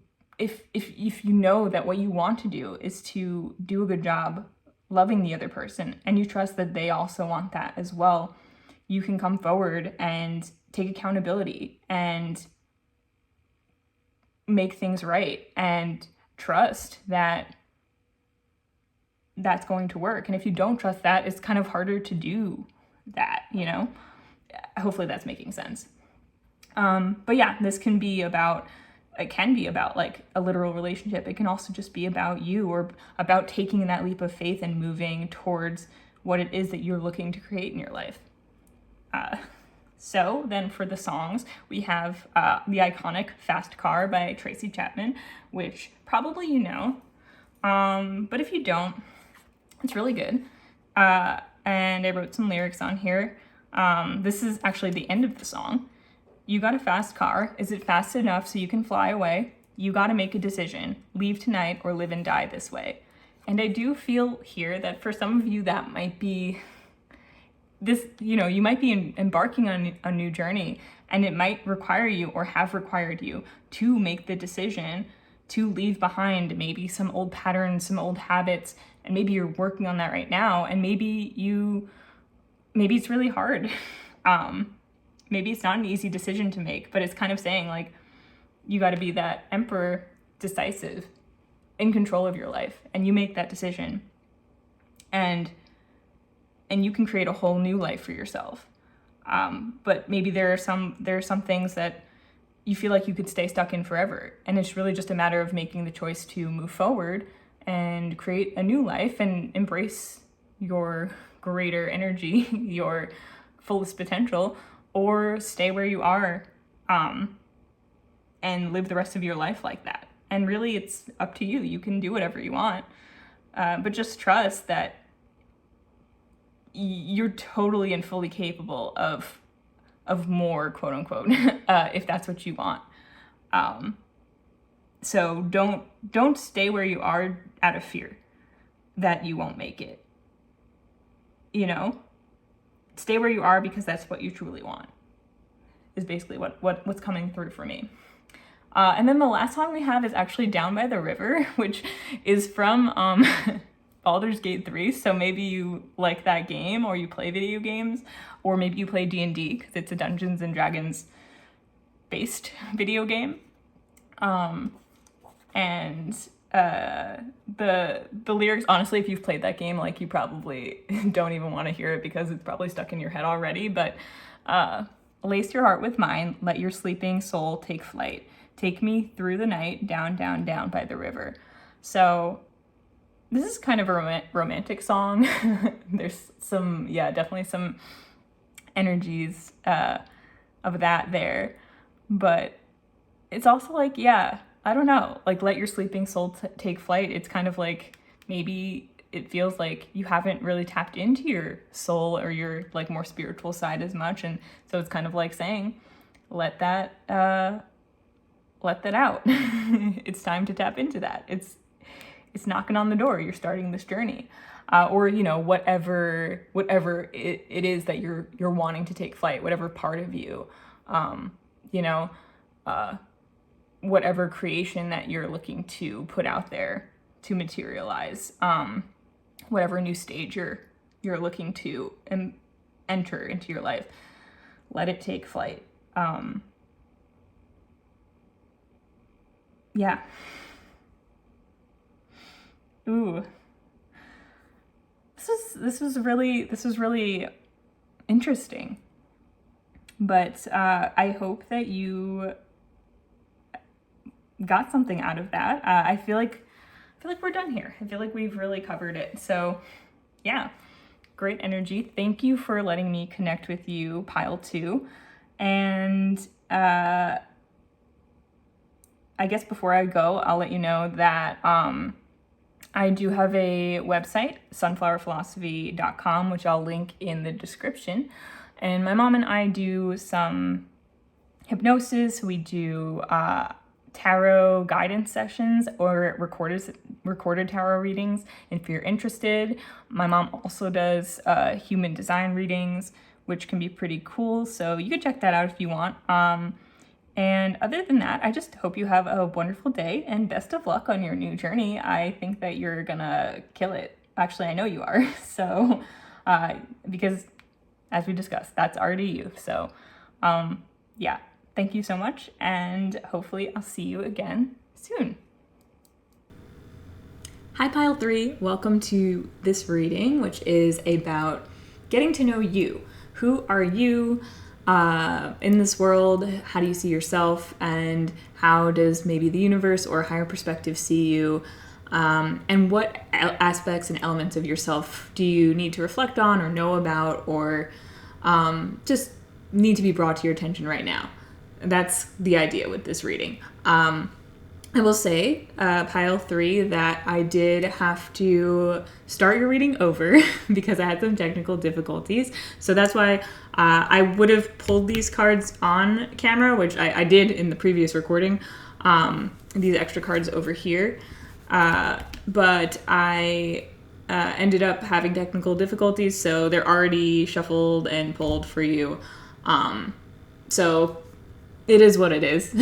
know that what you want to do is to do a good job loving the other person, and you trust that they also want that as well, you can come forward and take accountability and make things right and trust that that's going to work. And if you don't trust that, it's kind of harder to do that, you know? Hopefully that's making sense. But yeah, this can be about like a literal relationship. It can also just be about you, or about taking that leap of faith and moving towards what it is that you're looking to create in your life. So then for the songs, we have the iconic Fast Car by Tracy Chapman, which probably you know. But if you don't, it's really good. And I wrote some lyrics on here. This is actually the end of the song. You got a fast car. Is it fast enough so you can fly away? You got to make a decision. Leave tonight or live and die this way. And I do feel here that for some of you that might be this, you might be embarking on a new journey, and it might require you or have required you to make the decision to leave behind maybe some old patterns, some old habits, and maybe you're working on that right now, and maybe it's really hard. Maybe it's not an easy decision to make, but it's kind of saying like, you got to be that emperor, decisive, in control of your life, and you make that decision, and you can create a whole new life for yourself. But maybe there are some things that you feel like you could stay stuck in forever, and it's really just a matter of making the choice to move forward and create a new life and embrace your greater energy, your fullest potential, or stay where you are and live the rest of your life like that. And really, it's up to you. You can do whatever you want, but just trust that you're totally and fully capable of more, quote unquote, if that's what you want. So don't stay where you are out of fear that you won't make it. Stay where you are because that's what you truly want, is basically what's coming through for me. And then the last song we have is actually Down by the River, which is from Baldur's Gate 3. So maybe you like that game, or you play video games, or maybe you play D&D because it's a Dungeons and Dragons based video game. And the lyrics, honestly, if you've played that game, like, you probably don't even want to hear it because it's probably stuck in your head already. But lace your heart with mine, let your sleeping soul take flight. Take me through the night, down, down, down by the river. So this is kind of a romantic song. There's definitely some energies of that there. But it's also like, I don't know, like, let your sleeping soul take flight. It's kind of like, maybe it feels like you haven't really tapped into your soul or your like more spiritual side as much. And so it's kind of like saying, let that out. It's time to tap into that. It's knocking on the door. You're starting this journey, or whatever it is that you're wanting to take flight. Whatever part of you, whatever creation that you're looking to put out there to materialize. Whatever new stage you're looking to enter into your life. Let it take flight. Yeah. Ooh. This was really interesting. But I hope that you got something out of that. I feel like we're done here. I feel like we've really covered it. So yeah, great energy. Thank you for letting me connect with you, Pile 2. And I guess before I go, I'll let you know that I do have a website, sunflowerphilosophy.com, which I'll link in the description. And my mom and I do some hypnosis. We do tarot guidance sessions or recorded tarot readings if you're interested. My mom also does human design readings, which can be pretty cool. So you can check that out if you want. And other than that, I just hope you have a wonderful day and best of luck on your new journey. I think that you're gonna kill it. Actually, I know you are. So, because as we discussed, that's already you. So, yeah, thank you so much. And hopefully I'll see you again soon. Hi, Pile 3. Welcome to this reading, which is about getting to know you. Who are you? In this world, how do you see yourself, and how does maybe the universe or a higher perspective see you, and what aspects and elements of yourself do you need to reflect on or know about, or just need to be brought to your attention right now. That's the idea with this reading. I will say, Pile 3, that I did have to start your reading over because I had some technical difficulties. So that's why I would have pulled these cards on camera, which I did in the previous recording, these extra cards over here. But I ended up having technical difficulties, so they're already shuffled and pulled for you. So it is what it is.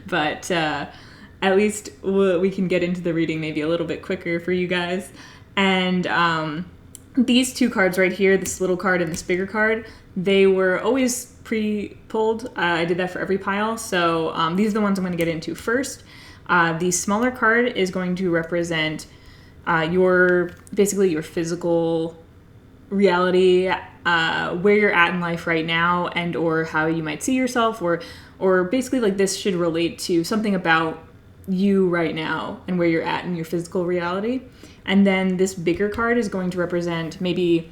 But at least we can get into the reading maybe a little bit quicker for you guys. And these two cards right here, this little card and this bigger card, they were always pre-pulled. I did that for every pile. So these are the ones I'm going to get into first. The smaller card is going to represent your physical reality, where you're at in life right now, and or how you might see yourself, or basically like this should relate to something about you right now and where you're at in your physical reality. And then this bigger card is going to represent maybe,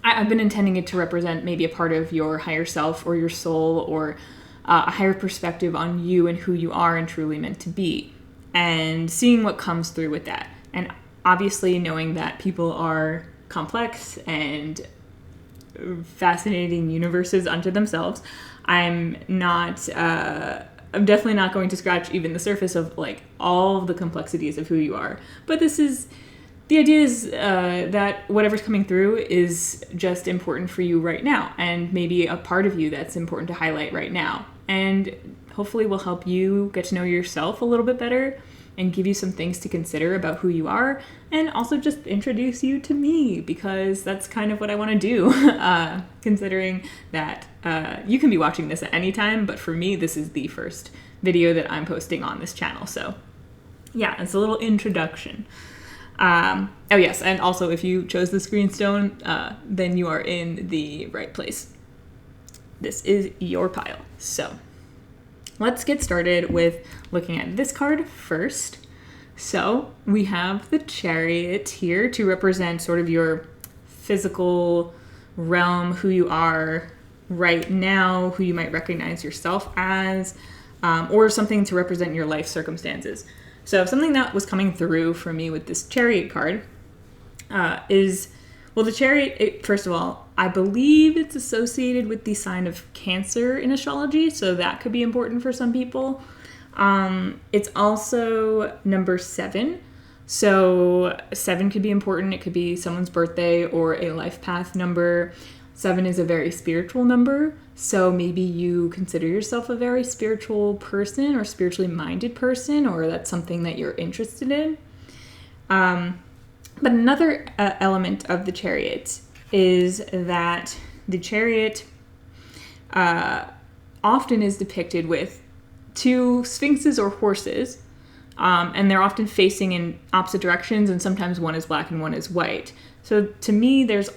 I've been intending it to represent maybe a part of your higher self or your soul, or a higher perspective on you and who you are and truly meant to be, and seeing what comes through with that. And obviously knowing that people are complex and fascinating universes unto themselves, I'm definitely not going to scratch even the surface of like all of the complexities of who you are. But the idea is that whatever's coming through is just important for you right now, and maybe a part of you that's important to highlight right now. And hopefully will help you get to know yourself a little bit better and give you some things to consider about who you are, and also just introduce you to me, because that's kind of what I want to do, considering that you can be watching this at any time, but for me, this is the first video that I'm posting on this channel. So yeah, it's a little introduction. Oh yes, and also if you chose this green stone, then you are in the right place. This is your pile. So let's get started with looking at this card first. So we have the Chariot here to represent sort of your physical realm, who you are right now, who you might recognize yourself as, or something to represent your life circumstances. So something that was coming through for me with this Chariot card is, well, the Chariot, first of all, I believe it's associated with the sign of Cancer in astrology, so that could be important for some people. It's also number 7, so 7 could be important. It could be someone's birthday or a life path number. 7 is a very spiritual number, so maybe you consider yourself a very spiritual person or spiritually minded person, or that's something that you're interested in. But another element of the Chariot is that the Chariot often is depicted with 2 sphinxes or horses, and they're often facing in opposite directions, and sometimes one is black and one is white. So to me, there's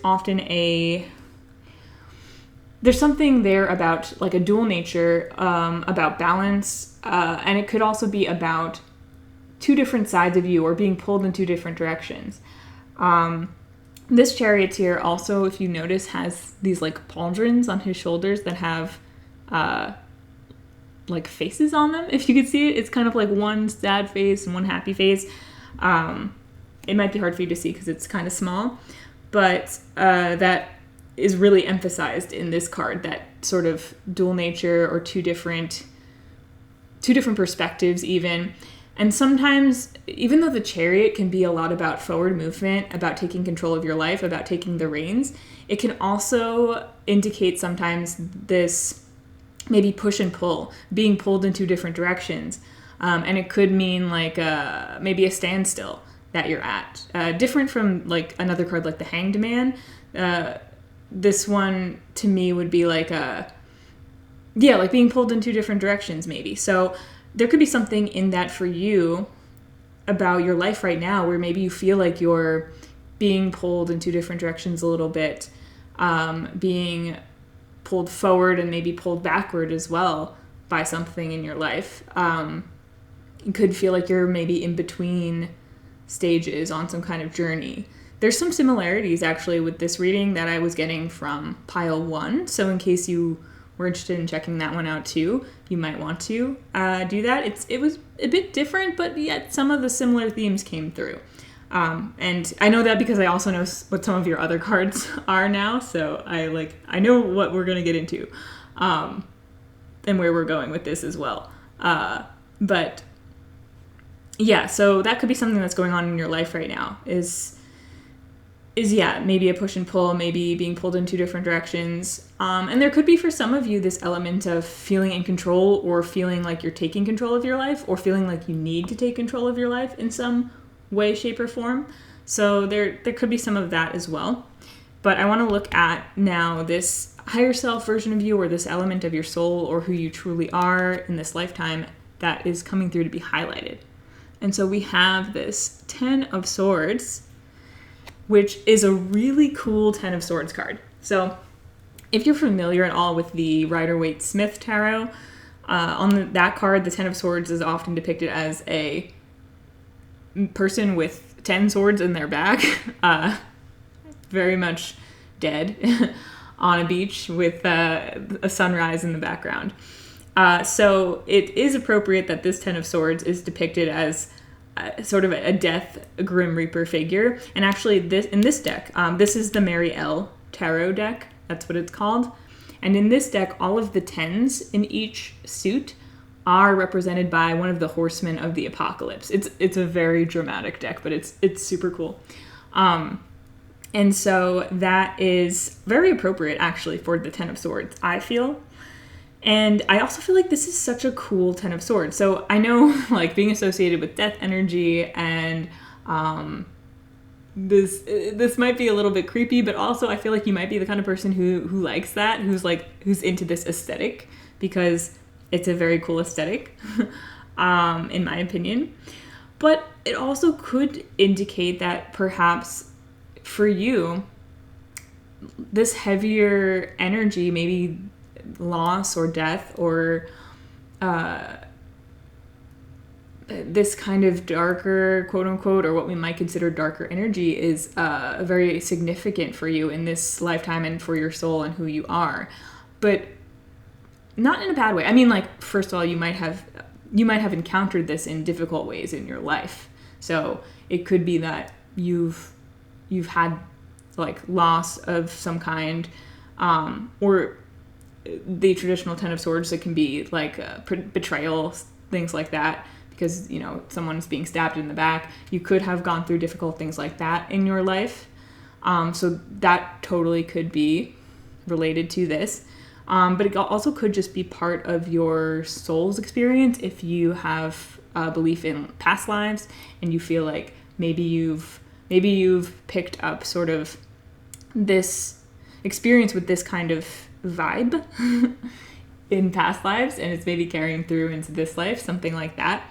something there about like a dual nature, about balance, and it could also be about 2 different sides of you, or being pulled in 2 different directions. This charioteer also, if you notice, has these like pauldrons on his shoulders that have like faces on them. If you could see it, it's kind of like one sad face and one happy face. It might be hard for you to see because it's kind of small, but that is really emphasized in this card, that sort of dual nature, or two different perspectives even. And sometimes, even though the Chariot can be a lot about forward movement, about taking control of your life, about taking the reins, it can also indicate sometimes this maybe push and pull, being pulled in 2 different directions. And it could mean like maybe a standstill that you're at. Different from like another card like the Hanged Man. This one to me would be like like being pulled in 2 different directions maybe. So there could be something in that for you about your life right now, where maybe you feel like you're being pulled in 2 different directions a little bit, being pulled forward and maybe pulled backward as well by something in your life. You could feel like you're maybe in between stages on some kind of journey. There's some similarities actually with this reading that I was getting from pile 1. So in case you were interested in checking that one out too, you might want to do that. It was a bit different, but yet some of the similar themes came through. And I know that because I also know what some of your other cards are now, so I know what we're gonna get into, and where we're going with this as well. But yeah, so that could be something that's going on in your life right now, is maybe a push and pull, maybe being pulled in two different directions. And there could be for some of you this element of feeling in control, or feeling like you're taking control of your life, or feeling like you need to take control of your life in some way, shape, or form. So there could be some of that as well. But I want to look at now this higher self version of you, or this element of your soul, or who you truly are in this lifetime that is coming through to be highlighted. And so we have this 10 of Swords, which is a really cool 10 of Swords card. So if you're familiar at all with the Rider-Waite-Smith Tarot, that card, the 10 of Swords is often depicted as a person with 10 swords in their back, very much dead on a beach with a sunrise in the background. So it is appropriate that this 10 of Swords is depicted as sort of a death, a Grim Reaper figure. And actually, in this deck, this is the Mary L. Tarot deck. That's what it's called. And in this deck, all of the 10s in each suit are represented by one of the horsemen of the apocalypse. It's a very dramatic deck, but it's super cool. And so that is very appropriate, actually, for the 10 of Swords, I feel. And I also feel like this is such a cool 10 of Swords. So I know, like, being associated with death energy, and this might be a little bit creepy, but also I feel like you might be the kind of person who likes that, who's into this aesthetic, because it's a very cool aesthetic, in my opinion. But it also could indicate that perhaps for you, this heavier energy, maybe loss or death, or this kind of darker, quote unquote, or what we might consider darker energy, is very significant for you in this lifetime and for your soul and who you are. But not in a bad way. I mean, like, first of all, you might have encountered this in difficult ways in your life. So it could be that you've had, like, loss of some kind, or the traditional 10 of Swords, that can be like betrayal, things like that, because, you know, someone's being stabbed in the back. You could have gone through difficult things like that in your life. So that totally could be related to this. But it also could just be part of your soul's experience if you have a belief in past lives, and you feel like maybe you've picked up sort of this experience with this kind of vibe in past lives, and it's maybe carrying through into this life, something like that.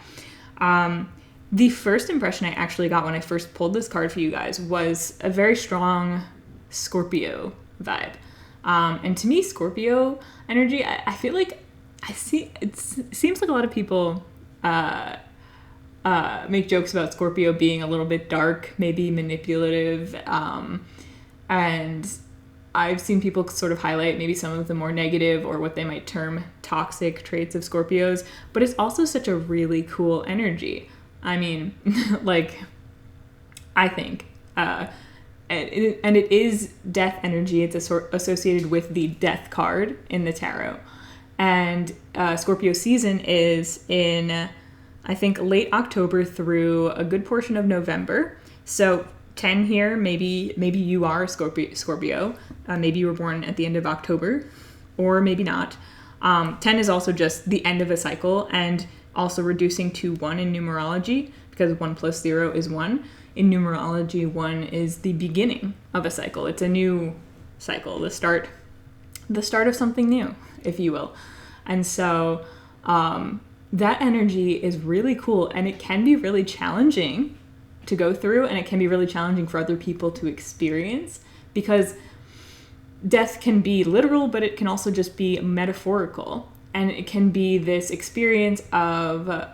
The first impression I actually got when I first pulled this card for you guys was a very strong Scorpio vibe. And to me, Scorpio energy, I feel like it seems like a lot of people make jokes about Scorpio being a little bit dark, maybe manipulative, and I've seen people sort of highlight maybe some of the more negative, or what they might term toxic traits of Scorpios, but it's also such a really cool energy. I mean, like, I think, and it is death energy. It's associated with the death card in the tarot. And Scorpio season is in, I think, late October through a good portion of November. So 10 here, maybe you are Scorpio. Maybe you were born at the end of October, or maybe not. 10 is also just the end of a cycle, and also reducing to 1 in numerology, because 1 plus 0 is 1. In numerology, 1 is the beginning of a cycle. It's a new cycle, the start of something new, if you will. And so that energy is really cool, and it can be really challenging to go through, and it can be really challenging for other people to experience, because death can be literal, but it can also just be metaphorical. And it can be this experience of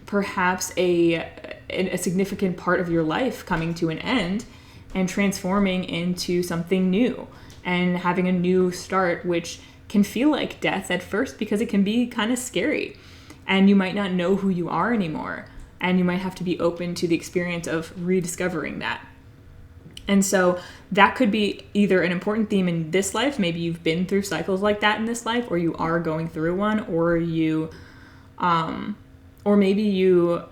perhaps a significant part of your life coming to an end and transforming into something new and having a new start, which can feel like death at first, because it can be kind of scary, and you might not know who you are anymore, and you might have to be open to the experience of rediscovering that. And so that could be either an important theme in this life. Maybe you've been through cycles like that in this life, or you are going through one, or maybe you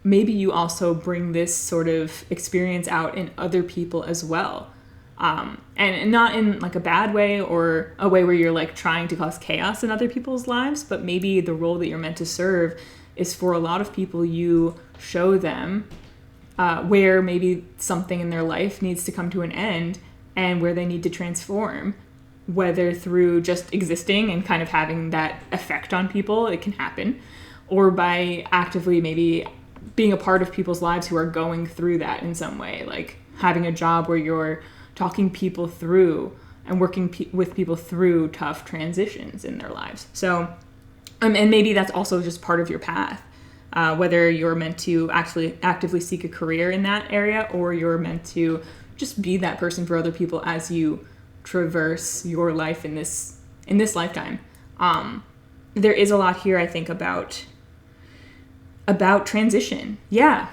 maybe you also bring this sort of experience out in other people as well. And not in like a bad way or a way where you're like trying to cause chaos in other people's lives, but maybe the role that you're meant to serve is for a lot of people. You show them where maybe something in their life needs to come to an end and where they need to transform, whether through just existing and kind of having that effect on people, it can happen, or by actively maybe being a part of people's lives who are going through that in some way, like having a job where you're talking people through and working with people through tough transitions in their lives. So, and maybe that's also just part of your path, whether you're meant to actually actively seek a career in that area, or you're meant to just be that person for other people as you traverse your life in this lifetime. There is a lot here, I think, about transition. Yeah.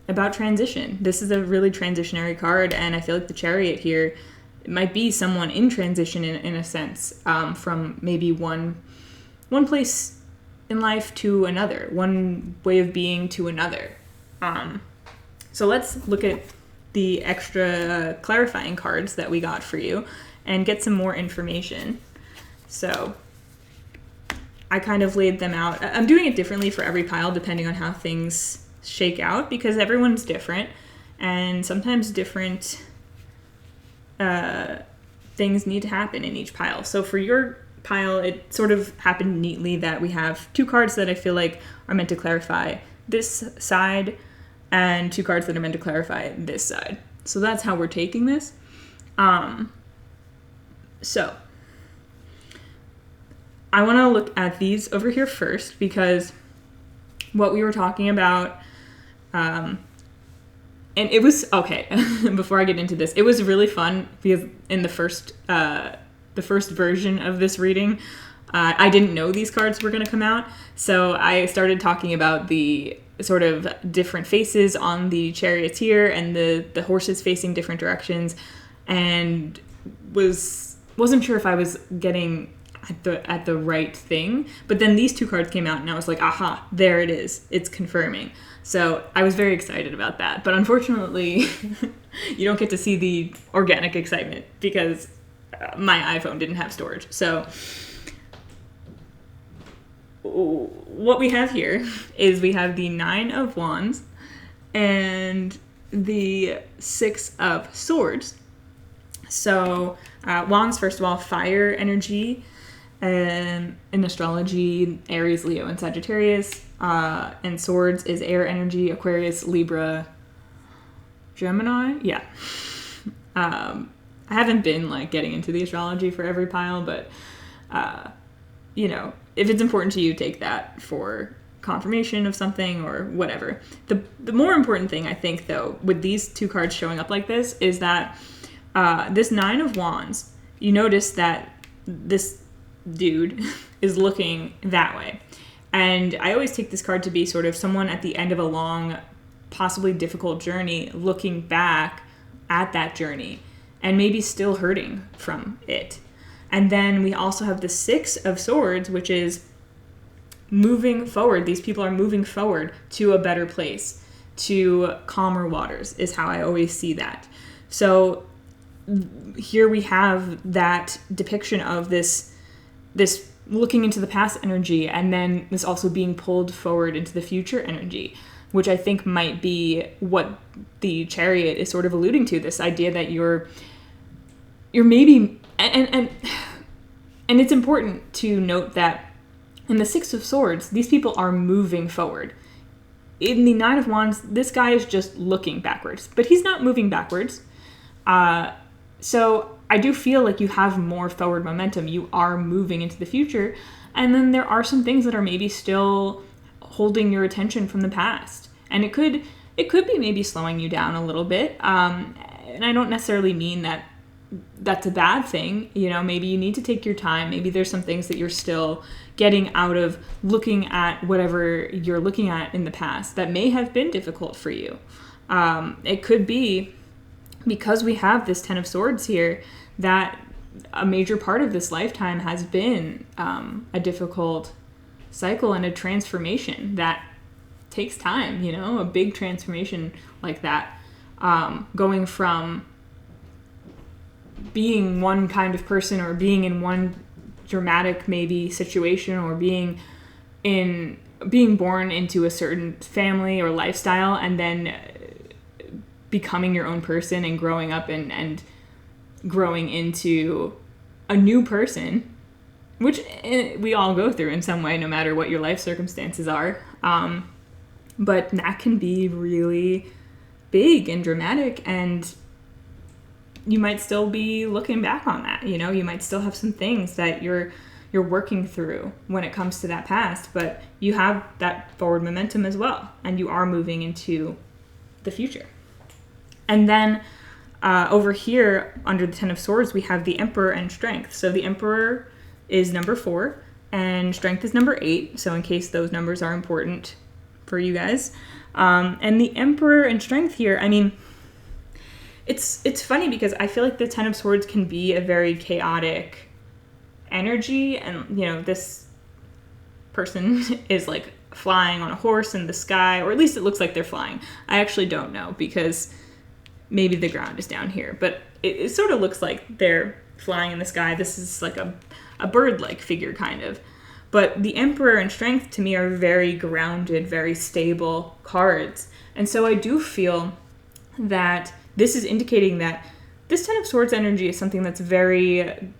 About transition. This is a really transitionary card, and I feel like the Chariot here, it might be someone in transition in a sense, from maybe one place in life to another, one way of being to another. So let's look at the extra clarifying cards that we got for you and get some more information. So I kind of laid them out. I'm doing it differently for every pile depending on how things shake out, because everyone's different and sometimes different things need to happen in each pile. So for your pile, it sort of happened neatly that we have 2 cards that I feel like are meant to clarify this side and 2 cards that are meant to clarify this side. So that's how we're taking this. So I want to look at these over here first, because what we were talking about, and it was, okay, before I get into this, it was really fun because in the first version of this reading, I didn't know these cards were going to come out. So I started talking about the sort of different faces on the chariots here and the horses facing different directions, and wasn't sure if I was getting at the right thing. But then these 2 cards came out and I was like, aha, there it is. It's confirming. So I was very excited about that. But unfortunately, you don't get to see the organic excitement because my iPhone didn't have storage. So what we have here is we have the 9 of Wands and the 6 of Swords. So Wands, first of all, fire energy, and in astrology, Aries, Leo, and Sagittarius. And Swords is air energy, Aquarius, Libra, Gemini. Yeah. I haven't been like getting into the astrology for every pile, but if it's important to you, take that for confirmation of something or whatever. The more important thing, I think, though, with these 2 cards showing up like this is that this 9 of Wands, you notice that this dude is looking that way. And I always take this card to be sort of someone at the end of a long, possibly difficult journey, looking back at that journey and maybe still hurting from it. And then we also have the 6 of Swords, which is moving forward. These people are moving forward to a better place, to calmer waters, is how I always see that. So here we have that depiction of this looking into the past energy, and then this also being pulled forward into the future energy, which I think might be what the Chariot is sort of alluding to, this idea that you're maybe, and it's important to note that in the 6 of Swords, these people are moving forward. In the 9 of Wands, this guy is just looking backwards, but he's not moving backwards. So I do feel like you have more forward momentum. You are moving into the future. And then there are some things that are maybe still holding your attention from the past. And it could be maybe slowing you down a little bit. And I don't necessarily mean that that's a bad thing. Maybe you need to take your time. Maybe there's some things that you're still getting out of looking at whatever you're looking at in the past that may have been difficult for you. It could be because we have this 10 of Swords here, that a major part of this lifetime has been a difficult cycle and a transformation that takes time, you know, a big transformation like that. Going from being one kind of person or being in one dramatic maybe situation or being born into a certain family or lifestyle and then becoming your own person and growing up and growing into a new person, which we all go through in some way, no matter what your life circumstances are. But that can be really big and dramatic, and you might still be looking back on that. You know, you might still have some things that you're working through when it comes to that past, but you have that forward momentum as well, and you are moving into the future. And then over here, under the Ten of Swords, we have the Emperor and Strength. So the Emperor is number 4, and Strength is number 8, so in case those numbers are important for you guys. And the Emperor and Strength here, I mean, it's funny because I feel like the Ten of Swords can be a very chaotic energy, and, you know, this person is like flying on a horse in the sky, or at least it looks like they're flying. I actually don't know, because maybe the ground is down here, but it sort of looks like they're flying in the sky. This is like a bird-like figure, kind of. But the Emperor and Strength, to me, are very grounded, very stable cards. And so I do feel that this is indicating that this Ten of Swords energy is something that's very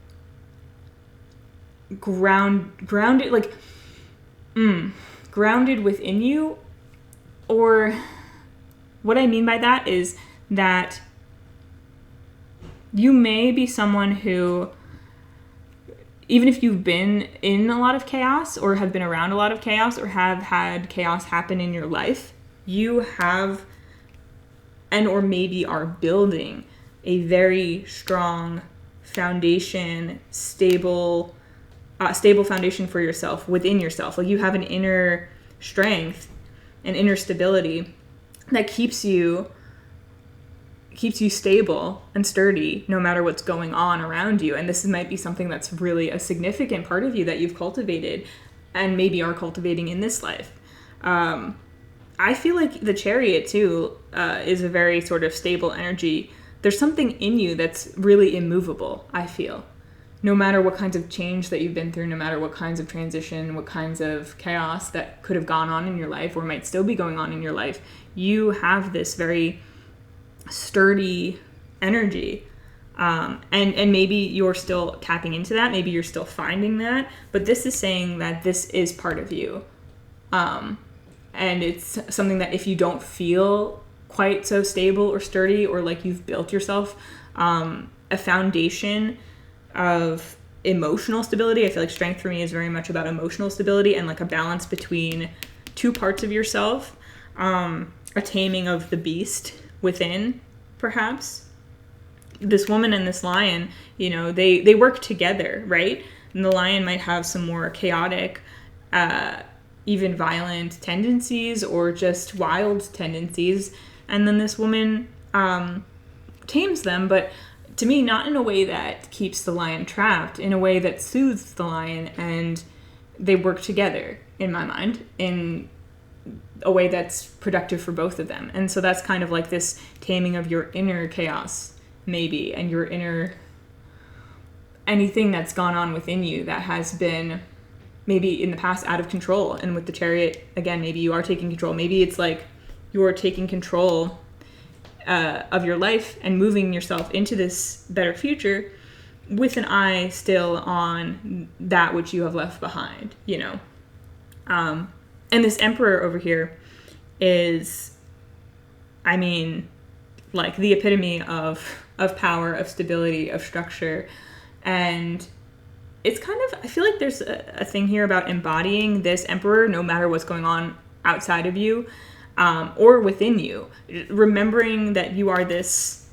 grounded, like, grounded within you. Or what I mean by that is that you may be someone who, even if you've been in a lot of chaos or have been around a lot of chaos or have had chaos happen in your life, you have or maybe are building a very strong foundation, stable foundation for yourself, within yourself. Like, you have an inner strength, an inner stability that keeps you stable and sturdy no matter what's going on around you. And this might be something that's really a significant part of you that you've cultivated and maybe are cultivating in this life. I feel like the Chariot too is a very sort of stable energy. There's something in you that's really immovable, I feel. No matter what kinds of change that you've been through, no matter what kinds of transition, what kinds of chaos that could have gone on in your life or might still be going on in your life, you have this very sturdy energy. And maybe you're still tapping into that. Maybe you're still finding that. But this is saying that this is part of you. And it's something that if you don't feel quite so stable or sturdy, or like you've built yourself a foundation of emotional stability. I feel like Strength for me is very much about emotional stability and like a balance between two parts of yourself, a taming of the beast within, perhaps. This woman and this lion, you know, they work together, right? And the lion might have some more chaotic, even violent tendencies or just wild tendencies. And then this woman tames them, but to me, not in a way that keeps the lion trapped, in a way that soothes the lion, and they work together, in my mind, in a way that's productive for both of them. And so that's kind of like this taming of your inner chaos, maybe, and your inner, anything that's gone on within you that has been maybe in the past out of control. And with the Chariot, again, maybe you are taking control. Maybe it's like you're taking control of your life and moving yourself into this better future with an eye still on that which you have left behind, you know. And this Emperor over here is, I mean, like the epitome of power, of stability, of structure. And it's kind of, I feel like there's a thing here about embodying this Emperor no matter what's going on outside of you, or within you. Remembering that you are this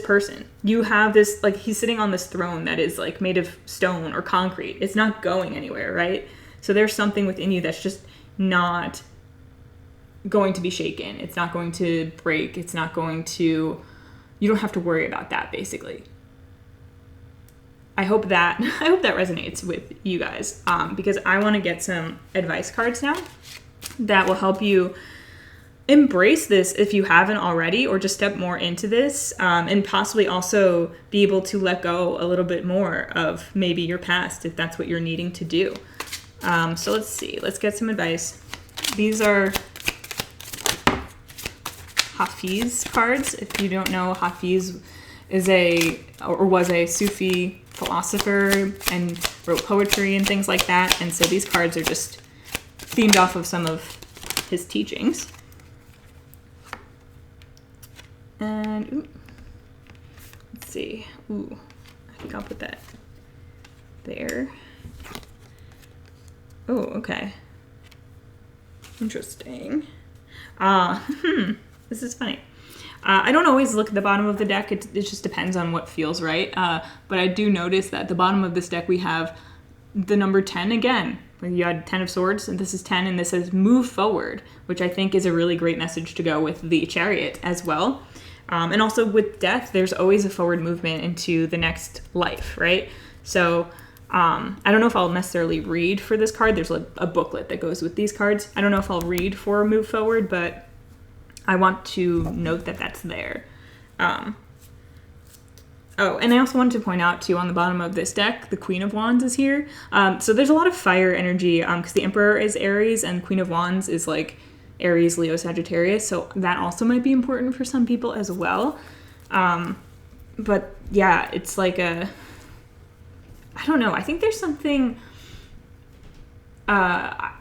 person. You have this, like, he's sitting on this throne that is like made of stone or concrete. It's not going anywhere, right? So there's something within you that's just not going to be shaken. It's not going to break. It's not going to, you don't have to worry about that, basically. I hope that resonates with you guys, because I want to get some advice cards now. that will help you embrace this if you haven't already, or just step more into this, and possibly also be able to let go a little bit more of maybe your past if that's what you're needing to do. So let's see. Let's get some advice. These are Hafiz cards. If you don't know, Hafiz is was a Sufi philosopher and wrote poetry and things like that. And so these cards are just themed off of some of his teachings. And let's see. I think I'll put that there. Oh, okay. Interesting. This is funny. I don't always look at the bottom of the deck. It just depends on what feels right. But I do notice that at the bottom of this deck we have the number 10 again. You had 10 of swords, and this is 10, and this says move forward, which I think is a really great message to go with the chariot as well. And also with death, there's always a forward movement into the next life, right? So I don't know if I'll necessarily read for this card. There's a booklet that goes with these cards. I don't know if I'll read for move forward, but I want to note that that's there. And I also wanted to point out, too, on the bottom of this deck, the Queen of Wands is here. So there's a lot of fire energy, because the Emperor is Aries, and Queen of Wands is like Aries, Leo, Sagittarius. So that also might be important for some people as well. But yeah, it's like I don't know. I think there's something... I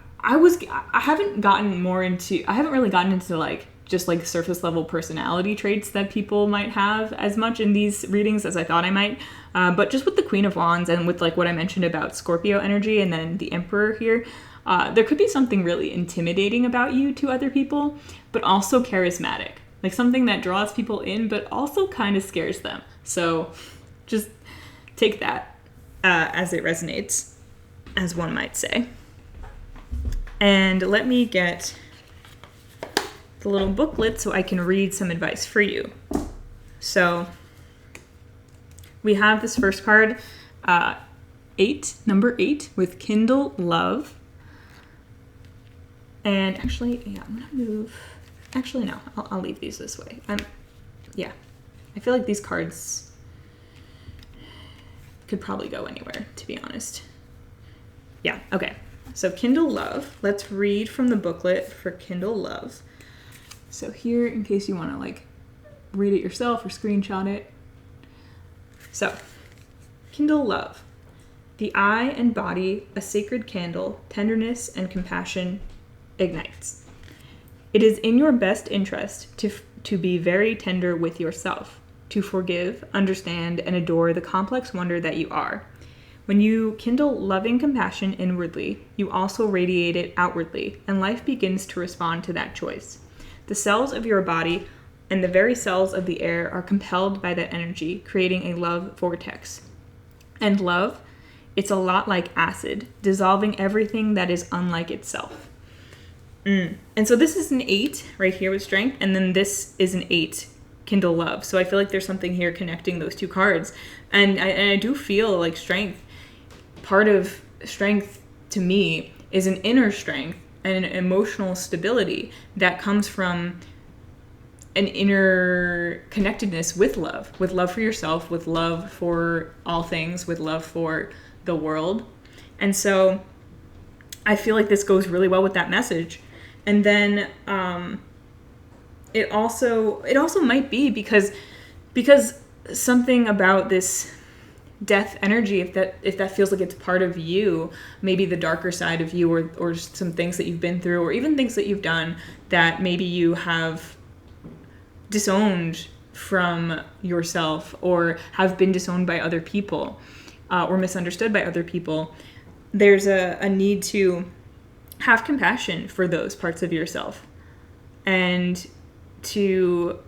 haven't really gotten into like just like surface level personality traits that people might have as much in these readings as I thought I might. But just with the Queen of Wands and with like what I mentioned about Scorpio energy and then the Emperor here, there could be something really intimidating about you to other people, but also charismatic. Like something that draws people in, but also kind of scares them. So just take that as it resonates, as one might say. And let me get the little booklet so I can read some advice for you. So we have this first card, number 8, with Kindle Love. And actually, yeah, I'm gonna move. Actually, no, I'll leave these this way. Yeah, I feel like these cards could probably go anywhere, to be honest. Yeah, okay. So Kindle Love. Let's read from the booklet for Kindle Love. So here, in case you want to like read it yourself or screenshot it. So, Kindle Love. The eye and body, a sacred candle, tenderness and compassion ignites. It is in your best interest to be very tender with yourself, to forgive, understand, and adore the complex wonder that you are. When you kindle loving compassion inwardly, you also radiate it outwardly, and life begins to respond to that choice. The cells of your body and the very cells of the air are compelled by that energy, creating a love vortex. And love, it's a lot like acid, dissolving everything that is unlike itself. And so this is an 8 right here with strength, and then this is an 8, Kindle Love. So I feel like there's something here connecting those two cards. And I do feel like strength, part of strength to me is an inner strength and an emotional stability that comes from an inner connectedness with love for yourself, with love for all things, with love for the world. And so I feel like this goes really well with that message. And then it also might be because something about this death energy, if that feels like it's part of you, maybe the darker side of you, or some things that you've been through, or even things that you've done that maybe you have disowned from yourself, or have been disowned by other people, or misunderstood by other people. There's a need to have compassion for those parts of yourself, and to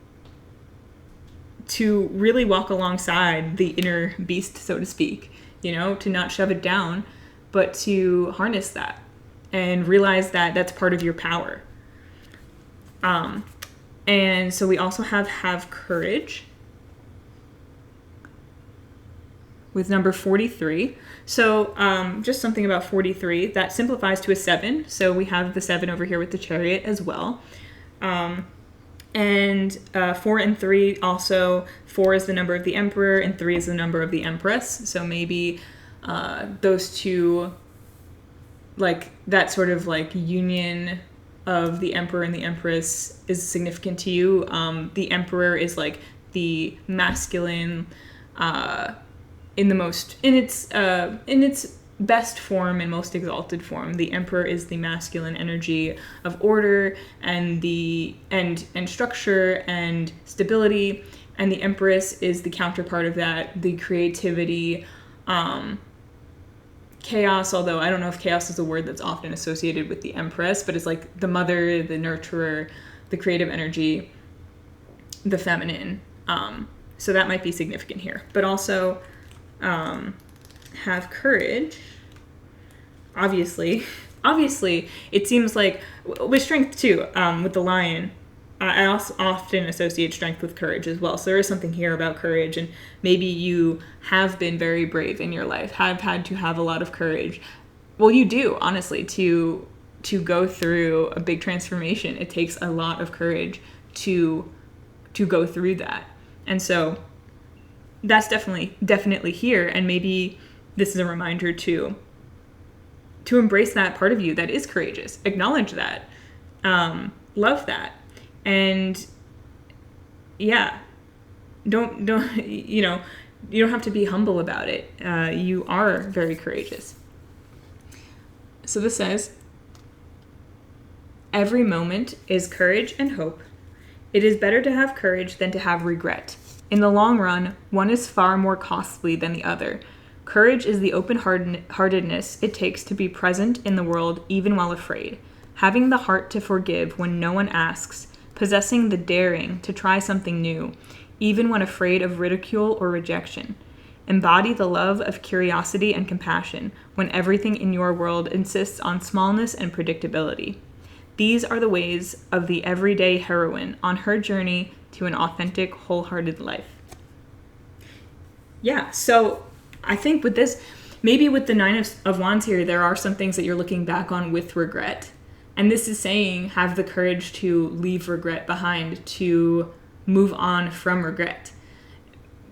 really walk alongside the inner beast, so to speak, to not shove it down, but to harness that and realize that that's part of your power. And so we also have courage. with number 43. So just something about 43, that simplifies to a 7. So we have the 7 over here with the Chariot as well. And 4 and 3 also, 4 is the number of the Emperor and 3 is the number of the Empress. So maybe those two, like that sort of like union of the Emperor and the Empress is significant to you. The Emperor is like the masculine, in its best form and most exalted form. The Emperor is the masculine energy of order and and structure and stability, and the Empress is the counterpart of that, the creativity, chaos, although I don't know if chaos is a word that's often associated with the Empress, but it's like the mother, the nurturer, the creative energy, the feminine. So that might be significant here. But also have courage. Obviously, it seems like with strength too, with the lion, I also often associate strength with courage as well. So there is something here about courage, and maybe you have been very brave in your life, have had to have a lot of courage. Well, you do, honestly, to go through a big transformation. It takes a lot of courage to go through that. And so that's definitely here, and maybe this is a reminder to embrace that part of you that is courageous. Acknowledge that. Love that. And yeah, don't you don't have to be humble about it. You are very courageous. So this says, every moment is courage and hope. It is better to have courage than to have regret. In the long run, one is far more costly than the other. Courage is the open-heartedness it takes to be present in the world even while afraid, having the heart to forgive when no one asks, possessing the daring to try something new, even when afraid of ridicule or rejection. Embody the love of curiosity and compassion when everything in your world insists on smallness and predictability. These are the ways of the everyday heroine on her journey to an authentic, wholehearted life. Yeah, so I think with this, maybe with the 9 of Wands here, there are some things that you're looking back on with regret. And this is saying, have the courage to leave regret behind, to move on from regret,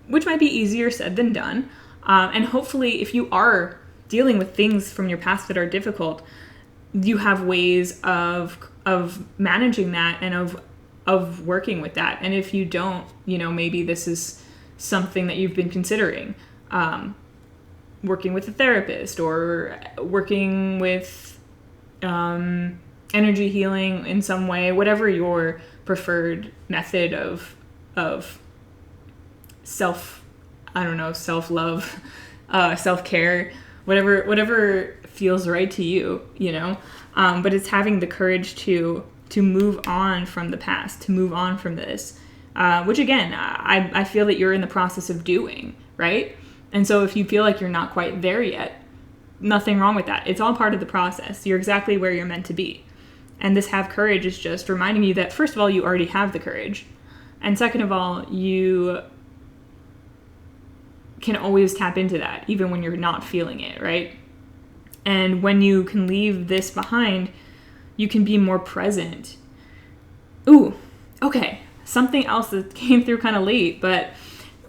which might be easier said than done. And hopefully, if you are dealing with things from your past that are difficult, you have ways of managing that and of working with that. And if you don't, maybe this is something that you've been considering, working with a therapist or working with energy healing in some way, whatever your preferred method of self-love, self-care, whatever feels right to you, but it's having the courage to move on from the past, to move on from this, which again, I feel that you're in the process of doing, right? And so if you feel like you're not quite there yet, nothing wrong with that. It's all part of the process. You're exactly where you're meant to be. And this have courage is just reminding you that, first of all, you already have the courage. And second of all, you can always tap into that, even when you're not feeling it, right? And when you can leave this behind, you can be more present. Ooh, okay. Something else that came through kind of late, but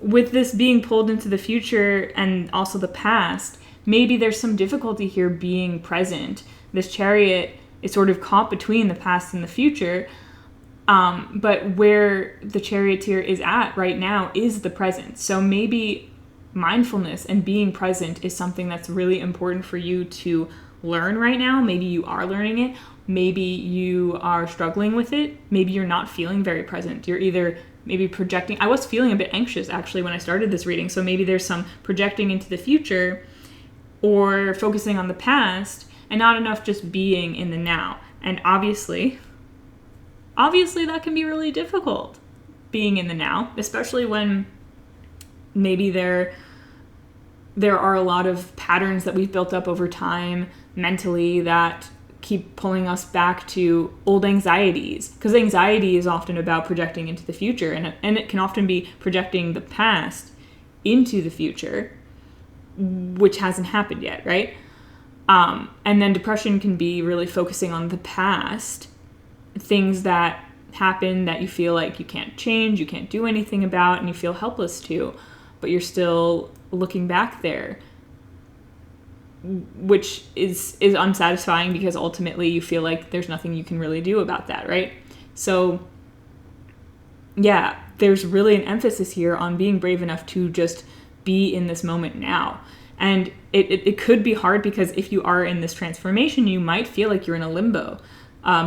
with this being pulled into the future and also the past, maybe there's some difficulty here being present. This Chariot is sort of caught between the past and the future, but where the Charioteer is at right now is the present. So maybe mindfulness and being present is something that's really important for you to learn right now. Maybe you are learning it. Maybe you are struggling with it. Maybe you're not feeling very present. You're either maybe projecting. I was feeling a bit anxious actually when I started this reading. So maybe there's some projecting into the future or focusing on the past and not enough just being in the now. And obviously that can be really difficult, being in the now, especially when maybe there are a lot of patterns that we've built up over time mentally that keep pulling us back to old anxieties, because anxiety is often about projecting into the future, and it can often be projecting the past into the future. which hasn't happened yet, right? And then depression can be really focusing on the past, things that happen that you feel like you can't change, you can't do anything about, and you feel helpless to, but you're still looking back there, which is unsatisfying because ultimately you feel like there's nothing you can really do about that, right? So yeah, there's really an emphasis here on being brave enough to just be in this moment now. And it could be hard because if you are in this transformation, you might feel like you're in a limbo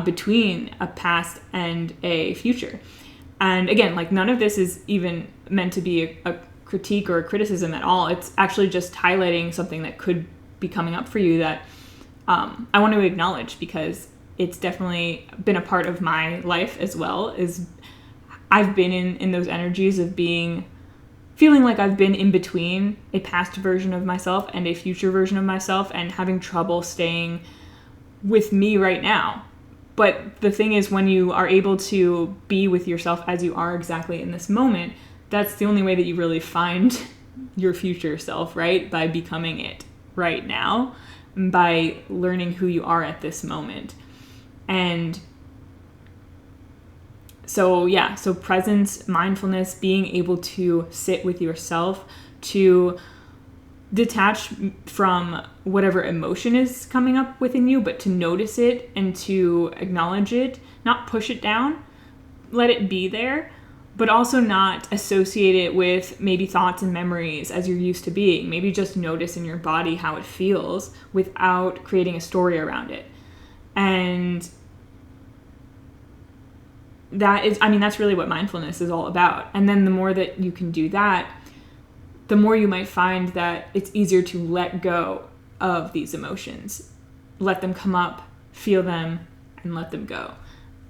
between a past and a future. And again, like none of this is even meant to be a critique or a criticism at all. It's actually just highlighting something that could be coming up for you that I want to acknowledge, because it's definitely been a part of my life as well. Is I've been in those energies of feeling like I've been in between a past version of myself and a future version of myself, and having trouble staying with me right now. But the thing is, when you are able to be with yourself as you are exactly in this moment, that's the only way that you really find your future self, right? By becoming it right now, by learning who you are at this moment. And so presence, mindfulness, being able to sit with yourself, to detach from whatever emotion is coming up within you, but to notice it and to acknowledge it, not push it down, let it be there, but also not associate it with maybe thoughts and memories as you're used to being. Maybe just notice in your body how it feels without creating a story around it. And that's really what mindfulness is all about. And then the more that you can do that, the more you might find that it's easier to let go of these emotions. Let them come up, feel them, and let them go.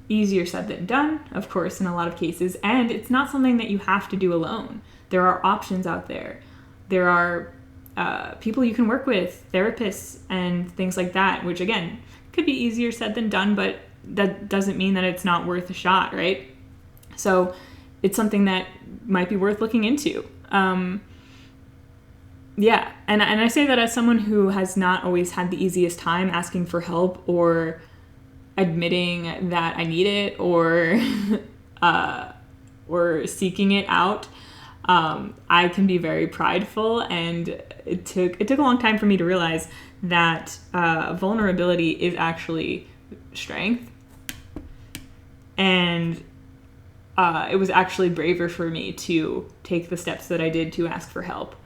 Easier said than done, of course, in a lot of cases. And it's not something that you have to do alone. There are options out there. There are people you can work with, therapists, and things like that, which again, could be easier said than done, but that doesn't mean that it's not worth a shot, right? So it's something that might be worth looking into. Yeah, and I say that as someone who has not always had the easiest time asking for help or admitting that I need it or seeking it out. I can be very prideful, and it took a long time for me to realize that vulnerability is actually strength. And it was actually braver for me to take the steps that I did to ask for help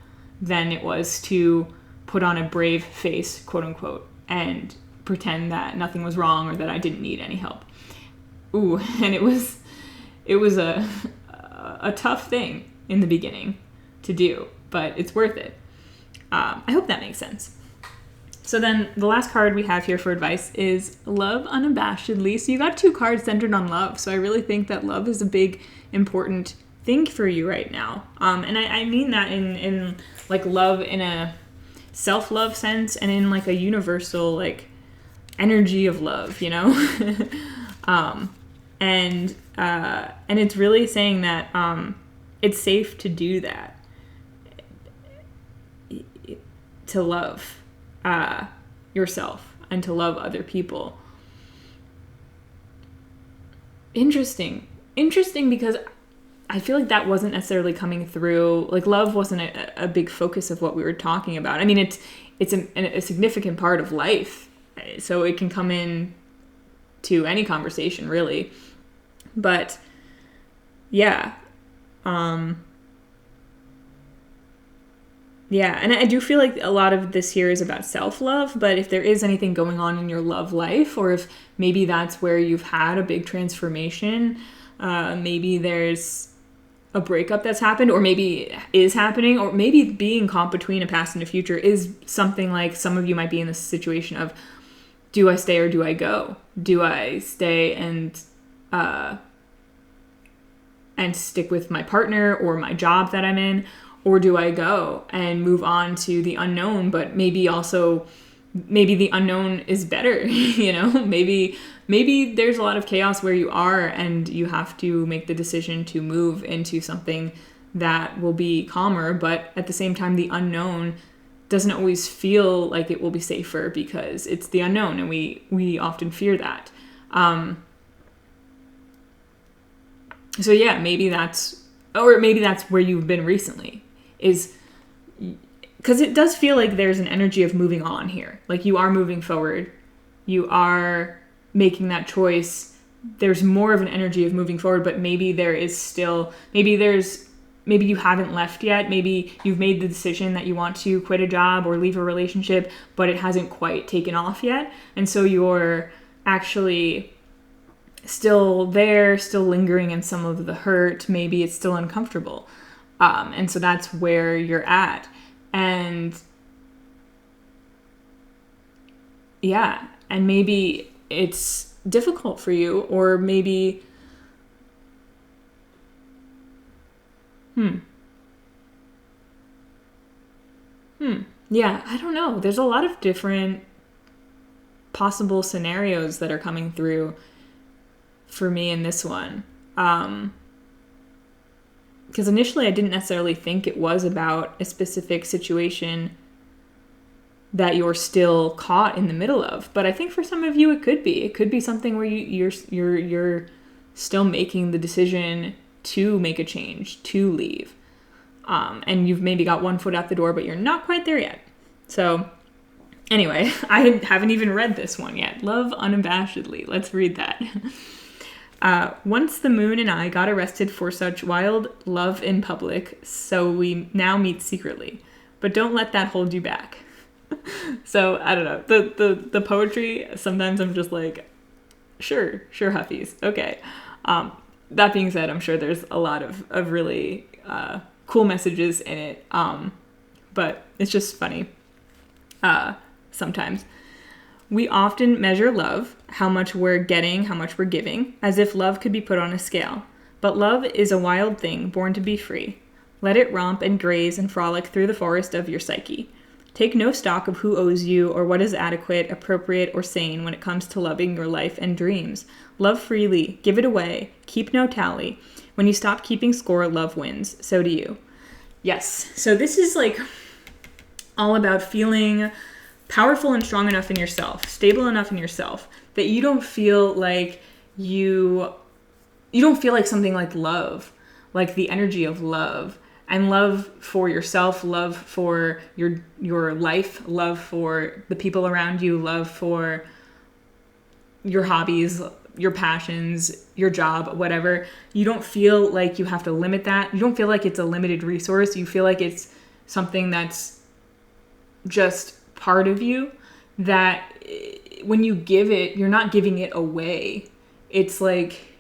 than it was to put on a brave face, quote unquote, and pretend that nothing was wrong or that I didn't need any help. Ooh, and it was a tough thing in the beginning to do, but it's worth it. I hope that makes sense. So then the last card we have here for advice is love unabashedly. So you got 2 cards centered on love. So I really think that love is a big, important thing for you right now. And I mean that in like love in a self-love sense, and in like a universal like energy of love, you know? And it's really saying that it's safe to do that, to love yourself and to love other people. Interesting because I feel like that wasn't necessarily coming through. Like love wasn't a big focus of what we were talking about. I mean, it's a significant part of life, so it can come in to any conversation really. But yeah, yeah, and I do feel like a lot of this here is about self-love, but if there is anything going on in your love life, or if maybe that's where you've had a big transformation, maybe there's a breakup that's happened, or maybe is happening, or maybe being caught between a past and a future is something like some of you might be in this situation of, do I stay or do I go? Do I stay and stick with my partner or my job that I'm in? Or do I go and move on to the unknown? But maybe the unknown is better, you know? Maybe there's a lot of chaos where you are, and you have to make the decision to move into something that will be calmer. But at the same time, the unknown doesn't always feel like it will be safer because it's the unknown, and we often fear that. So yeah, maybe that's where you've been recently, is because it does feel like there's an energy of moving on here. Like you are moving forward, you are making that choice. There's more of an energy of moving forward, but maybe there is still, maybe you haven't left yet. Maybe you've made the decision that you want to quit a job or leave a relationship, but it hasn't quite taken off yet. And so you're actually still there, still lingering in some of the hurt. Maybe it's still uncomfortable. And so that's where you're at. And yeah, and maybe it's difficult for you, or maybe yeah, I don't know. There's a lot of different possible scenarios that are coming through for me in this one. Because initially I didn't necessarily think it was about a specific situation that you're still caught in the middle of. But I think for some of you it could be. It could be something where you're still making the decision to make a change, to leave. And you've maybe got one foot out the door, but you're not quite there yet. So anyway, I haven't even read this one yet. Love unabashedly. Let's read that. Once the moon and I got arrested for such wild love in public, so we now meet secretly. But don't let that hold you back. So, I don't know. The poetry, sometimes I'm just like, sure, Huffies. Okay. That being said, I'm sure there's a lot of really cool messages in it. But it's just funny sometimes. We often measure love, how much we're getting, how much we're giving, as if love could be put on a scale. But love is a wild thing, born to be free. Let it romp and graze and frolic through the forest of your psyche. Take no stock of who owes you or what is adequate, appropriate, or sane when it comes to loving your life and dreams. Love freely, give it away, keep no tally. When you stop keeping score, love wins. So do you. Yes, so this is like all about feeling powerful and strong enough in yourself, stable enough in yourself, that you don't feel like you don't feel like something like love, like the energy of love, and love for yourself, love for your life, love for the people around you, love for your hobbies, your passions, your job, whatever. You don't feel like you have to limit that. You don't feel like it's a limited resource. You feel like it's something that's just part of you, that when you give it, you're not giving it away. It's like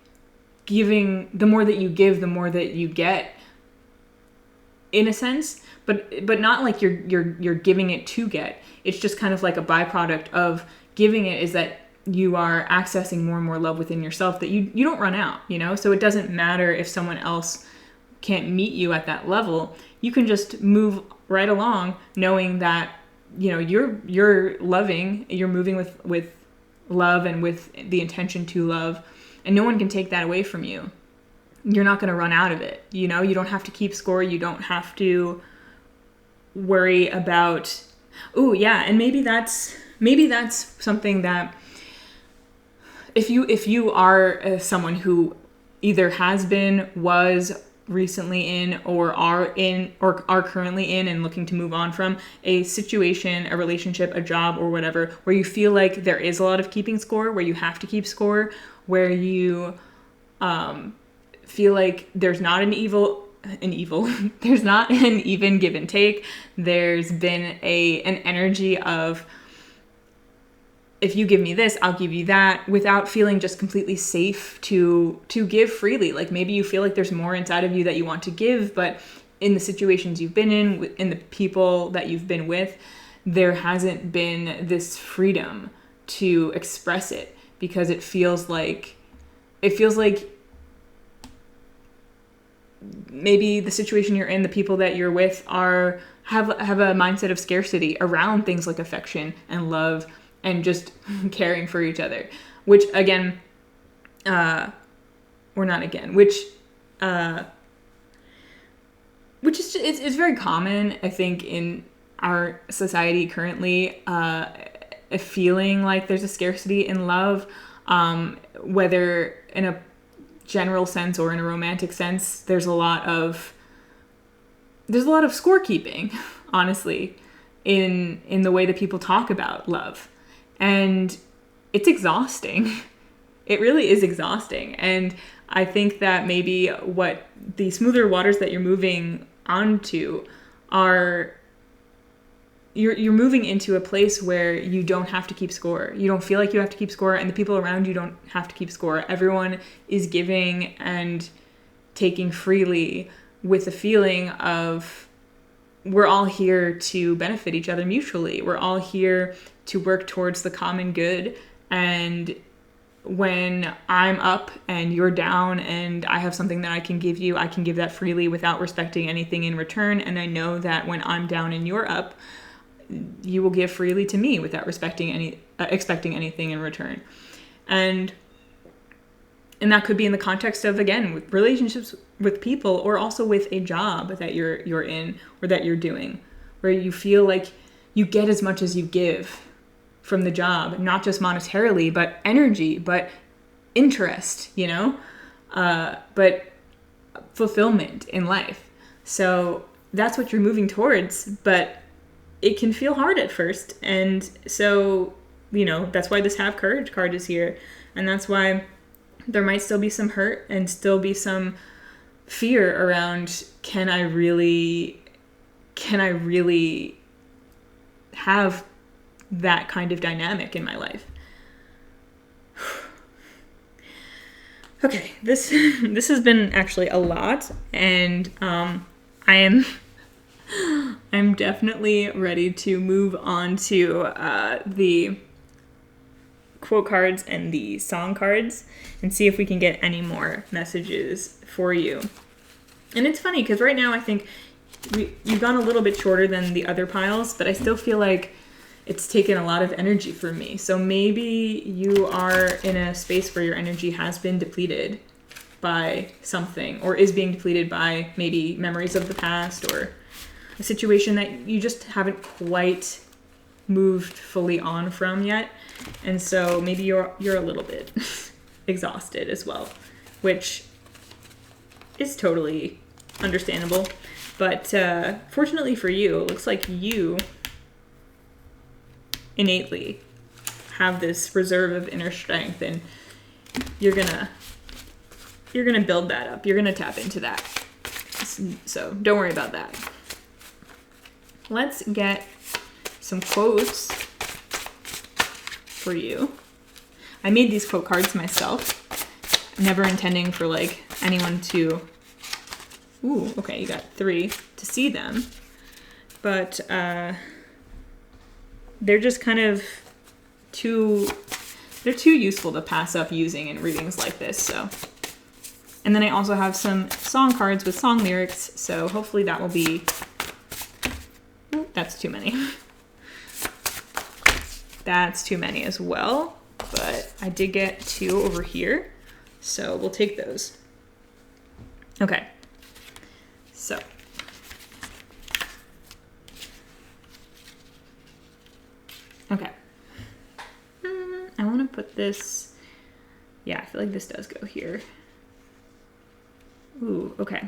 giving, the more that you give, the more that you get, in a sense, but not like you're giving it to get. It's just kind of like a byproduct of giving it, is that you are accessing more and more love within yourself, that you don't run out, so it doesn't matter if someone else can't meet you at that level. You can just move right along knowing that you're loving, you're moving with love and with the intention to love, and no one can take that away from you. You're not going to run out of it. You don't have to keep score. You don't have to worry about, and maybe that's something that if you are someone who either has been, was recently in, or are currently in and looking to move on from a situation, a relationship, a job, or whatever, where you feel like there is a lot of keeping score, where you have to keep score, where you feel like there's not there's not an even give and take. There's been an energy of, if you give me this, I'll give you that, without feeling just completely safe to give freely. Like maybe you feel like there's more inside of you that you want to give, but in the situations you've been in the people that you've been with, there hasn't been this freedom to express it, because it feels like maybe the situation you're in, the people that you're with have a mindset of scarcity around things like affection and love and just caring for each other, which is very common, I think, in our society currently, feeling like there's a scarcity in love, whether in a general sense or in a romantic sense. There's a lot of scorekeeping, honestly, in the way that people talk about love. And it's exhausting. It really is exhausting. And I think that maybe what the smoother waters that you're moving onto are, you're moving into a place where you don't have to keep score. You don't feel like you have to keep score, and the people around you don't have to keep score. Everyone is giving and taking freely with a feeling of, we're all here to benefit each other mutually. We're all here to work towards the common good. And when I'm up and you're down and I have something that I can give you, I can give that freely without respecting anything in return. And I know that when I'm down and you're up, you will give freely to me without expecting anything in return. And that could be in the context of, again, with relationships with people, or also with a job that you're in or that you're doing, where you feel like you get as much as you give from the job, not just monetarily, but energy, but interest, but fulfillment in life. So that's what you're moving towards, but it can feel hard at first. And so, that's why this Have Courage card is here. And that's why there might still be some hurt and still be some fear around, can I really have that kind of dynamic in my life? Okay, this has been actually a lot, and I'm definitely ready to move on to the quote cards and the song cards and see if we can get any more messages for you. And it's funny because right now I think you've gone a little bit shorter than the other piles, but I still feel like it's taken a lot of energy from me. So maybe you are in a space where your energy has been depleted by something, or is being depleted by maybe memories of the past, or a situation that you just haven't quite moved fully on from yet. And so maybe you're a little bit exhausted as well, which is totally understandable. But fortunately for you, it looks like you innately have this reserve of inner strength, and you're gonna build that up. You're gonna tap into that. So don't worry about that. Let's get some quotes for you. I made these quote cards myself, never intending for anyone to, ooh, okay, you got 3 to see them, but they're just kind of they're too useful to pass up using in readings like this. So, and then I also have some song cards with song lyrics, so hopefully that will be, that's too many. That's too many as well, but I did get 2 over here, so we'll take those. Okay, so okay, I want to put this, yeah, I feel like this does go here. Ooh, okay.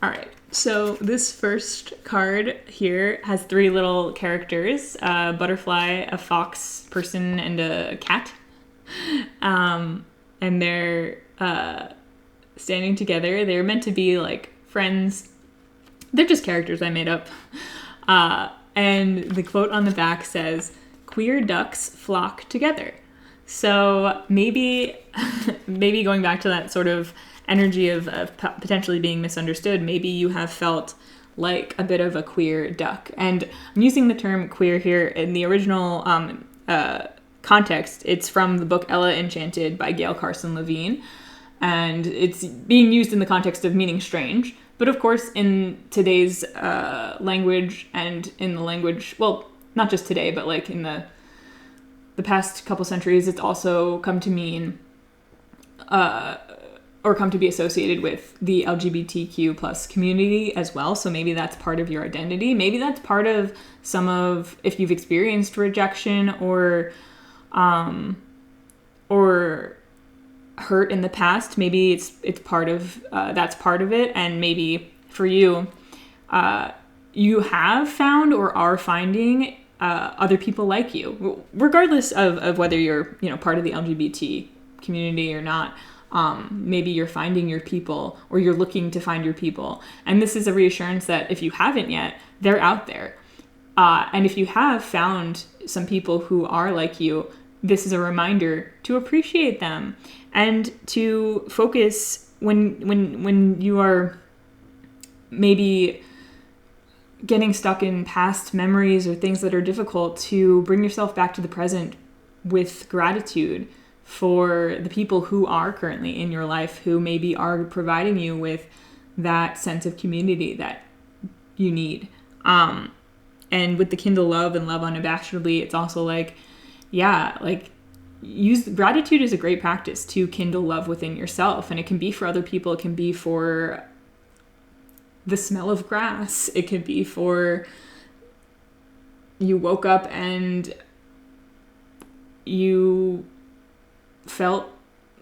All right, so this first card here has 3 little characters, a butterfly, a fox person, and a cat. And they're standing together. They're meant to be friends. They're just characters I made up. And the quote on the back says, "Queer ducks flock together." So maybe going back to that sort of energy of potentially being misunderstood, maybe you have felt like a bit of a queer duck. And I'm using the term queer here in the original context. It's from the book Ella Enchanted by Gail Carson Levine. And it's being used in the context of meaning strange. But of course, in today's language and in the language, well, not just today, but in the past couple centuries, it's also come to mean or come to be associated with the LGBTQ plus community as well. So maybe that's part of your identity. Maybe that's part of if you've experienced rejection or hurt in the past, maybe it's part of, that's part of it. And maybe for you, you have found or are finding other people like you, regardless of whether you're, part of the LGBT community or not. Maybe you're finding your people, or you're looking to find your people. And this is a reassurance that if you haven't yet, they're out there. And if you have found some people who are like you, this is a reminder to appreciate them and to focus when you are maybe getting stuck in past memories or things that are difficult, to bring yourself back to the present with gratitude for the people who are currently in your life, who maybe are providing you with that sense of community that you need. And with the Kindle Love and Love Unabashedly, it's also use gratitude is a great practice to kindle love within yourself. And it can be for other people. It can be for the smell of grass. It could be for you woke up and you felt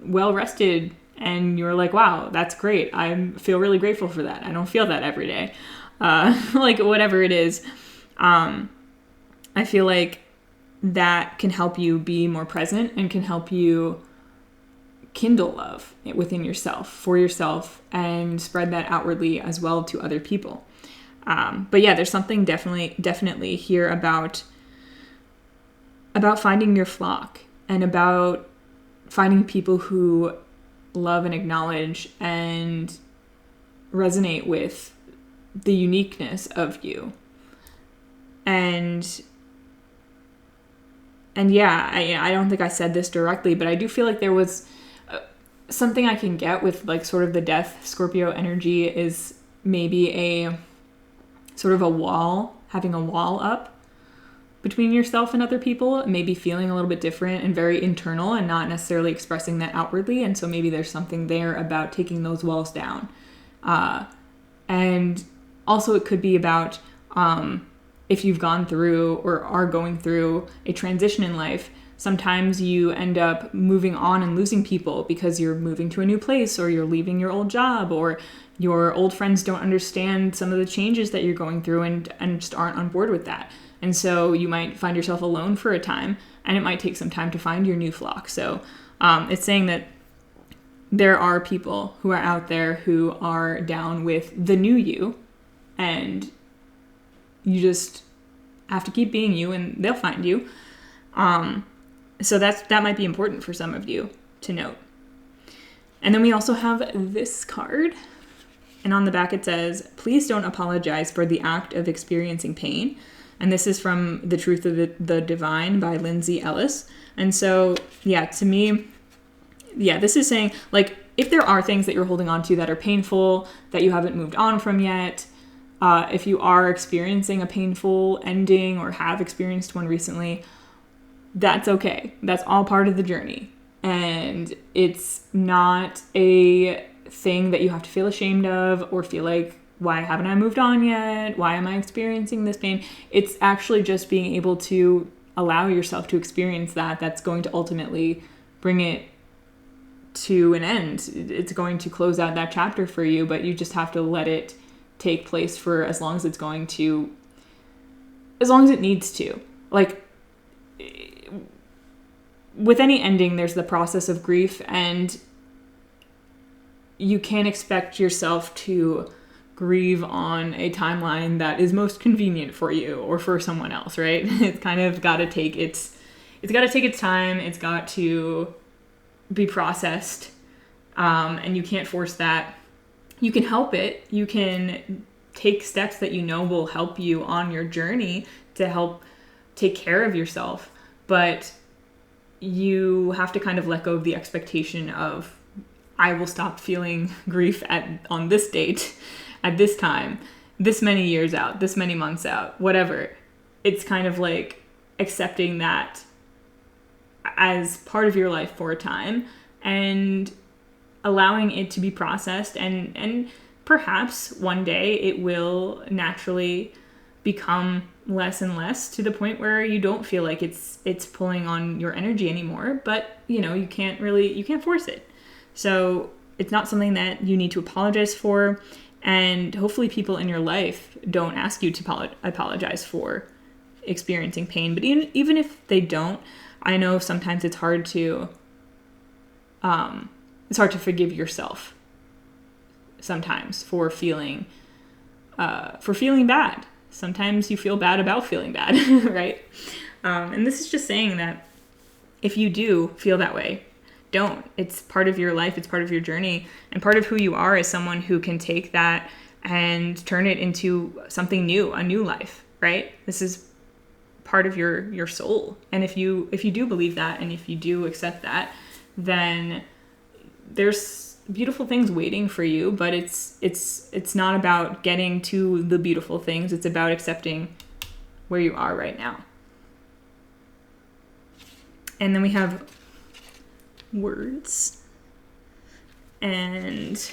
well rested and you're like, wow, that's great. I feel really grateful for that. I don't feel that every day. Whatever it is. I feel like that can help you be more present and can help you kindle love within yourself, for yourself, and spread that outwardly as well to other people. But yeah, there's something definitely here about finding your flock and about finding people who love and acknowledge and resonate with the uniqueness of you. And yeah, I don't think I said this directly, but I do feel like there was something I can get with sort of the death Scorpio energy is maybe a sort of a wall, having a wall up between yourself and other people, maybe feeling a little bit different and very internal and not necessarily expressing that outwardly. And so maybe there's something there about taking those walls down. And also it could be about if you've gone through or are going through a transition in life, sometimes you end up moving on and losing people because you're moving to a new place, or you're leaving your old job, or your old friends don't understand some of the changes that you're going through and just aren't on board with that. And so you might find yourself alone for a time, and it might take some time to find your new flock. So it's saying that there are people who are out there who are down with the new you, and you just have to keep being you and they'll find you. So that might be important for some of you to note. And then we also have this card. And on the back it says, please don't apologize for the act of experiencing pain. And this is from The Truth of the Divine by Lindsay Ellis. And so, yeah, to me, this is saying, if there are things that you're holding on to that are painful, that you haven't moved on from yet, if you are experiencing a painful ending or have experienced one recently, that's okay. That's all part of the journey. And it's not a thing that you have to feel ashamed of or feel like, why haven't I moved on yet? Why am I experiencing this pain? It's actually just being able to allow yourself to experience that. That's going to ultimately bring it to an end. It's going to close out that chapter for you, but you just have to let it take place for as long as it needs to. With any ending, there's the process of grief, and you can't expect yourself to grieve on a timeline that is most convenient for you or for someone else, right? It's kind of got to take its time. It's got to be processed, and you can't force that. You can help it. You can take steps that will help you on your journey to help take care of yourself, but you have to kind of let go of the expectation of, I will stop feeling grief on this date, at this time, this many years out, this many months out, whatever. It's kind of like accepting that as part of your life for a time and allowing it to be processed, and perhaps one day it will naturally become less and less to the point where you don't feel like it's pulling on your energy anymore. But you can't force it. So it's not something that you need to apologize for, and hopefully people in your life don't ask you to apologize for experiencing pain. But even if they don't, I know sometimes it's hard to forgive yourself sometimes for feeling bad. Sometimes you feel bad about feeling bad, right? And this is just saying that if you do feel that way, don't. It's part of your life. It's part of your journey. And part of who you are is someone who can take that and turn it into something new, a new life, right? This is part of your soul. And if you do believe that, and if you do accept that, then there's beautiful things waiting for you. But it's not about getting to the beautiful things. It's about accepting where you are right now. And then we have words. And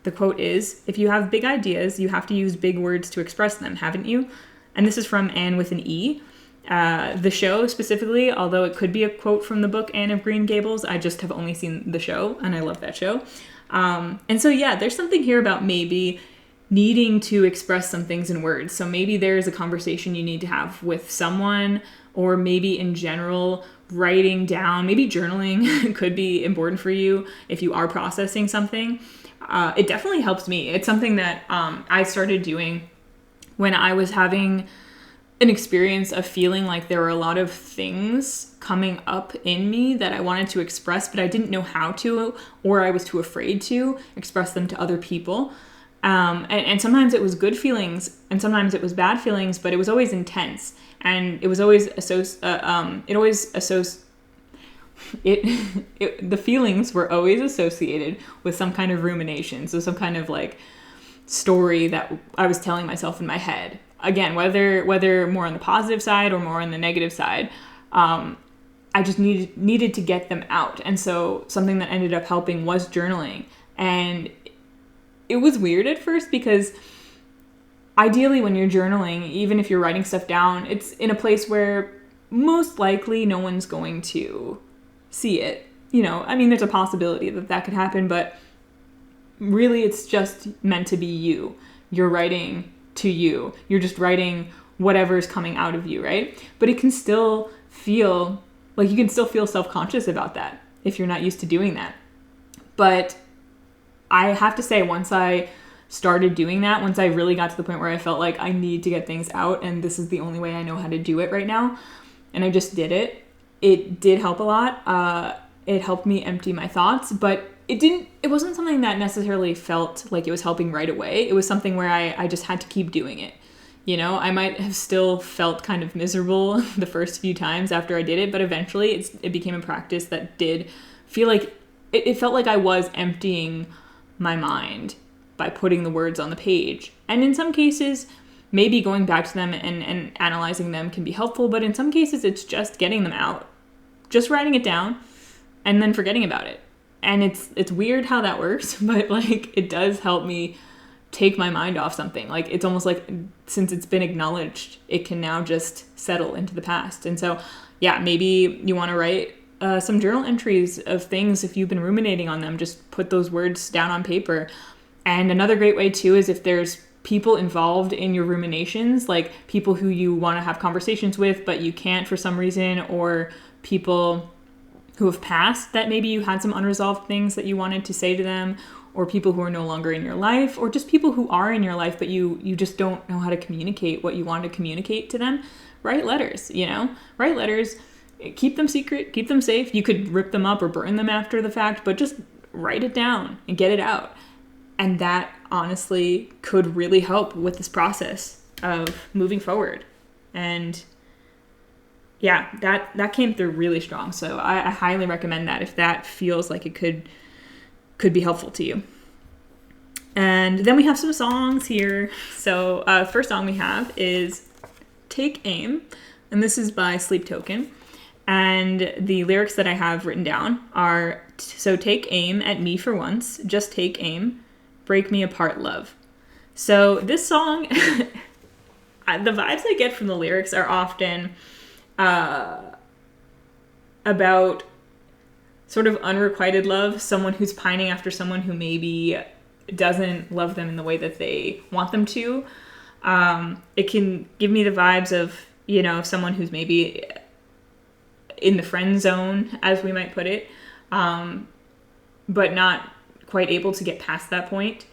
the quote is, "If you have big ideas, you have to use big words to express them, haven't you?" And this is from Anne with an E. The show specifically, although it could be a quote from the book Anne of Green Gables, I just have only seen the show, and I love that show. And so, yeah, there's something here about maybe needing to express some things in words. So maybe there's a conversation you need to have with someone, or maybe in general, writing down, maybe journaling could be important for you if you are processing something. It definitely helps me. It's something that I started doing when I was having an experience of feeling like there were a lot of things coming up in me that I wanted to express, but I didn't know how to, or I was too afraid to express them to other people. And sometimes it was good feelings, and sometimes it was bad feelings, but it was always intense, and it was always the feelings were always associated with some kind of rumination, so some kind of like story that I was telling myself in my head. Again, whether more on the positive side or more on the negative side, I just needed to get them out. And so something that ended up helping was journaling. And it was weird at first because ideally when you're journaling, even if you're writing stuff down, it's in a place where most likely no one's going to see it. I mean, there's a possibility that could happen, but really it's just meant to be you. You're writing to you. You're just writing whatever's coming out of you, right? But it can still feel like you can still feel self-conscious about that if you're not used to doing that. But I have to say, once I started doing that, once I really got to the point where I felt like I need to get things out and this is the only way I know how to do it right now, and I just did it, it did help a lot. It helped me empty my thoughts, but it wasn't something that necessarily felt like it was helping right away. It was something where I just had to keep doing it. I might have still felt kind of miserable the first few times after I did it, but eventually it became a practice that did feel like, it felt like I was emptying my mind by putting the words on the page. And in some cases, maybe going back to them and analyzing them can be helpful, but in some cases it's just getting them out, just writing it down and then forgetting about it. And it's weird how that works, but like it does help me take my mind off something. Like it's almost like since it's been acknowledged, it can now just settle into the past. And so, yeah, maybe you want to write some journal entries of things. If you've been ruminating on them, just put those words down on paper. And another great way too is if there's people involved in your ruminations, like people who you want to have conversations with, but you can't for some reason, or people who have passed that maybe you had some unresolved things that you wanted to say to them, or people who are no longer in your life, or just people who are in your life, but you just don't know how to communicate what you want to communicate to them. Write letters, write letters, keep them secret, keep them safe. You could rip them up or burn them after the fact, but just write it down and get it out. And that honestly could really help with this process of moving forward. And yeah, that came through really strong. So I highly recommend that if that feels like it could be helpful to you. And then we have some songs here. So first song we have is Take Aim, and this is by Sleep Token. And the lyrics that I have written down are, So take aim at me for once. Just take aim. Break me apart, love. So this song, the vibes I get from the lyrics are often about sort of unrequited love, someone who's pining after someone who maybe doesn't love them in the way that they want them to. It can give me the vibes of, someone who's maybe in the friend zone, as we might put it, but not quite able to get past that point,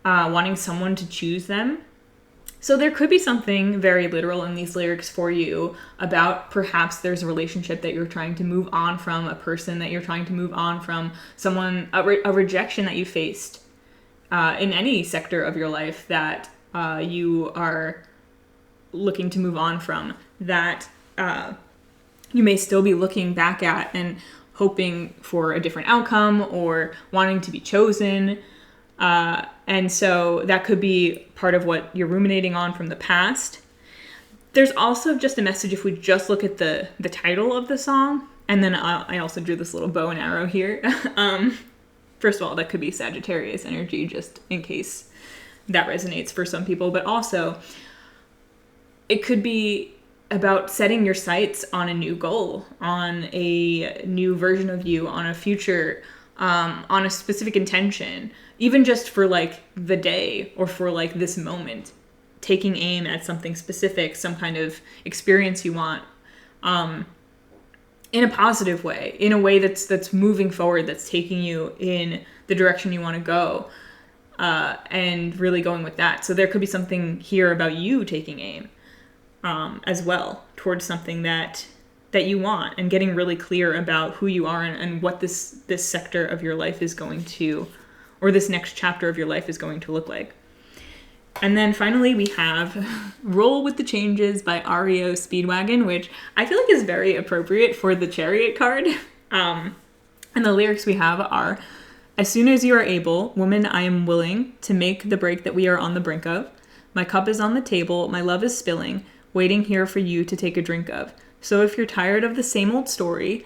wanting someone to choose them. So there could be something very literal in these lyrics for you about perhaps there's a relationship that you're trying to move on from, a person that you're trying to move on from, someone, a rejection that you faced in any sector of your life that you are looking to move on from, that you may still be looking back at and hoping for a different outcome or wanting to be chosen. And so that could be part of what you're ruminating on from the past. There's also just a message if we just look at the title of the song. And then I also drew this little bow and arrow here. First of all, that could be Sagittarius energy, just in case that resonates for some people. But also, it could be about setting your sights on a new goal, on a new version of you, on a future, on a specific intention, even just for like the day or for like this moment, taking aim at something specific, some kind of experience you want, in a positive way, in a way that's moving forward, that's taking you in the direction you want to go, and really going with that. So there could be something here about you taking aim as well towards something that you want, and getting really clear about who you are and what this sector of your life is going to, or this next chapter of your life is going to look like. And then finally we have Roll with the Changes by REO Speedwagon, which I feel like is very appropriate for the Chariot card. And the lyrics we have are, as soon as you are able, woman, I am willing to make the break that we are on the brink of. My cup is on the table, my love is spilling, waiting here for you to take a drink of. So if you're tired of the same old story,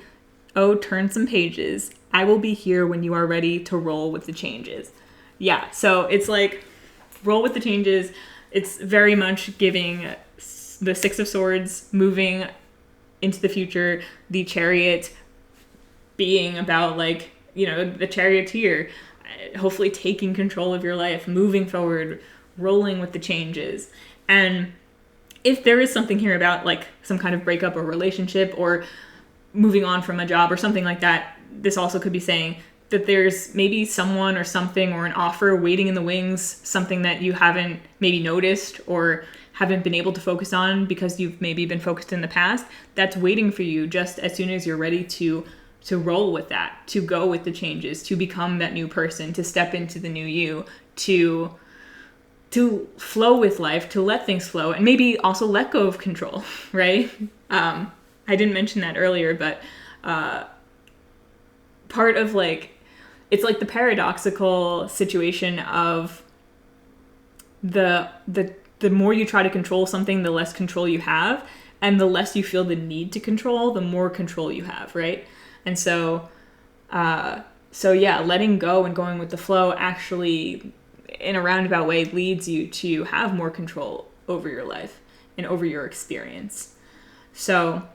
oh, turn some pages. I will be here when you are ready to roll with the changes. Yeah, so it's like, roll with the changes. It's very much giving the Six of Swords, moving into the future, the Chariot being about like, the charioteer, hopefully taking control of your life, moving forward, rolling with the changes. And if there is something here about like some kind of breakup or relationship or moving on from a job or something like that, this also could be saying that there's maybe someone or something or an offer waiting in the wings, something that you haven't maybe noticed or haven't been able to focus on because you've maybe been focused in the past, that's waiting for you just as soon as you're ready to roll with that, to go with the changes, to become that new person, to step into the new you, to flow with life, to let things flow, and maybe also let go of control, right? I didn't mention that earlier, but part of like, it's like the paradoxical situation of the more you try to control something, the less control you have, and the less you feel the need to control, the more control you have, right? And so yeah, letting go and going with the flow actually, in a roundabout way, leads you to have more control over your life and over your experience. So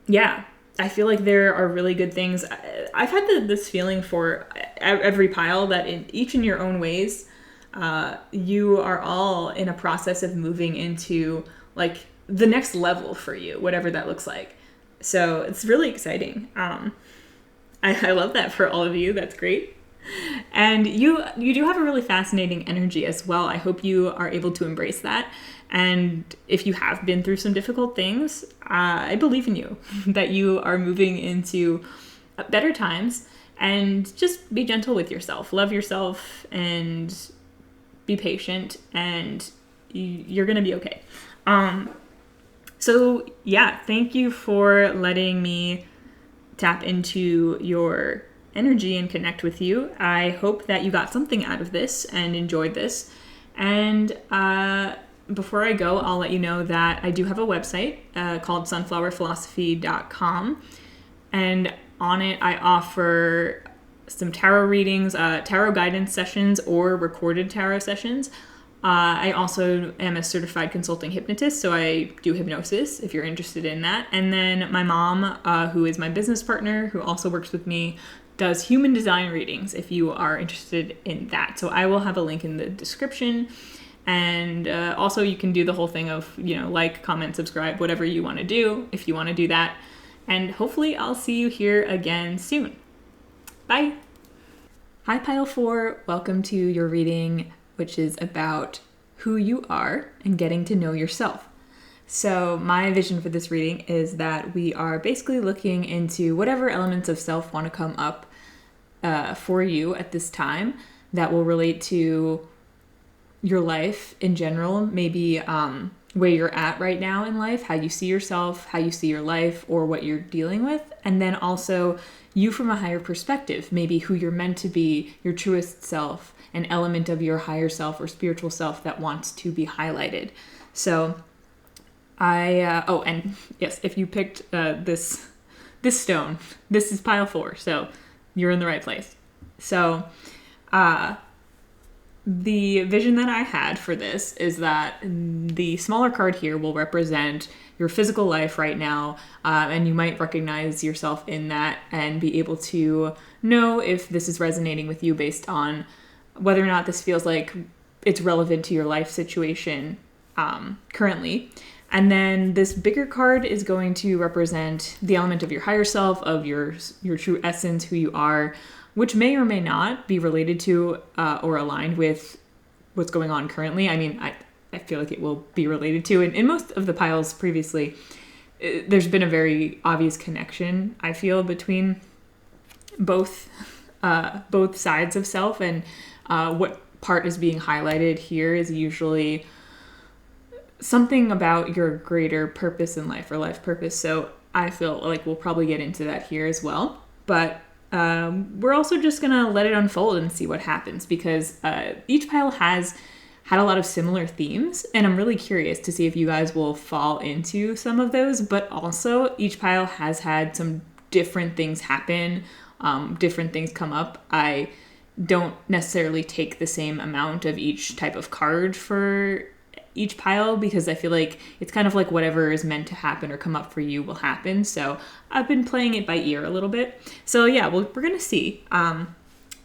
yeah, I feel like there are really good things. I've had this feeling for every pile that in each in your own ways, you are all in a process of moving into like the next level for you, whatever that looks like. So it's really exciting. I love that for all of you. That's great. And you do have a really fascinating energy as well. I hope you are able to embrace that. And if you have been through some difficult things, I believe in you, that you are moving into better times, and just be gentle with yourself, love yourself, and be patient, and you're going to be okay. So yeah, thank you for letting me tap into your energy and connect with you. I hope that you got something out of this and enjoyed this. And before I go, I'll let you know that I do have a website called sunflowerphilosophy.com. And on it, I offer some tarot readings, tarot guidance sessions, or recorded tarot sessions. I also am a certified consulting hypnotist, so I do hypnosis if you're interested in that. And then my mom, who is my business partner, who also works with me, does human design readings if you are interested in that. So I will have a link in the description. And also you can do the whole thing of, like, comment, subscribe, whatever you want to do if you want to do that. And hopefully I'll see you here again soon. Bye. Hi, Pile 4. Welcome to your reading, which is about who you are and getting to know yourself. So my vision for this reading is that we are basically looking into whatever elements of self want to come up for you at this time that will relate to your life in general, maybe where you're at right now in life, how you see yourself, how you see your life, or what you're dealing with. And then also you from a higher perspective, maybe who you're meant to be, your truest self, an element of your higher self or spiritual self that wants to be highlighted. So and yes, if you picked this stone, this is pile 4, so you're in the right place. So the vision that I had for this is that the smaller card here will represent your physical life right now, and you might recognize yourself in that and be able to know if this is resonating with you based on whether or not this feels like it's relevant to your life situation currently. And then this bigger card is going to represent the element of your higher self, of your true essence, who you are, which may or may not be related to or aligned with what's going on currently. I mean, I feel like it will be related to. And in most of the piles previously, there's been a very obvious connection, I feel, between both sides of self. And what part is being highlighted here is usually something about your greater purpose in life or life purpose. So I feel like we'll probably get into that here as well. But we're also just going to let it unfold and see what happens, because each pile has had a lot of similar themes, and I'm really curious to see if you guys will fall into some of those. But also each pile has had some different things happen, different things come up. I don't necessarily take the same amount of each type of card for each pile, because I feel like it's kind of like whatever is meant to happen or come up for you will happen. So I've been playing it by ear a little bit. So yeah, we're going to see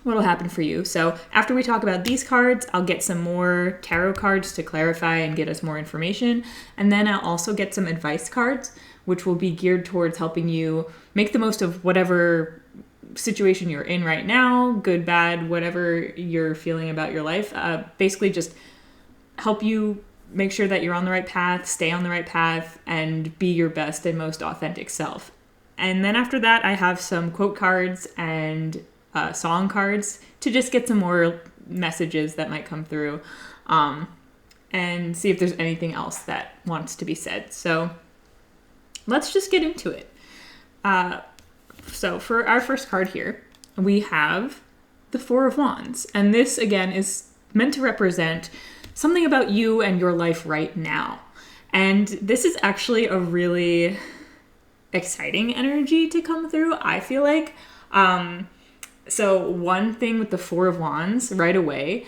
what'll happen for you. So after we talk about these cards, I'll get some more tarot cards to clarify and get us more information. And then I'll also get some advice cards, which will be geared towards helping you make the most of whatever situation you're in right now, good, bad, whatever you're feeling about your life. Basically just help you make sure that you're on the right path, stay on the right path, and be your best and most authentic self. And then after that, I have some quote cards and song cards to just get some more messages that might come through, and see if there's anything else that wants to be said. So let's just get into it. So for our first card here, we have the Four of Wands. And this, again, is meant to represent something about you and your life right now. And this is actually a really exciting energy to come through, I feel like. So one thing with the Four of Wands right away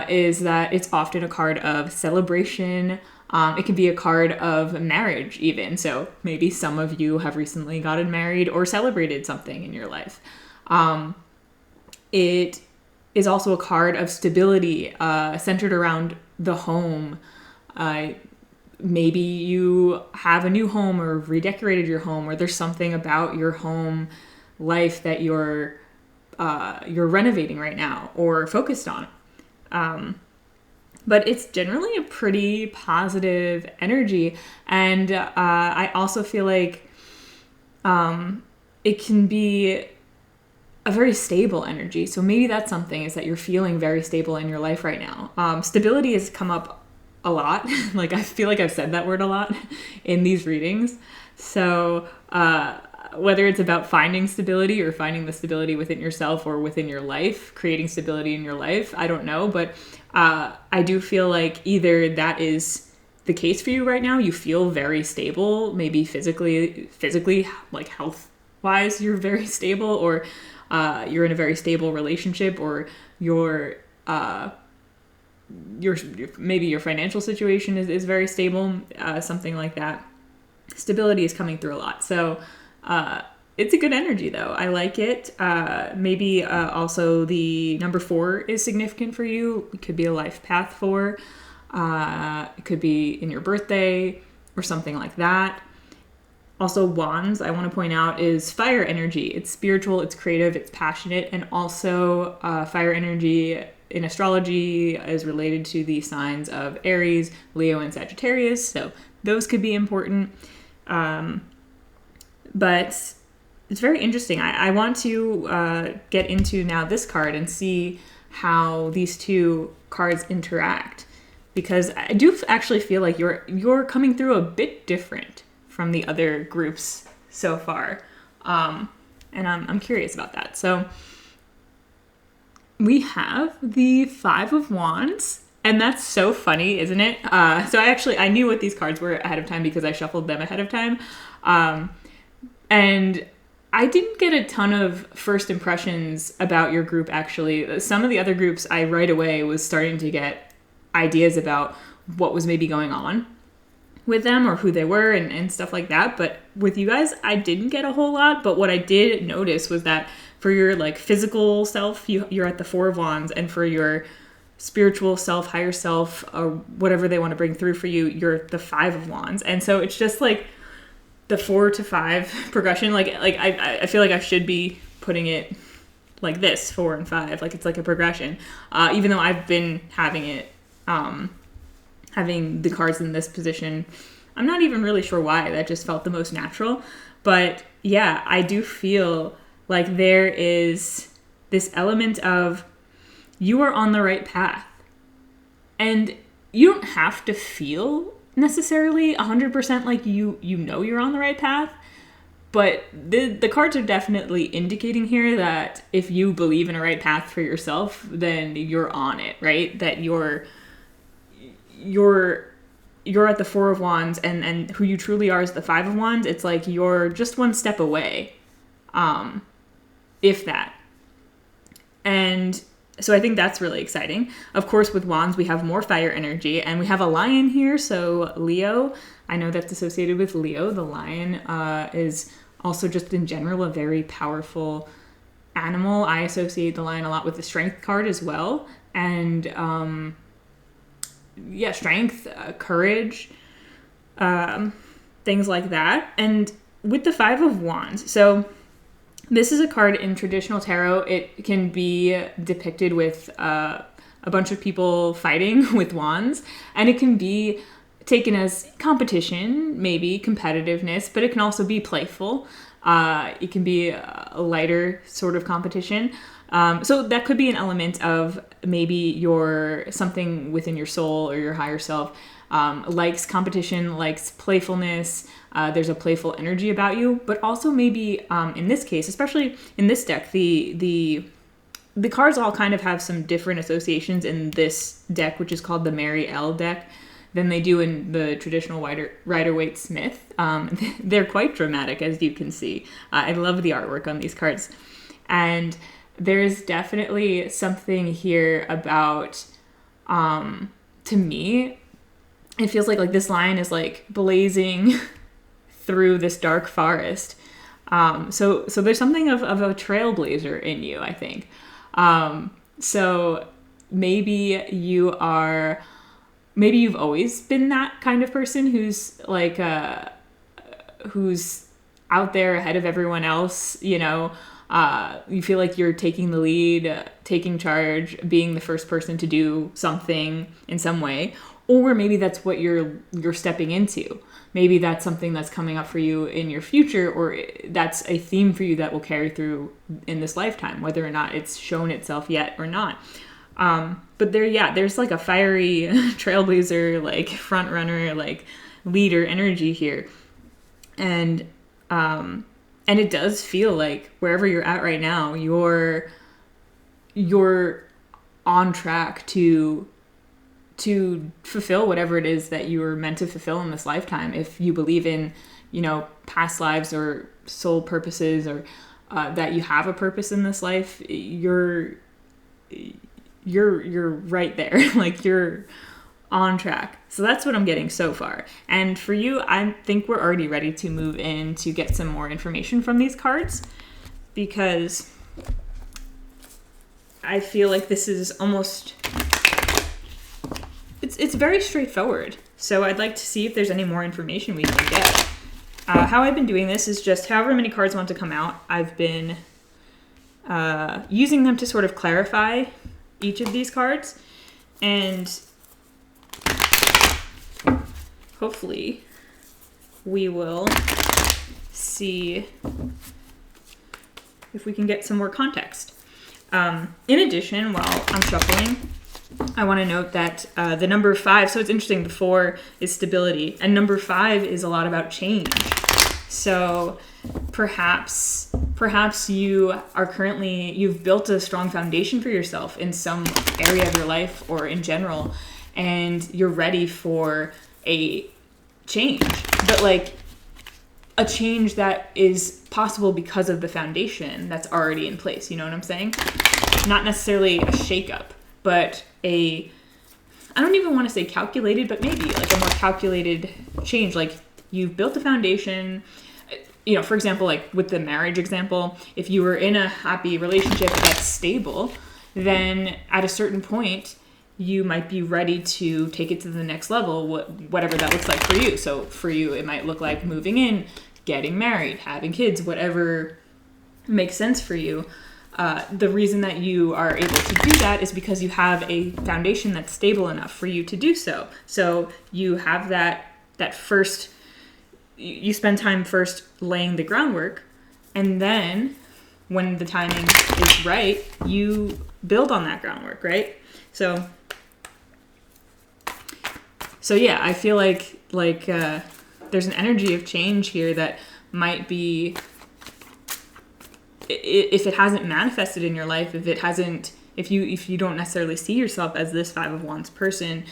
is that it's often a card of celebration. It can be a card of marriage even. So maybe some of you have recently gotten married or celebrated something in your life. It is also a card of stability, centered around the home. Maybe you have a new home or redecorated your home, or there's something about your home life that you're renovating right now or focused on. But it's generally a pretty positive energy. And I also feel like it can be a very stable energy. So maybe that's something, is that you're feeling very stable in your life right now. Stability has come up a lot. Like, I feel like I've said that word a lot in these readings. So whether it's about finding stability or finding the stability within yourself or within your life, creating stability in your life, I don't know. But I do feel like either that is the case for you right now, you feel very stable, maybe physically, like wise you're very stable, or you're in a very stable relationship, or your maybe your financial situation is very stable, something like that. Stability is coming through a lot. So it's a good energy, though. I like it. Maybe also the number 4 is significant for you. It could be a life path 4. It could be in your birthday or something like that. Also, wands, I want to point out, is fire energy. It's spiritual, it's creative, it's passionate, and also fire energy in astrology is related to the signs of Aries, Leo, and Sagittarius. So those could be important. But it's very interesting. I want to get into now this card and see how these two cards interact, because I do actually feel like you're coming through a bit different from the other groups so far. And I'm curious about that. So we have the 5 of Wands, and that's so funny, isn't it? So I knew what these cards were ahead of time because I shuffled them ahead of time. And I didn't get a ton of first impressions about your group, actually. Some of the other groups I right away was starting to get ideas about what was maybe going on with them or who they were and stuff like that. But with you guys, I didn't get a whole lot. But what I did notice was that for your like physical self, you're at the 4 of Wands, and for your spiritual self, higher self, or whatever they want to bring through for you, you're the 5 of Wands. And so it's just like the 4 to 5 progression. Like I feel like I should be putting it like this, 4 and 5, like it's like a progression. Even though I've been having it, having the cards in this position, I'm not even really sure why. That just felt the most natural. But yeah, I do feel like there is this element of you are on the right path. And you don't have to feel necessarily 100% like you know you're on the right path. But the cards are definitely indicating here that if you believe in a right path for yourself, then you're on it, right? That you're at the 4 of Wands, and who you truly are is the 5 of Wands. It's like you're just one step away, if that. And so I think that's really exciting. Of course, with Wands, we have more fire energy, and we have a lion here. So Leo, I know that's associated with Leo. The lion is also just in general a very powerful animal. I associate the lion a lot with the strength card as well. And strength, courage, things like that. And with the 5 of Wands, so this is a card in traditional tarot. It can be depicted with a bunch of people fighting with wands, and it can be taken as competition, maybe competitiveness, but it can also be playful. It can be a lighter sort of competition. So that could be an element of maybe something within your soul or your higher self likes competition, likes playfulness. There's a playful energy about you, but also maybe in this case, especially in this deck, the cards all kind of have some different associations in this deck, which is called the Mary L deck, than they do in the traditional Rider-Waite-Smith. They're quite dramatic, as you can see. I love the artwork on these cards. And there's definitely something here about, to me, it feels like this lion is like blazing through this dark forest. So there's something of a trailblazer in you, I think. So maybe you've always been that kind of person who's like, who's out there ahead of everyone else, you know. You feel like you're taking the lead, taking charge, being the first person to do something in some way. Or maybe that's what you're stepping into. Maybe that's something that's coming up for you in your future, or that's a theme for you that will carry through in this lifetime, whether or not it's shown itself yet or not. But there's like a fiery trailblazer, like front runner, like leader energy here. And it does feel like wherever you're at right now, you're on track to fulfill whatever it is that you were meant to fulfill in this lifetime. If you believe in past lives or soul purposes, or that you have a purpose in this life, you're right there. Like, you're on track. So that's what I'm getting so far. And for you, I think we're already ready to move in to get some more information from these cards, because I feel like this is almost, it's very straightforward. So I'd like to see if there's any more information we can get. How I've been doing this is just however many cards want to come out, I've been using them to sort of clarify each of these cards, and hopefully we will see if we can get some more context. In addition, while I'm shuffling, I want to note that the number 5, so it's interesting, the 4 is stability, and number 5 is a lot about change. So perhaps you are you've built a strong foundation for yourself in some area of your life or in general, and you're ready for a change, but like a change that is possible because of the foundation that's already in place. You know what I'm saying? Not necessarily a shakeup, but I don't even want to say calculated, but maybe like a more calculated change. Like, you've built a foundation, for example, like with the marriage example, if you were in a happy relationship that's stable, then at a certain point, you might be ready to take it to the next level, whatever that looks like for you. So for you, it might look like moving in, getting married, having kids, whatever makes sense for you. The reason that you are able to do that is because you have a foundation that's stable enough for you to do so. So you have that first, you spend time first laying the groundwork, and then when the timing is right, you build on that groundwork, right? So yeah, I feel like there's an energy of change here that might be, if it hasn't manifested in your life, if you don't necessarily see yourself as this 5 of Wands person,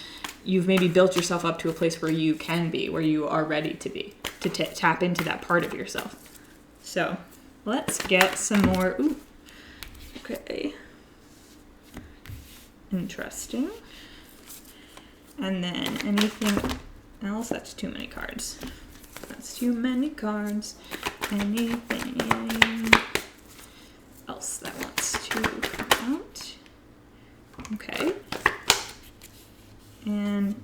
you've maybe built yourself up to a place where you can be, where you are ready to be, to tap into that part of yourself. So let's get some more. Ooh, okay. Interesting. And then anything else? That's too many cards. That's too many cards. Anything else that wants to come out? Okay. And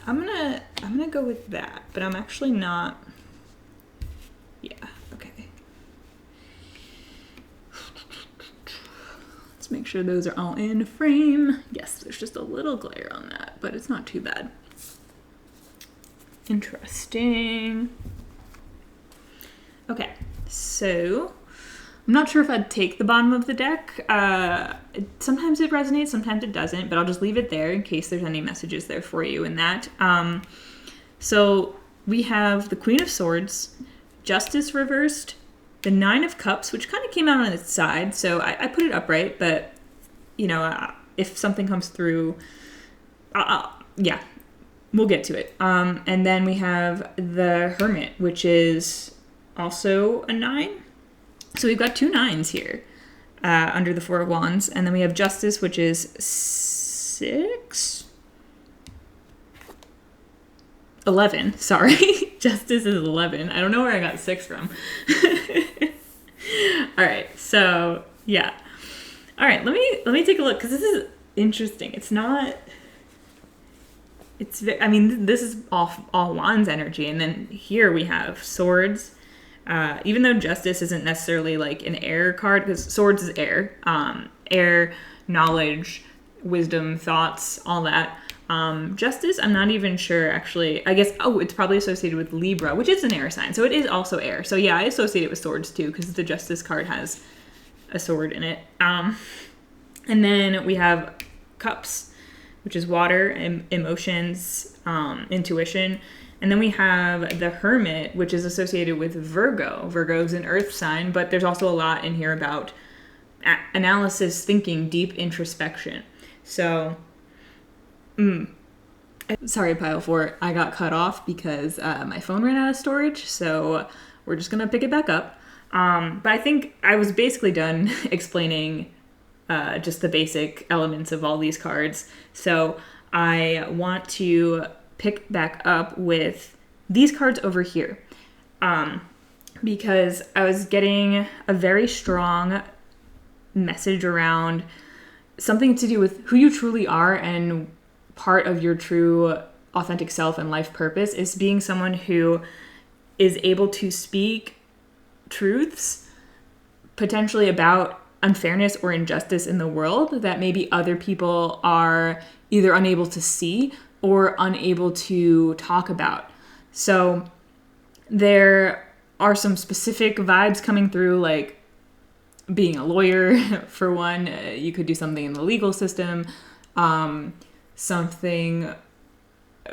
I'm gonna go with that, but I'm actually not. Yeah. Okay. Let's make sure those are all in frame. Yes, there's just a little glare on that, but it's not too bad. Interesting. Okay, so I'm not sure if I'd take the bottom of the deck. Sometimes it resonates, sometimes it doesn't, but I'll just leave it there in case there's any messages there for you in that. So we have the Queen of Swords, Justice reversed, the 9 of Cups, which kind of came out on its side, so I put it upright, but, if something comes through, yeah, we'll get to it. And then we have the Hermit, which is also a 9. So we've got 2 9s here under the 4 of Wands. And then we have Justice, which is 11. Sorry. Justice is 11. I don't know where I got 6 from. All right. So, yeah. All right. Let me take a look, because this is interesting. This is all Wands energy. And then here we have Swords. Even though Justice isn't necessarily like an air card, because Swords is air. Air, knowledge, wisdom, thoughts, all that. Justice, I'm not even sure, actually. I guess, it's probably associated with Libra, which is an air sign. So it is also air. So yeah, I associate it with Swords too, because the Justice card has a sword in it. And then we have Cups, which is water, emotions, intuition. And then we have the Hermit, which is associated with Virgo. Virgo is an earth sign, but there's also a lot in here about analysis, thinking, deep introspection. So Sorry, pile 4, I got cut off because my phone ran out of storage, so we're just gonna pick it back up. But I think I was basically done explaining just the basic elements of all these cards. So I want to pick back up with these cards over here, because I was getting a very strong message around something to do with who you truly are, and part of your true authentic self and life purpose is being someone who is able to speak truths potentially about unfairness or injustice in the world that maybe other people are either unable to see or unable to talk about. So there are some specific vibes coming through, like being a lawyer, for one. You could do something in the legal system, something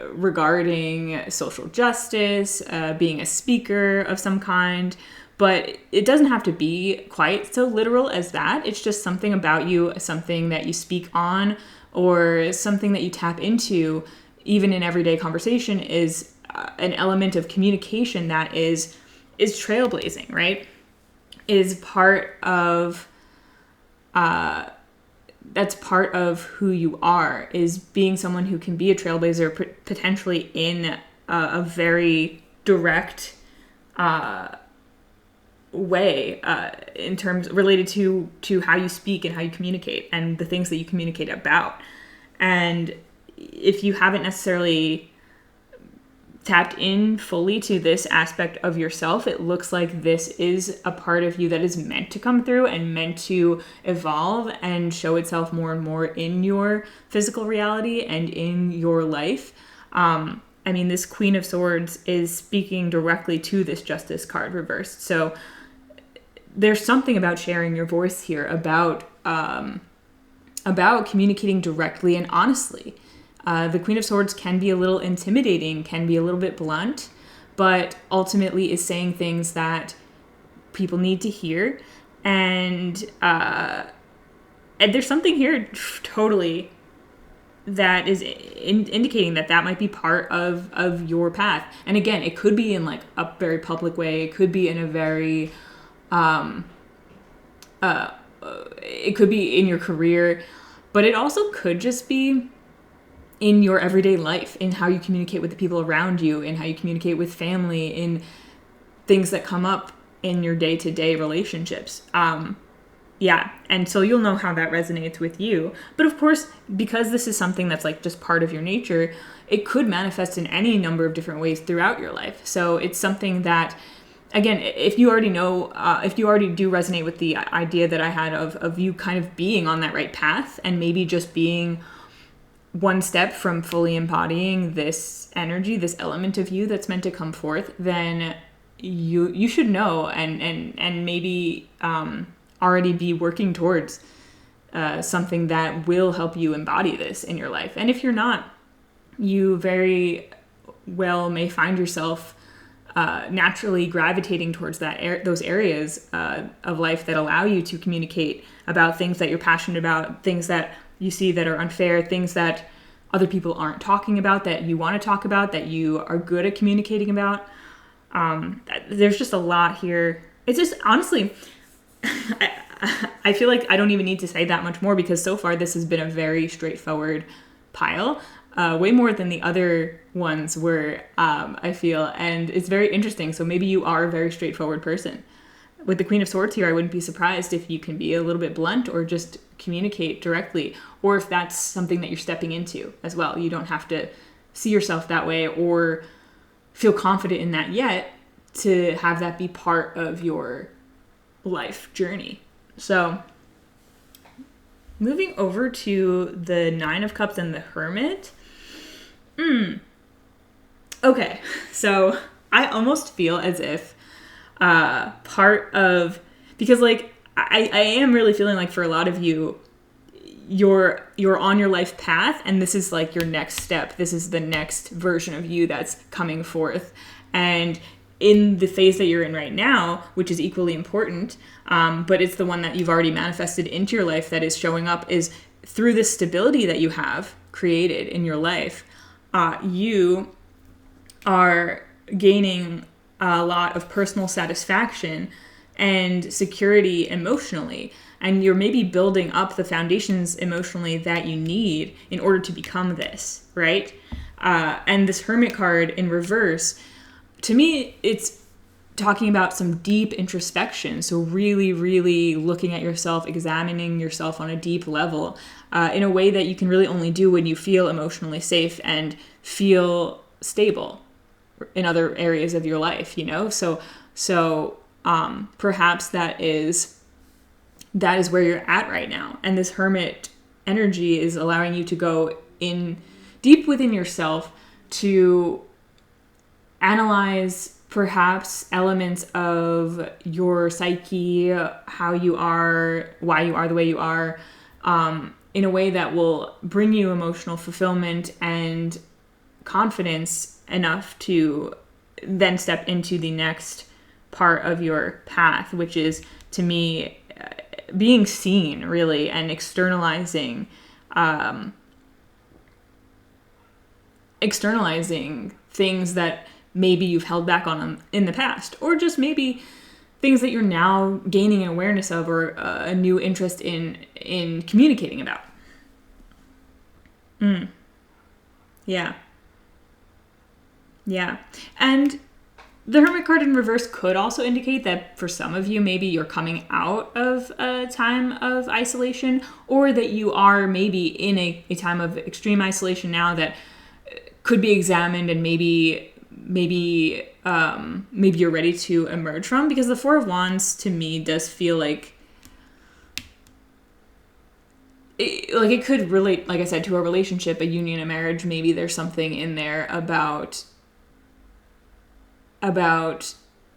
regarding social justice, being a speaker of some kind. But it doesn't have to be quite so literal as that. It's just something about you, something that you speak on, or something that you tap into, even in everyday conversation, is an element of communication that is trailblazing, right? Is part of, that's part of who you are, is being someone who can be a trailblazer, potentially in a very direct way, in terms related to how you speak and how you communicate and the things that you communicate about. And if you haven't necessarily tapped in fully to this aspect of yourself, it looks like this is a part of you that is meant to come through and meant to evolve and show itself more and more in your physical reality and in your life. I mean, this Queen of Swords is speaking directly to this Justice card reversed. So there's something about sharing your voice here, about communicating directly and honestly. The Queen of Swords can be a little intimidating, can be a little bit blunt, but ultimately is saying things that people need to hear. And there's something here totally that is indicating that might be part of your path. And again, it could be in like a very public way. It could be in a very, it could be in your career, but it also could just be in your everyday life, in how you communicate with the people around you, in how you communicate with family, in things that come up in your day-to-day relationships. Yeah, and so you'll know how that resonates with you. But of course, because this is something that's like just part of your nature, it could manifest in any number of different ways throughout your life. So it's something that, again, if you already know, if you already do resonate with the idea that I had of you kind of being on that right path and maybe just being one step from fully embodying this energy, this element of you that's meant to come forth, then you should know and maybe already be working towards something that will help you embody this in your life. And if you're not, you very well may find yourself naturally gravitating towards those areas of life that allow you to communicate about things that you're passionate about, things that you see that are unfair, things that other people aren't talking about, that you want to talk about, that you are good at communicating about. There's just a lot here. It's just, honestly, I feel like I don't even need to say that much more, because so far this has been a very straightforward pile, way more than the other ones were, I feel, and it's very interesting. So maybe you are a very straightforward person. With the Queen of Swords here, I wouldn't be surprised if you can be a little bit blunt or just communicate directly, or if that's something that you're stepping into as well. You don't have to see yourself that way or feel confident in that yet to have that be part of your life journey. So moving over to the Nine of Cups and the Hermit. Okay, so I almost feel as if part of, because like I am really feeling like for a lot of you, you're on your life path, and this is like your next step. This is the next version of you that's coming forth. And in the phase that you're in right now, which is equally important, but it's the one that you've already manifested into your life that is showing up, is through the stability that you have created in your life. you are gaining a lot of personal satisfaction and security emotionally. And you're maybe building up the foundations emotionally that you need in order to become this, right? And this Hermit card in reverse, to me, it's talking about some deep introspection. So really, really looking at yourself, examining yourself on a deep level in a way that you can really only do when you feel emotionally safe and feel stable in other areas of your life, you know? So perhaps that is where you're at right now. And this Hermit energy is allowing you to go in deep within yourself to analyze perhaps elements of your psyche, how you are, why you are the way you are, in a way that will bring you emotional fulfillment and confidence enough to then step into the next part of your path, which is, to me, being seen, really, and externalizing things that maybe you've held back on in the past, or just maybe things that you're now gaining an awareness of, or a new interest in communicating about. Yeah. And the Hermit card in reverse could also indicate that for some of you, maybe you're coming out of a time of isolation, or that you are maybe in a time of extreme isolation now that could be examined, and maybe you're ready to emerge from. Because the Four of Wands to me does feel like it could relate, like I said, to a relationship, a union, a marriage. Maybe there's something in there about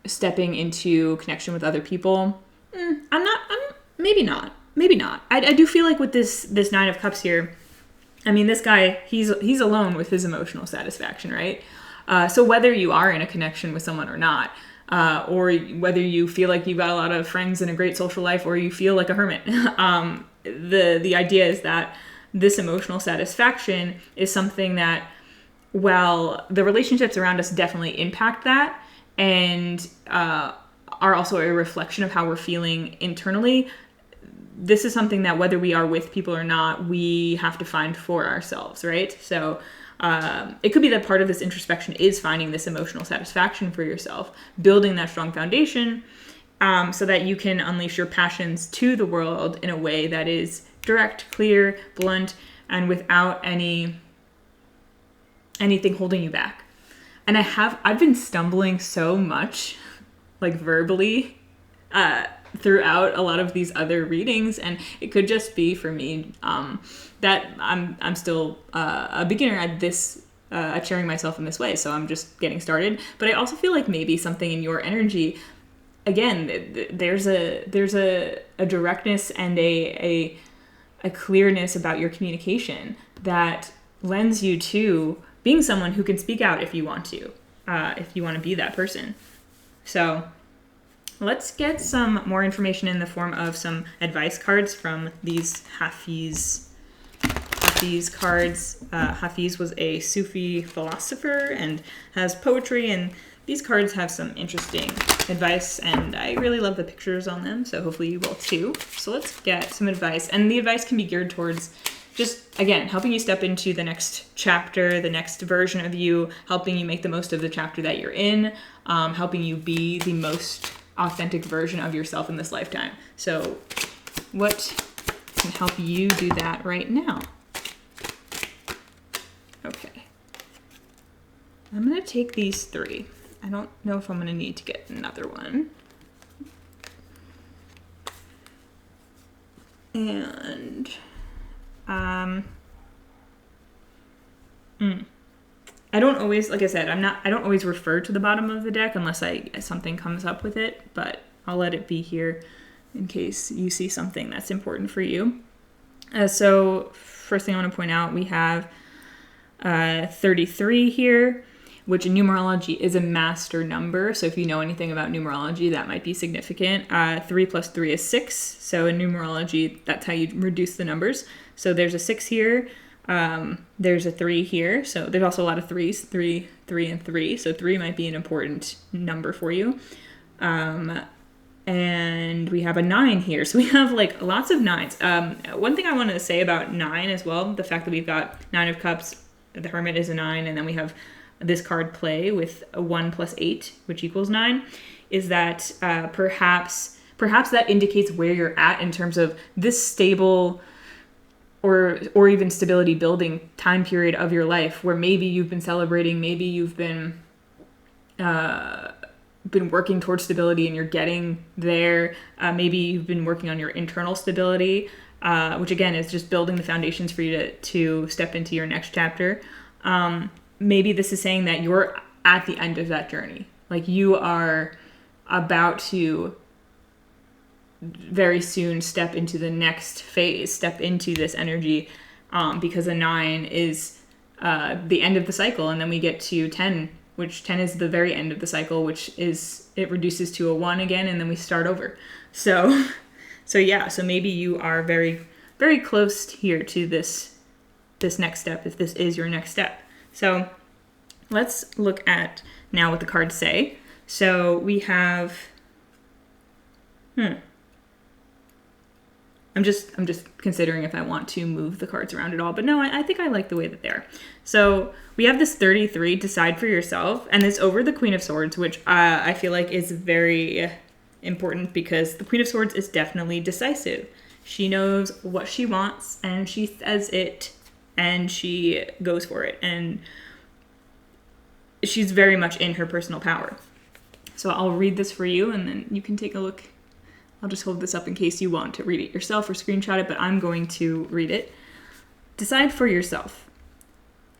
stepping into connection with other people. Maybe not. I do feel like with this Nine of Cups here, I mean, this guy, he's alone with his emotional satisfaction, right? So whether you are in a connection with someone or not, or whether you feel like you've got a lot of friends and a great social life, or you feel like a hermit, the idea is that this emotional satisfaction is something that, while the relationships around us definitely impact that and are also a reflection of how we're feeling internally, this is something that, whether we are with people or not, we have to find for ourselves, right? So it could be that part of this introspection is finding this emotional satisfaction for yourself, building that strong foundation, so that you can unleash your passions to the world in a way that is direct, clear, blunt, and without anything holding you back. And I've been stumbling so much, like verbally, throughout a lot of these other readings, and it could just be for me that I'm still a beginner at this, at sharing myself in this way, so I'm just getting started. But I also feel like maybe something in your energy, again, there's a directness and a clearness about your communication that lends you to being someone who can speak out if you want to be that person. So let's get some more information in the form of some advice cards from these Hafiz cards. Hafiz was a Sufi philosopher and has poetry, and these cards have some interesting advice, and I really love the pictures on them, so hopefully you will too. So let's get some advice, and the advice can be geared towards just, again, helping you step into the next chapter, the next version of you, helping you make the most of the chapter that you're in, helping you be the most authentic version of yourself in this lifetime. So what can help you do that right now? Okay. I'm going to take these three. I don't know if I'm going to need to get another one. And I don't always, like I said, I don't always refer to the bottom of the deck unless something comes up with it, but I'll let it be here in case you see something that's important for you. So first thing I want to point out, we have 33 here, which in numerology is a master number. So if you know anything about numerology, that might be significant. 3 plus 3 is 6. So in numerology, that's how you reduce the numbers. So there's a 6 here. There's a 3 here, so there's also a lot of 3s, 3, 3, and 3. So 3 might be an important number for you. And we have a 9 here, so we have like lots of 9s. One thing I wanted to say about 9 as well, the fact that we've got 9 of Cups, the Hermit is a 9, and then we have this card Play with a 1 plus 8, which equals 9, is that perhaps that indicates where you're at in terms of this stable or even stability building time period of your life, where maybe you've been celebrating, maybe you've been working towards stability and you're getting there. Maybe you've been working on your internal stability, which again is just building the foundations for you to step into your next chapter. Maybe this is saying that you're at the end of that journey. Like you are about to very soon step into the next phase, step into this energy, because a 9 is the end of the cycle. And then we get to 10, which 10 is the very end of the cycle, which is, it reduces to a 1 again, and then we start over. So maybe you are very, very close here to this next step, if this is your next step. So let's look at now what the cards say. So we have, I'm just considering if I want to move the cards around at all, but no, I think I like the way that they are. So we have this 33, decide for yourself, and this over the Queen of Swords, which I feel like is very important because the Queen of Swords is definitely decisive. She knows what she wants and she says it and she goes for it, and she's very much in her personal power. So I'll read this for you and then you can take a look. I'll just hold this up in case you want to read it yourself or screenshot it, but I'm going to read it. Decide for yourself.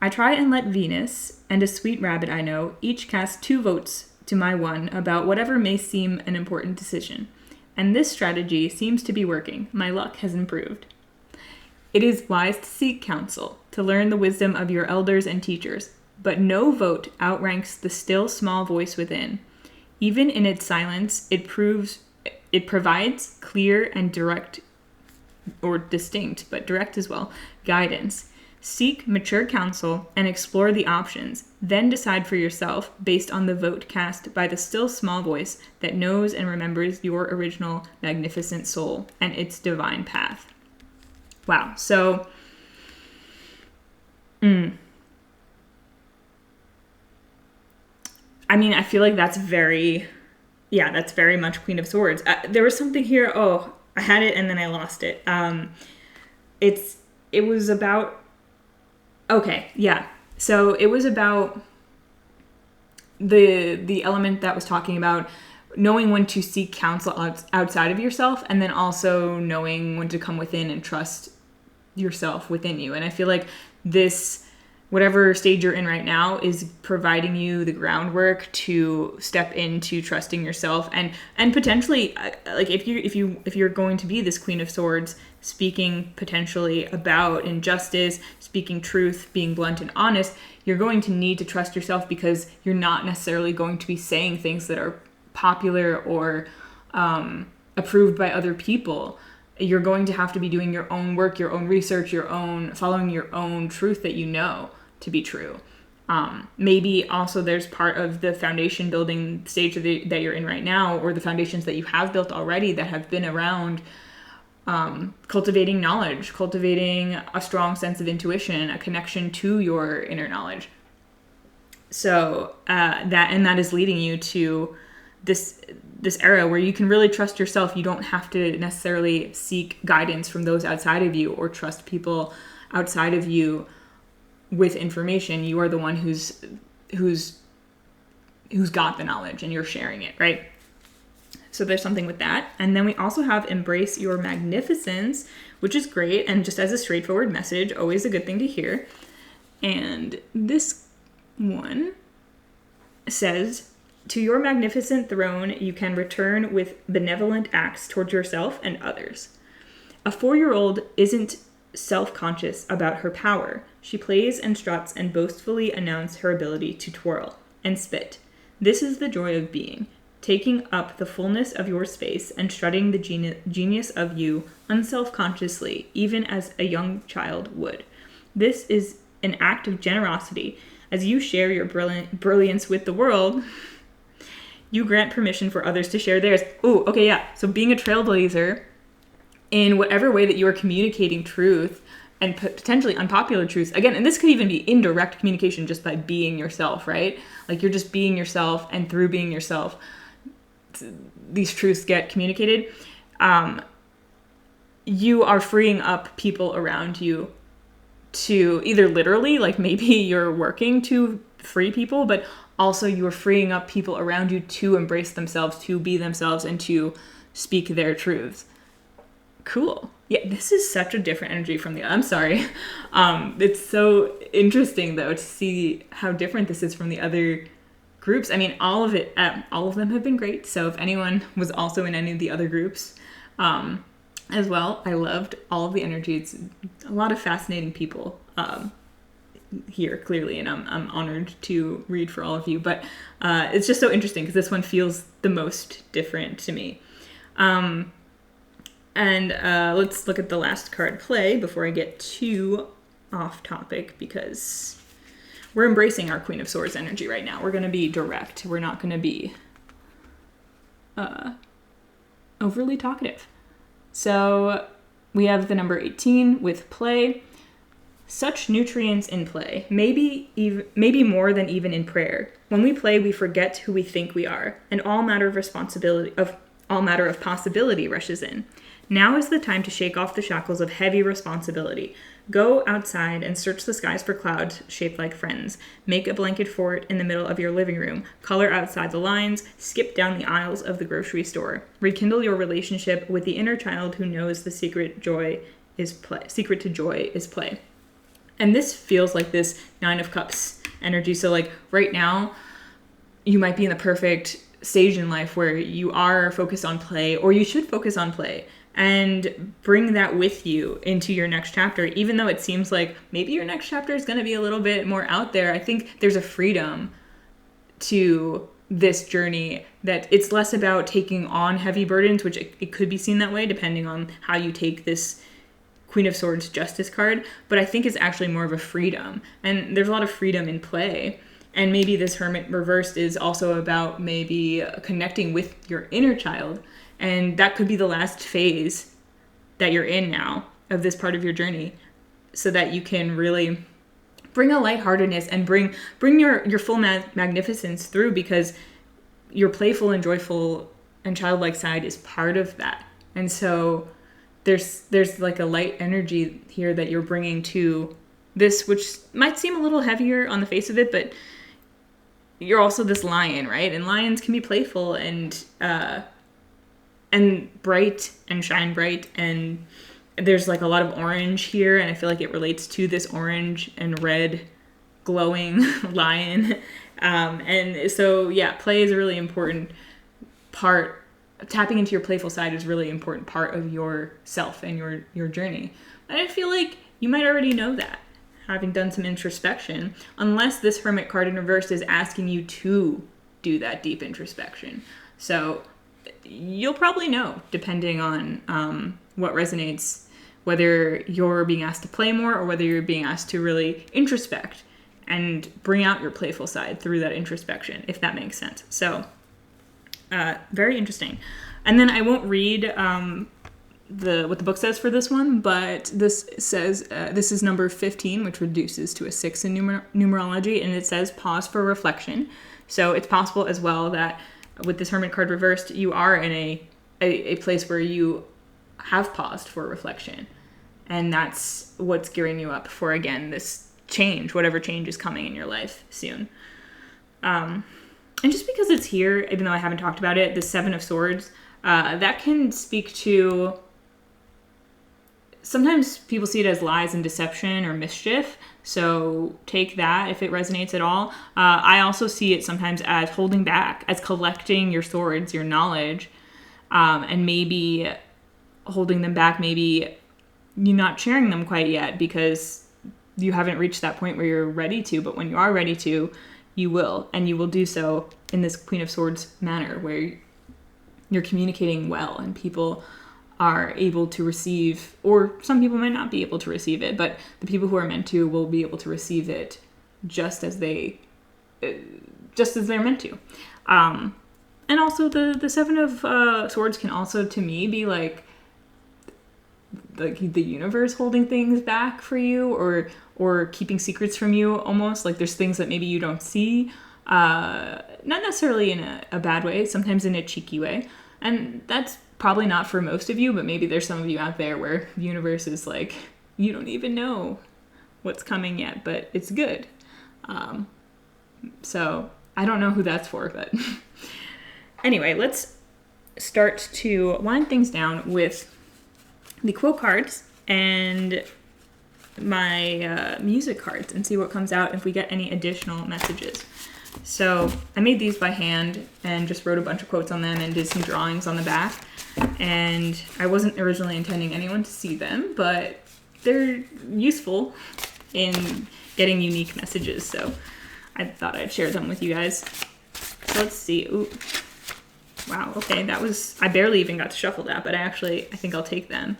I try and let Venus and a sweet rabbit I know each cast 2 votes to my 1 about whatever may seem an important decision. And this strategy seems to be working. My luck has improved. It is wise to seek counsel, to learn the wisdom of your elders and teachers, but no vote outranks the still small voice within. Even in its silence, it provides clear and direct, or distinct, but direct as well, guidance. Seek mature counsel and explore the options. Then decide for yourself based on the vote cast by the still small voice that knows and remembers your original magnificent soul and its divine path. Wow. So, I mean, I feel like that's very much Queen of Swords. There was something here. Oh, I had it and then I lost it. It was about, okay. Yeah. So it was about the element that was talking about knowing when to seek counsel outside of yourself, and then also knowing when to come within and trust yourself within you. And I feel like this, whatever stage you're in right now, is providing you the groundwork to step into trusting yourself and potentially, like if you're going to be this Queen of Swords, speaking potentially about injustice, speaking truth, being blunt and honest, you're going to need to trust yourself, because you're not necessarily going to be saying things that are popular or approved by other people. You're going to have to be doing your own work, your own research, following your own truth that you know to be true. Maybe also there's part of the foundation building stage that you're in right now, or the foundations that you have built already that have been around cultivating knowledge, cultivating a strong sense of intuition, a connection to your inner knowledge. So that is leading you to this era where you can really trust yourself. You don't have to necessarily seek guidance from those outside of you or trust people outside of you with information. You are the one who's got the knowledge and you're sharing it, right? So there's something with that. And then we also have embrace your magnificence, which is great. And just as a straightforward message, always a good thing to hear. And this one says, to your magnificent throne, you can return with benevolent acts towards yourself and others. A 4-year-old isn't self-conscious about her power. She plays and struts and boastfully announces her ability to twirl and spit. This is the joy of being, taking up the fullness of your space and strutting the genius of you unself-consciously, even as a young child would. This is an act of generosity. As you share your brilliance with the world, you grant permission for others to share theirs. Oh, okay, yeah. So being a trailblazer in whatever way that you are communicating truth and potentially unpopular truths. Again, and this could even be indirect communication just by being yourself, right? Like you're just being yourself, and through being yourself, these truths get communicated. You are freeing up people around you to either literally, like maybe you're working to free people, but also you are freeing up people around you to embrace themselves, to be themselves, and to speak their truths. Cool. Yeah, this is such a different energy from I'm sorry. It's so interesting though to see how different this is from the other groups. I mean, all of them have been great. So if anyone was also in any of the other groups, as well, I loved all of the energy. It's a lot of fascinating people here, clearly, and I'm honored to read for all of you. But it's just so interesting because this one feels the most different to me. And let's look at the last card play before I get too off topic, because we're embracing our Queen of Swords energy right now. We're going to be direct. We're not going to be overly talkative. So we have the number 18 with play. Such nutrients in play, maybe more than even in prayer. When we play, we forget who we think we are, and all matter of possibility rushes in. Now is the time to shake off the shackles of heavy responsibility. Go outside and search the skies for clouds shaped like friends. Make a blanket fort in the middle of your living room. Color outside the lines. Skip down the aisles of the grocery store. Rekindle your relationship with the inner child who knows the secret to joy is play. And this feels like this 9 of Cups energy. So like right now, you might be in the perfect stage in life where you are focused on play, or you should focus on play. And bring that with you into your next chapter, even though it seems like maybe your next chapter is going to be a little bit more out there. I think there's a freedom to this journey that it's less about taking on heavy burdens, which it could be seen that way depending on how you take this Queen of Swords Justice card. But I think it's actually more of a freedom. And there's a lot of freedom in play. And maybe this Hermit reversed is also about maybe connecting with your inner child. And that could be the last phase that you're in now of this part of your journey, so that you can really bring a lightheartedness and bring your full magnificence through, because your playful and joyful and childlike side is part of that. And so there's like a light energy here that you're bringing to this, which might seem a little heavier on the face of it, but you're also this lion, right? And lions can be playful and bright and shine bright, and there's like a lot of orange here, and I feel like it relates to this orange and red glowing lion. And so yeah, play is a really important part. Tapping into your playful side is a really important part of yourself and your journey. And I feel like you might already know that, having done some introspection, unless this Hermit card in reverse is asking you to do that deep introspection. So you'll probably know, depending on what resonates, whether you're being asked to play more or whether you're being asked to really introspect and bring out your playful side through that introspection, if that makes sense. So very interesting. And then I won't read what the book says for this one, but this says this is number 15, which reduces to a 6 in numerology, and it says pause for reflection. So it's possible as well that with this Hermit card reversed, you are in a place where you have paused for reflection. And that's what's gearing you up for, again, this change, whatever change is coming in your life soon. And just because it's here, even though I haven't talked about it, the 7 of Swords, that can speak to, sometimes people see it as lies and deception or mischief. So take that if it resonates at all. I also see it sometimes as holding back, as collecting your swords, your knowledge, and maybe holding them back. Maybe you're not sharing them quite yet because you haven't reached that point where you're ready to. But when you are ready to, you will. And you will do so in this Queen of Swords manner where you're communicating well and people are able to receive, or some people might not be able to receive it, but the people who are meant to will be able to receive it just as they're meant to. And also the Seven of Swords can also, to me, be like the universe holding things back for you, or keeping secrets from you, almost. Like there's things that maybe you don't see, not necessarily in a bad way, sometimes in a cheeky way. And that's probably not for most of you, but maybe there's some of you out there where the universe is like, you don't even know what's coming yet, but it's good. So I don't know who that's for, but anyway, let's start to wind things down with the quote cards and my music cards and see what comes out if we get any additional messages. So I made these by hand and just wrote a bunch of quotes on them and did some drawings on the back. And I wasn't originally intending anyone to see them, but they're useful in getting unique messages. So I thought I'd share them with you guys. So let's see. Ooh. Wow, okay, I barely even got to shuffle that, but I think I'll take them.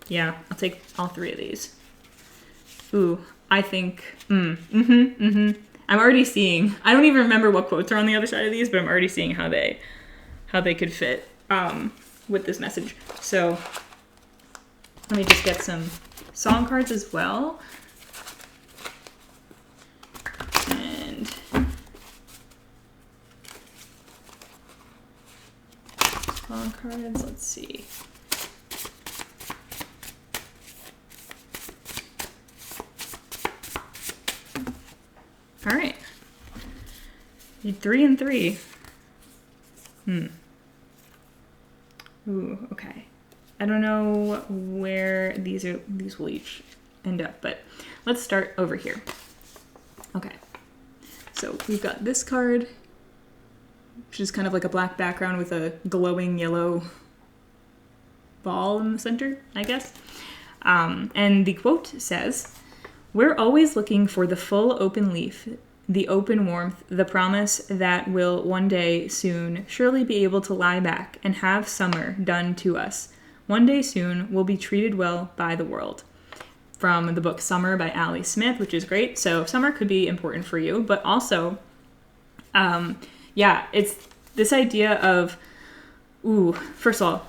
Yeah, I'll take all three of these. Ooh, I think, I'm already seeing, I don't even remember what quotes are on the other side of these, but I'm already seeing how they could fit with this message. So let me just get some song cards as well. And song cards, let's see. All right. 3 and 3. Ooh, okay. I don't know where these will each end up, but let's start over here. Okay. So we've got this card, which is kind of like a black background with a glowing yellow ball in the center, I guess. And the quote says, "We're always looking for the full open leaf, the open warmth, the promise that we'll one day soon surely be able to lie back and have summer done to us. One day soon we'll be treated well by the world." From the book Summer by Ali Smith, which is great. So summer could be important for you, but also, it's this idea of, first of all,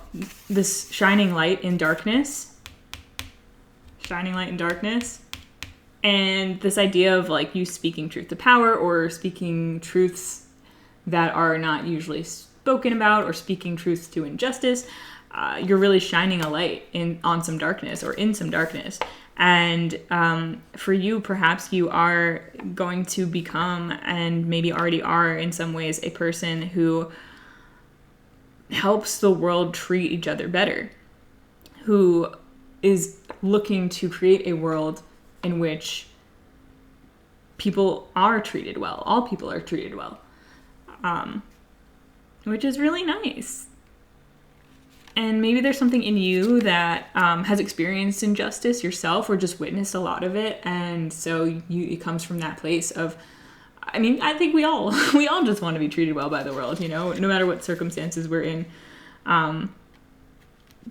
this shining light in darkness. And this idea of like you speaking truth to power, or speaking truths that are not usually spoken about, or speaking truths to injustice. You're really shining a light on some darkness, or in some darkness. And for you, perhaps you are going to become, and maybe already are in some ways, a person who helps the world treat each other better, who is looking to create a world in which people are treated well. All people are treated well, which is really nice. And maybe there's something in you that has experienced injustice yourself, or just witnessed a lot of it, and so it comes from that place of, I mean, I think we all just want to be treated well by the world, no matter what circumstances we're in.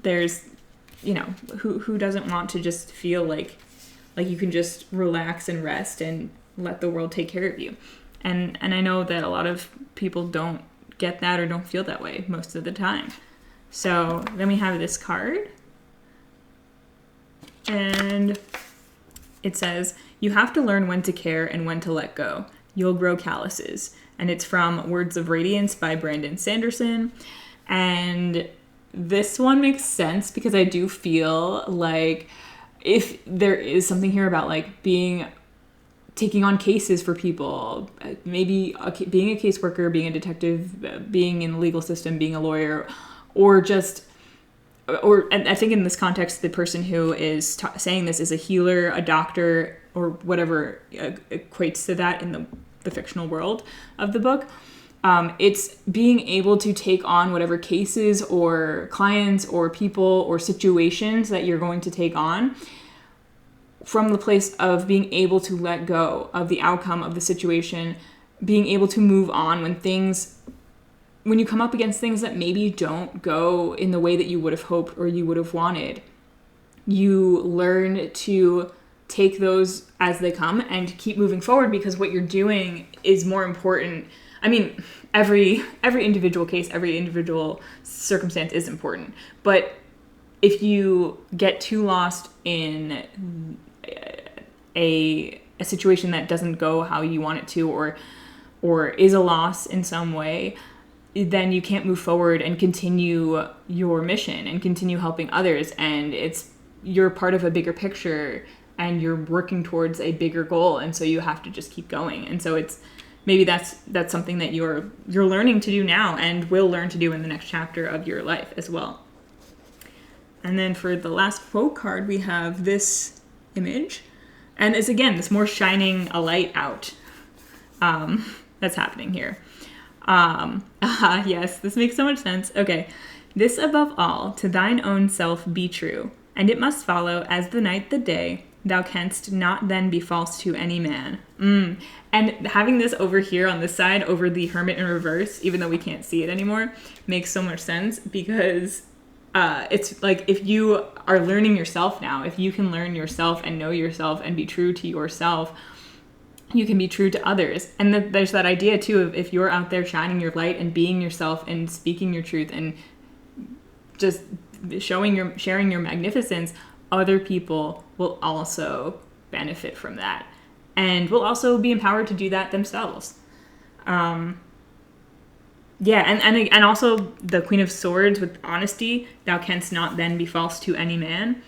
There's, who doesn't want to just feel like you can just relax and rest and let the world take care of you. And I know that a lot of people don't get that, or don't feel that way most of the time. So then we have this card, and it says, "You have to learn when to care and when to let go. You'll grow calluses." And it's from Words of Radiance by Brandon Sanderson. And this one makes sense because I do feel like if there is something here about like taking on cases for people, maybe being a caseworker, being a detective, being in the legal system, being a lawyer, and I think in this context, the person who is saying this is a healer, a doctor, or whatever equates to that in the fictional world of the book. It's being able to take on whatever cases or clients or people or situations that you're going to take on from the place of being able to let go of the outcome of the situation, being able to move on when things when you come up against things that maybe don't go in the way that you would have hoped or you would have wanted, you learn to take those as they come and keep moving forward, because what you're doing is more important. I mean, every individual case, every individual circumstance is important. But if you get too lost in a situation that doesn't go how you want it to, or is a loss in some way, then you can't move forward and continue your mission and continue helping others. And you're part of a bigger picture and you're working towards a bigger goal. And so you have to just keep going. And so maybe that's something that you're learning to do now and will learn to do in the next chapter of your life as well. And then for the last quote card, we have this image. And it's, again, this more shining a light out that's happening here. Yes, this makes so much sense. Okay. This above all, to thine own self be true, and it must follow as the night the day, thou canst not then be false to any man. And having this over here on this side, over the hermit in reverse, even though we can't see it anymore, makes so much sense, because it's like, if you are learning yourself now, if you can learn yourself and know yourself and be true to yourself, you can be true to others. And there's that idea too of, if you're out there shining your light and being yourself and speaking your truth and just sharing your magnificence, other people will also benefit from that and will also be empowered to do that themselves. And also the Queen of Swords with honesty, thou canst not then be false to any man.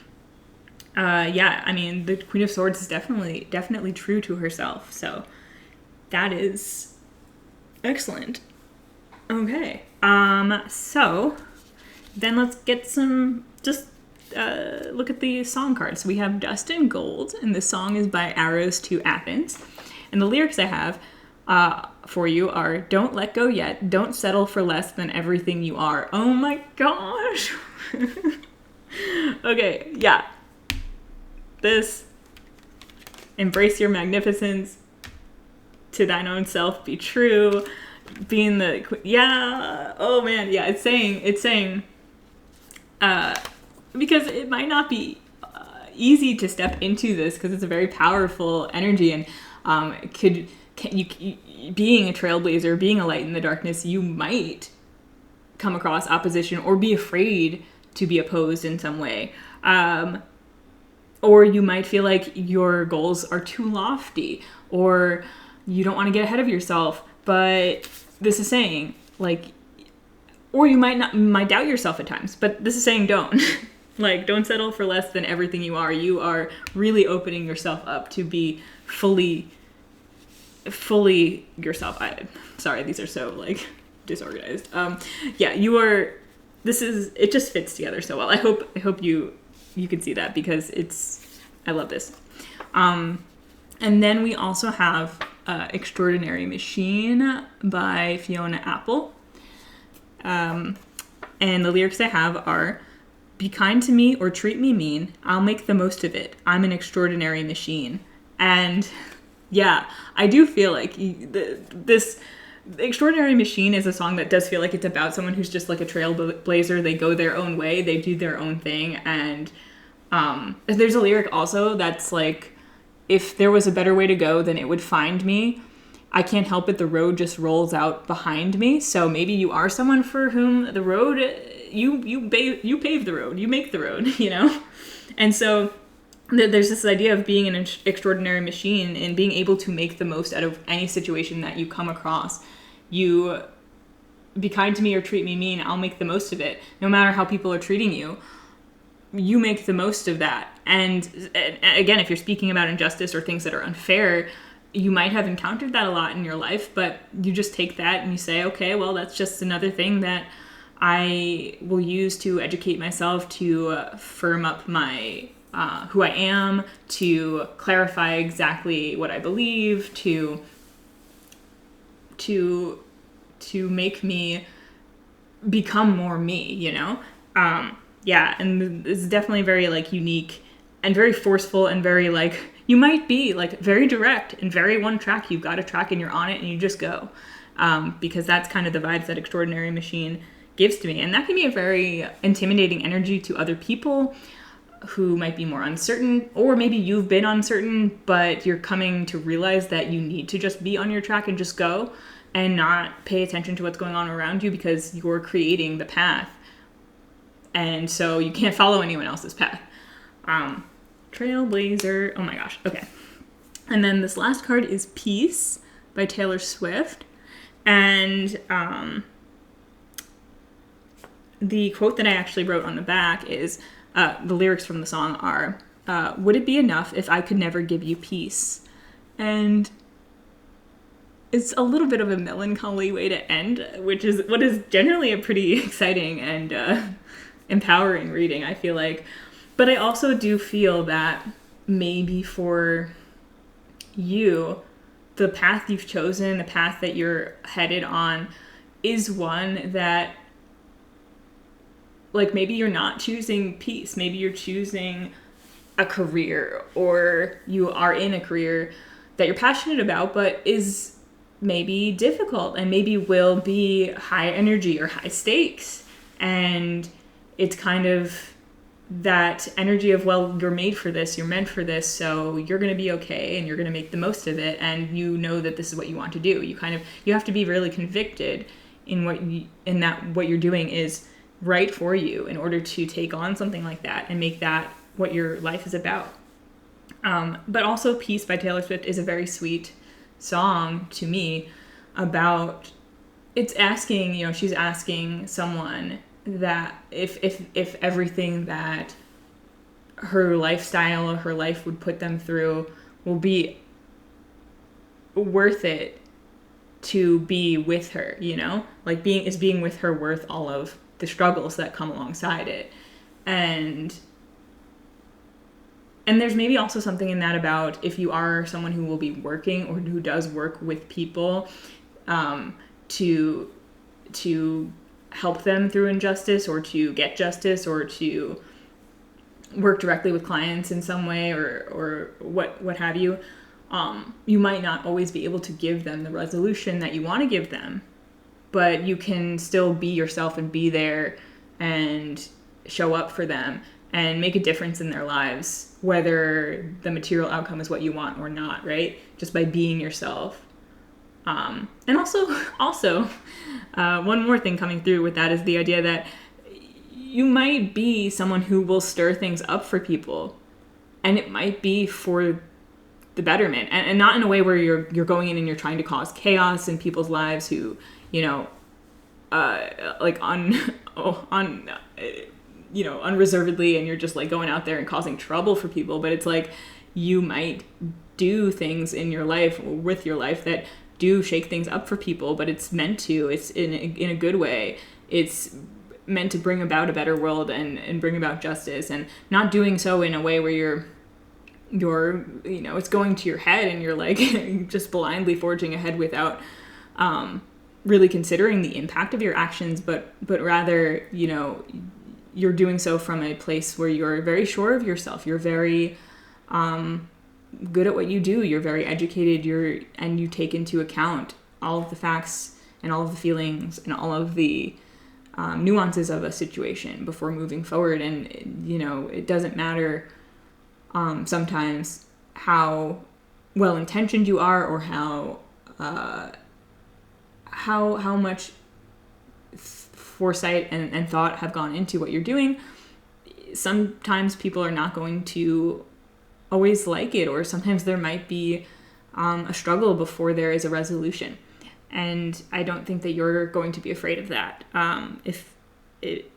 I mean, the Queen of Swords is definitely true to herself. So that is excellent. Okay. So then let's get look at the song cards. We have Dust and Gold, and the song is by Arrows to Athens. And the lyrics I have for you are, don't let go yet, don't settle for less than everything you are. Oh my gosh. Okay, yeah. This, embrace your magnificence, to thine own self be true, being the, oh man, yeah, it's saying, because it might not be easy to step into this, because it's a very powerful energy, and being a trailblazer, being a light in the darkness, you might come across opposition or be afraid to be opposed in some way. Or you might feel like your goals are too lofty, or you don't want to get ahead of yourself. But this is saying, like, or you might doubt yourself at times, but this is saying don't. Like, don't settle for less than everything you are. You are really opening yourself up to be fully yourself. Sorry, these are so, like, disorganized. You are, it just fits together so well. I hope you can see that, because I love this. And then we also have Extraordinary Machine by Fiona Apple. And the lyrics I have are, be kind to me or treat me mean, I'll make the most of it. I'm an extraordinary machine. And yeah, I do feel like this Extraordinary Machine is a song that does feel like it's about someone who's just like a trailblazer. They go their own way, they do their own thing. And there's a lyric also that's like, if there was a better way to go, then it would find me. I can't help it, the road just rolls out behind me. So maybe you are someone for whom the road, you pave the road, you make the road, you know? And so there's this idea of being an extraordinary machine and being able to make the most out of any situation that you come across. You be kind to me or treat me mean, I'll make the most of it. No matter how people are treating you, you make the most of that. And again, if you're speaking about injustice or things that are unfair, you might have encountered that a lot in your life, but you just take that and you say, okay, well, that's just another thing that I will use to educate myself, to firm up my who I am, to clarify exactly what I believe, to make me become more me, you know? And it's definitely very, like, unique and very forceful and very, like, you might be, like, very direct and very one track. You've got a track and you're on it and you just go. because that's kind of the vibes that extraordinary machine gives to me. And that can be a very intimidating energy to other people who might be more uncertain, or maybe you've been uncertain, but you're coming to realize that you need to just be on your track and just go and not pay attention to what's going on around you because you're creating the path. And so you can't follow anyone else's path. Trailblazer. Oh my gosh. Okay. And then this last card is Peace by Taylor Swift. And the quote that I actually wrote on the back is, the lyrics from the song are, would it be enough if I could never give you peace? And it's a little bit of a melancholy way to end, which is what is generally a pretty exciting and empowering reading, I feel like. But I also do feel that maybe for you, the path you've chosen, the path that you're headed on, is one that, like, maybe you're not choosing peace. Maybe you're choosing a career, or you are in a career that you're passionate about, but is maybe difficult and maybe will be high energy or high stakes. And it's kind of that energy of, well, you're made for this, you're meant for this, so you're going to be okay and you're going to make the most of it, and you know that this is what you want to do. You have to be really convicted in what you're doing is right for you in order to take on something like that and make that what your life is about. But also Peace by Taylor Swift is a very sweet song to me about, it's asking, she's asking someone that if everything that her lifestyle or her life would put them through will be worth it to be with her, like being with her worth all of the struggles that come alongside it. And there's maybe also something in that about, if you are someone who will be working or who does work with people, to help them through injustice or to get justice or to work directly with clients in some way or what have you, you might not always be able to give them the resolution that you want to give them, but you can still be yourself and be there and show up for them and make a difference in their lives, whether the material outcome is what you want or not, right? Just by being yourself. And also, one more thing coming through with that is the idea that you might be someone who will stir things up for people, and it might be for the betterment, and not in a way where you're going in and you're trying to cause chaos in people's lives who, unreservedly, and you're just like going out there and causing trouble for people. But it's like, you might do things in your life or with your life that do shake things up for people, but it's in a good way. It's meant to bring about a better world and bring about justice, and not doing so in a way where you're it's going to your head and you're like just blindly forging ahead without really considering the impact of your actions, but rather, you're doing so from a place where you're very sure of yourself. You're very good at what you do. You're very educated. And you take into account all of the facts and all of the feelings and all of the nuances of a situation before moving forward. And it doesn't matter sometimes how well intentioned you are or how much foresight and thought have gone into what you're doing. Sometimes people are not going to always like it, or sometimes there might be a struggle before there is a resolution. And I don't think that you're going to be afraid of that.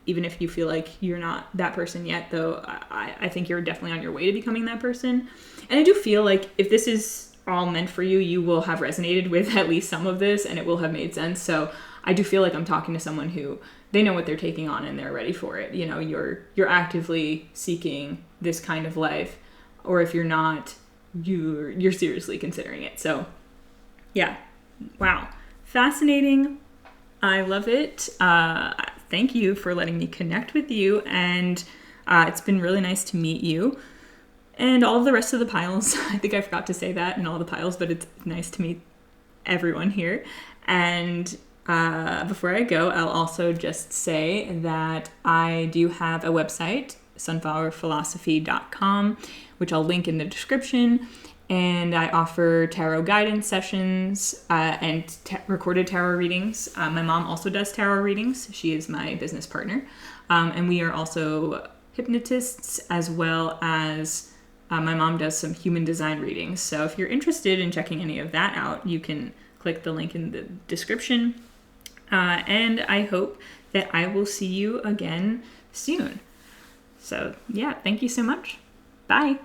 Even if you feel like you're not that person yet, though, I think you're definitely on your way to becoming that person. And I do feel like if this is all meant for you, you will have resonated with at least some of this, and it will have made sense. So I do feel like I'm talking to someone who, they know what they're taking on and they're ready for it. You're actively seeking this kind of life, or if you're not, you're seriously considering it. So yeah, wow, fascinating. I love it. Thank you for letting me connect with you, and it's been really nice to meet you and all of the rest of the piles. I think I forgot to say that in all the piles, but it's nice to meet everyone here. And before I go, I'll also just say that I do have a website, sunflowerphilosophy.com, which I'll link in the description. And I offer tarot guidance sessions and recorded tarot readings. My mom also does tarot readings. She is my business partner. And we are also hypnotists, as well as my mom does some human design readings. So if you're interested in checking any of that out, you can click the link in the description. And I hope that I will see you again soon. So yeah, thank you so much. Bye.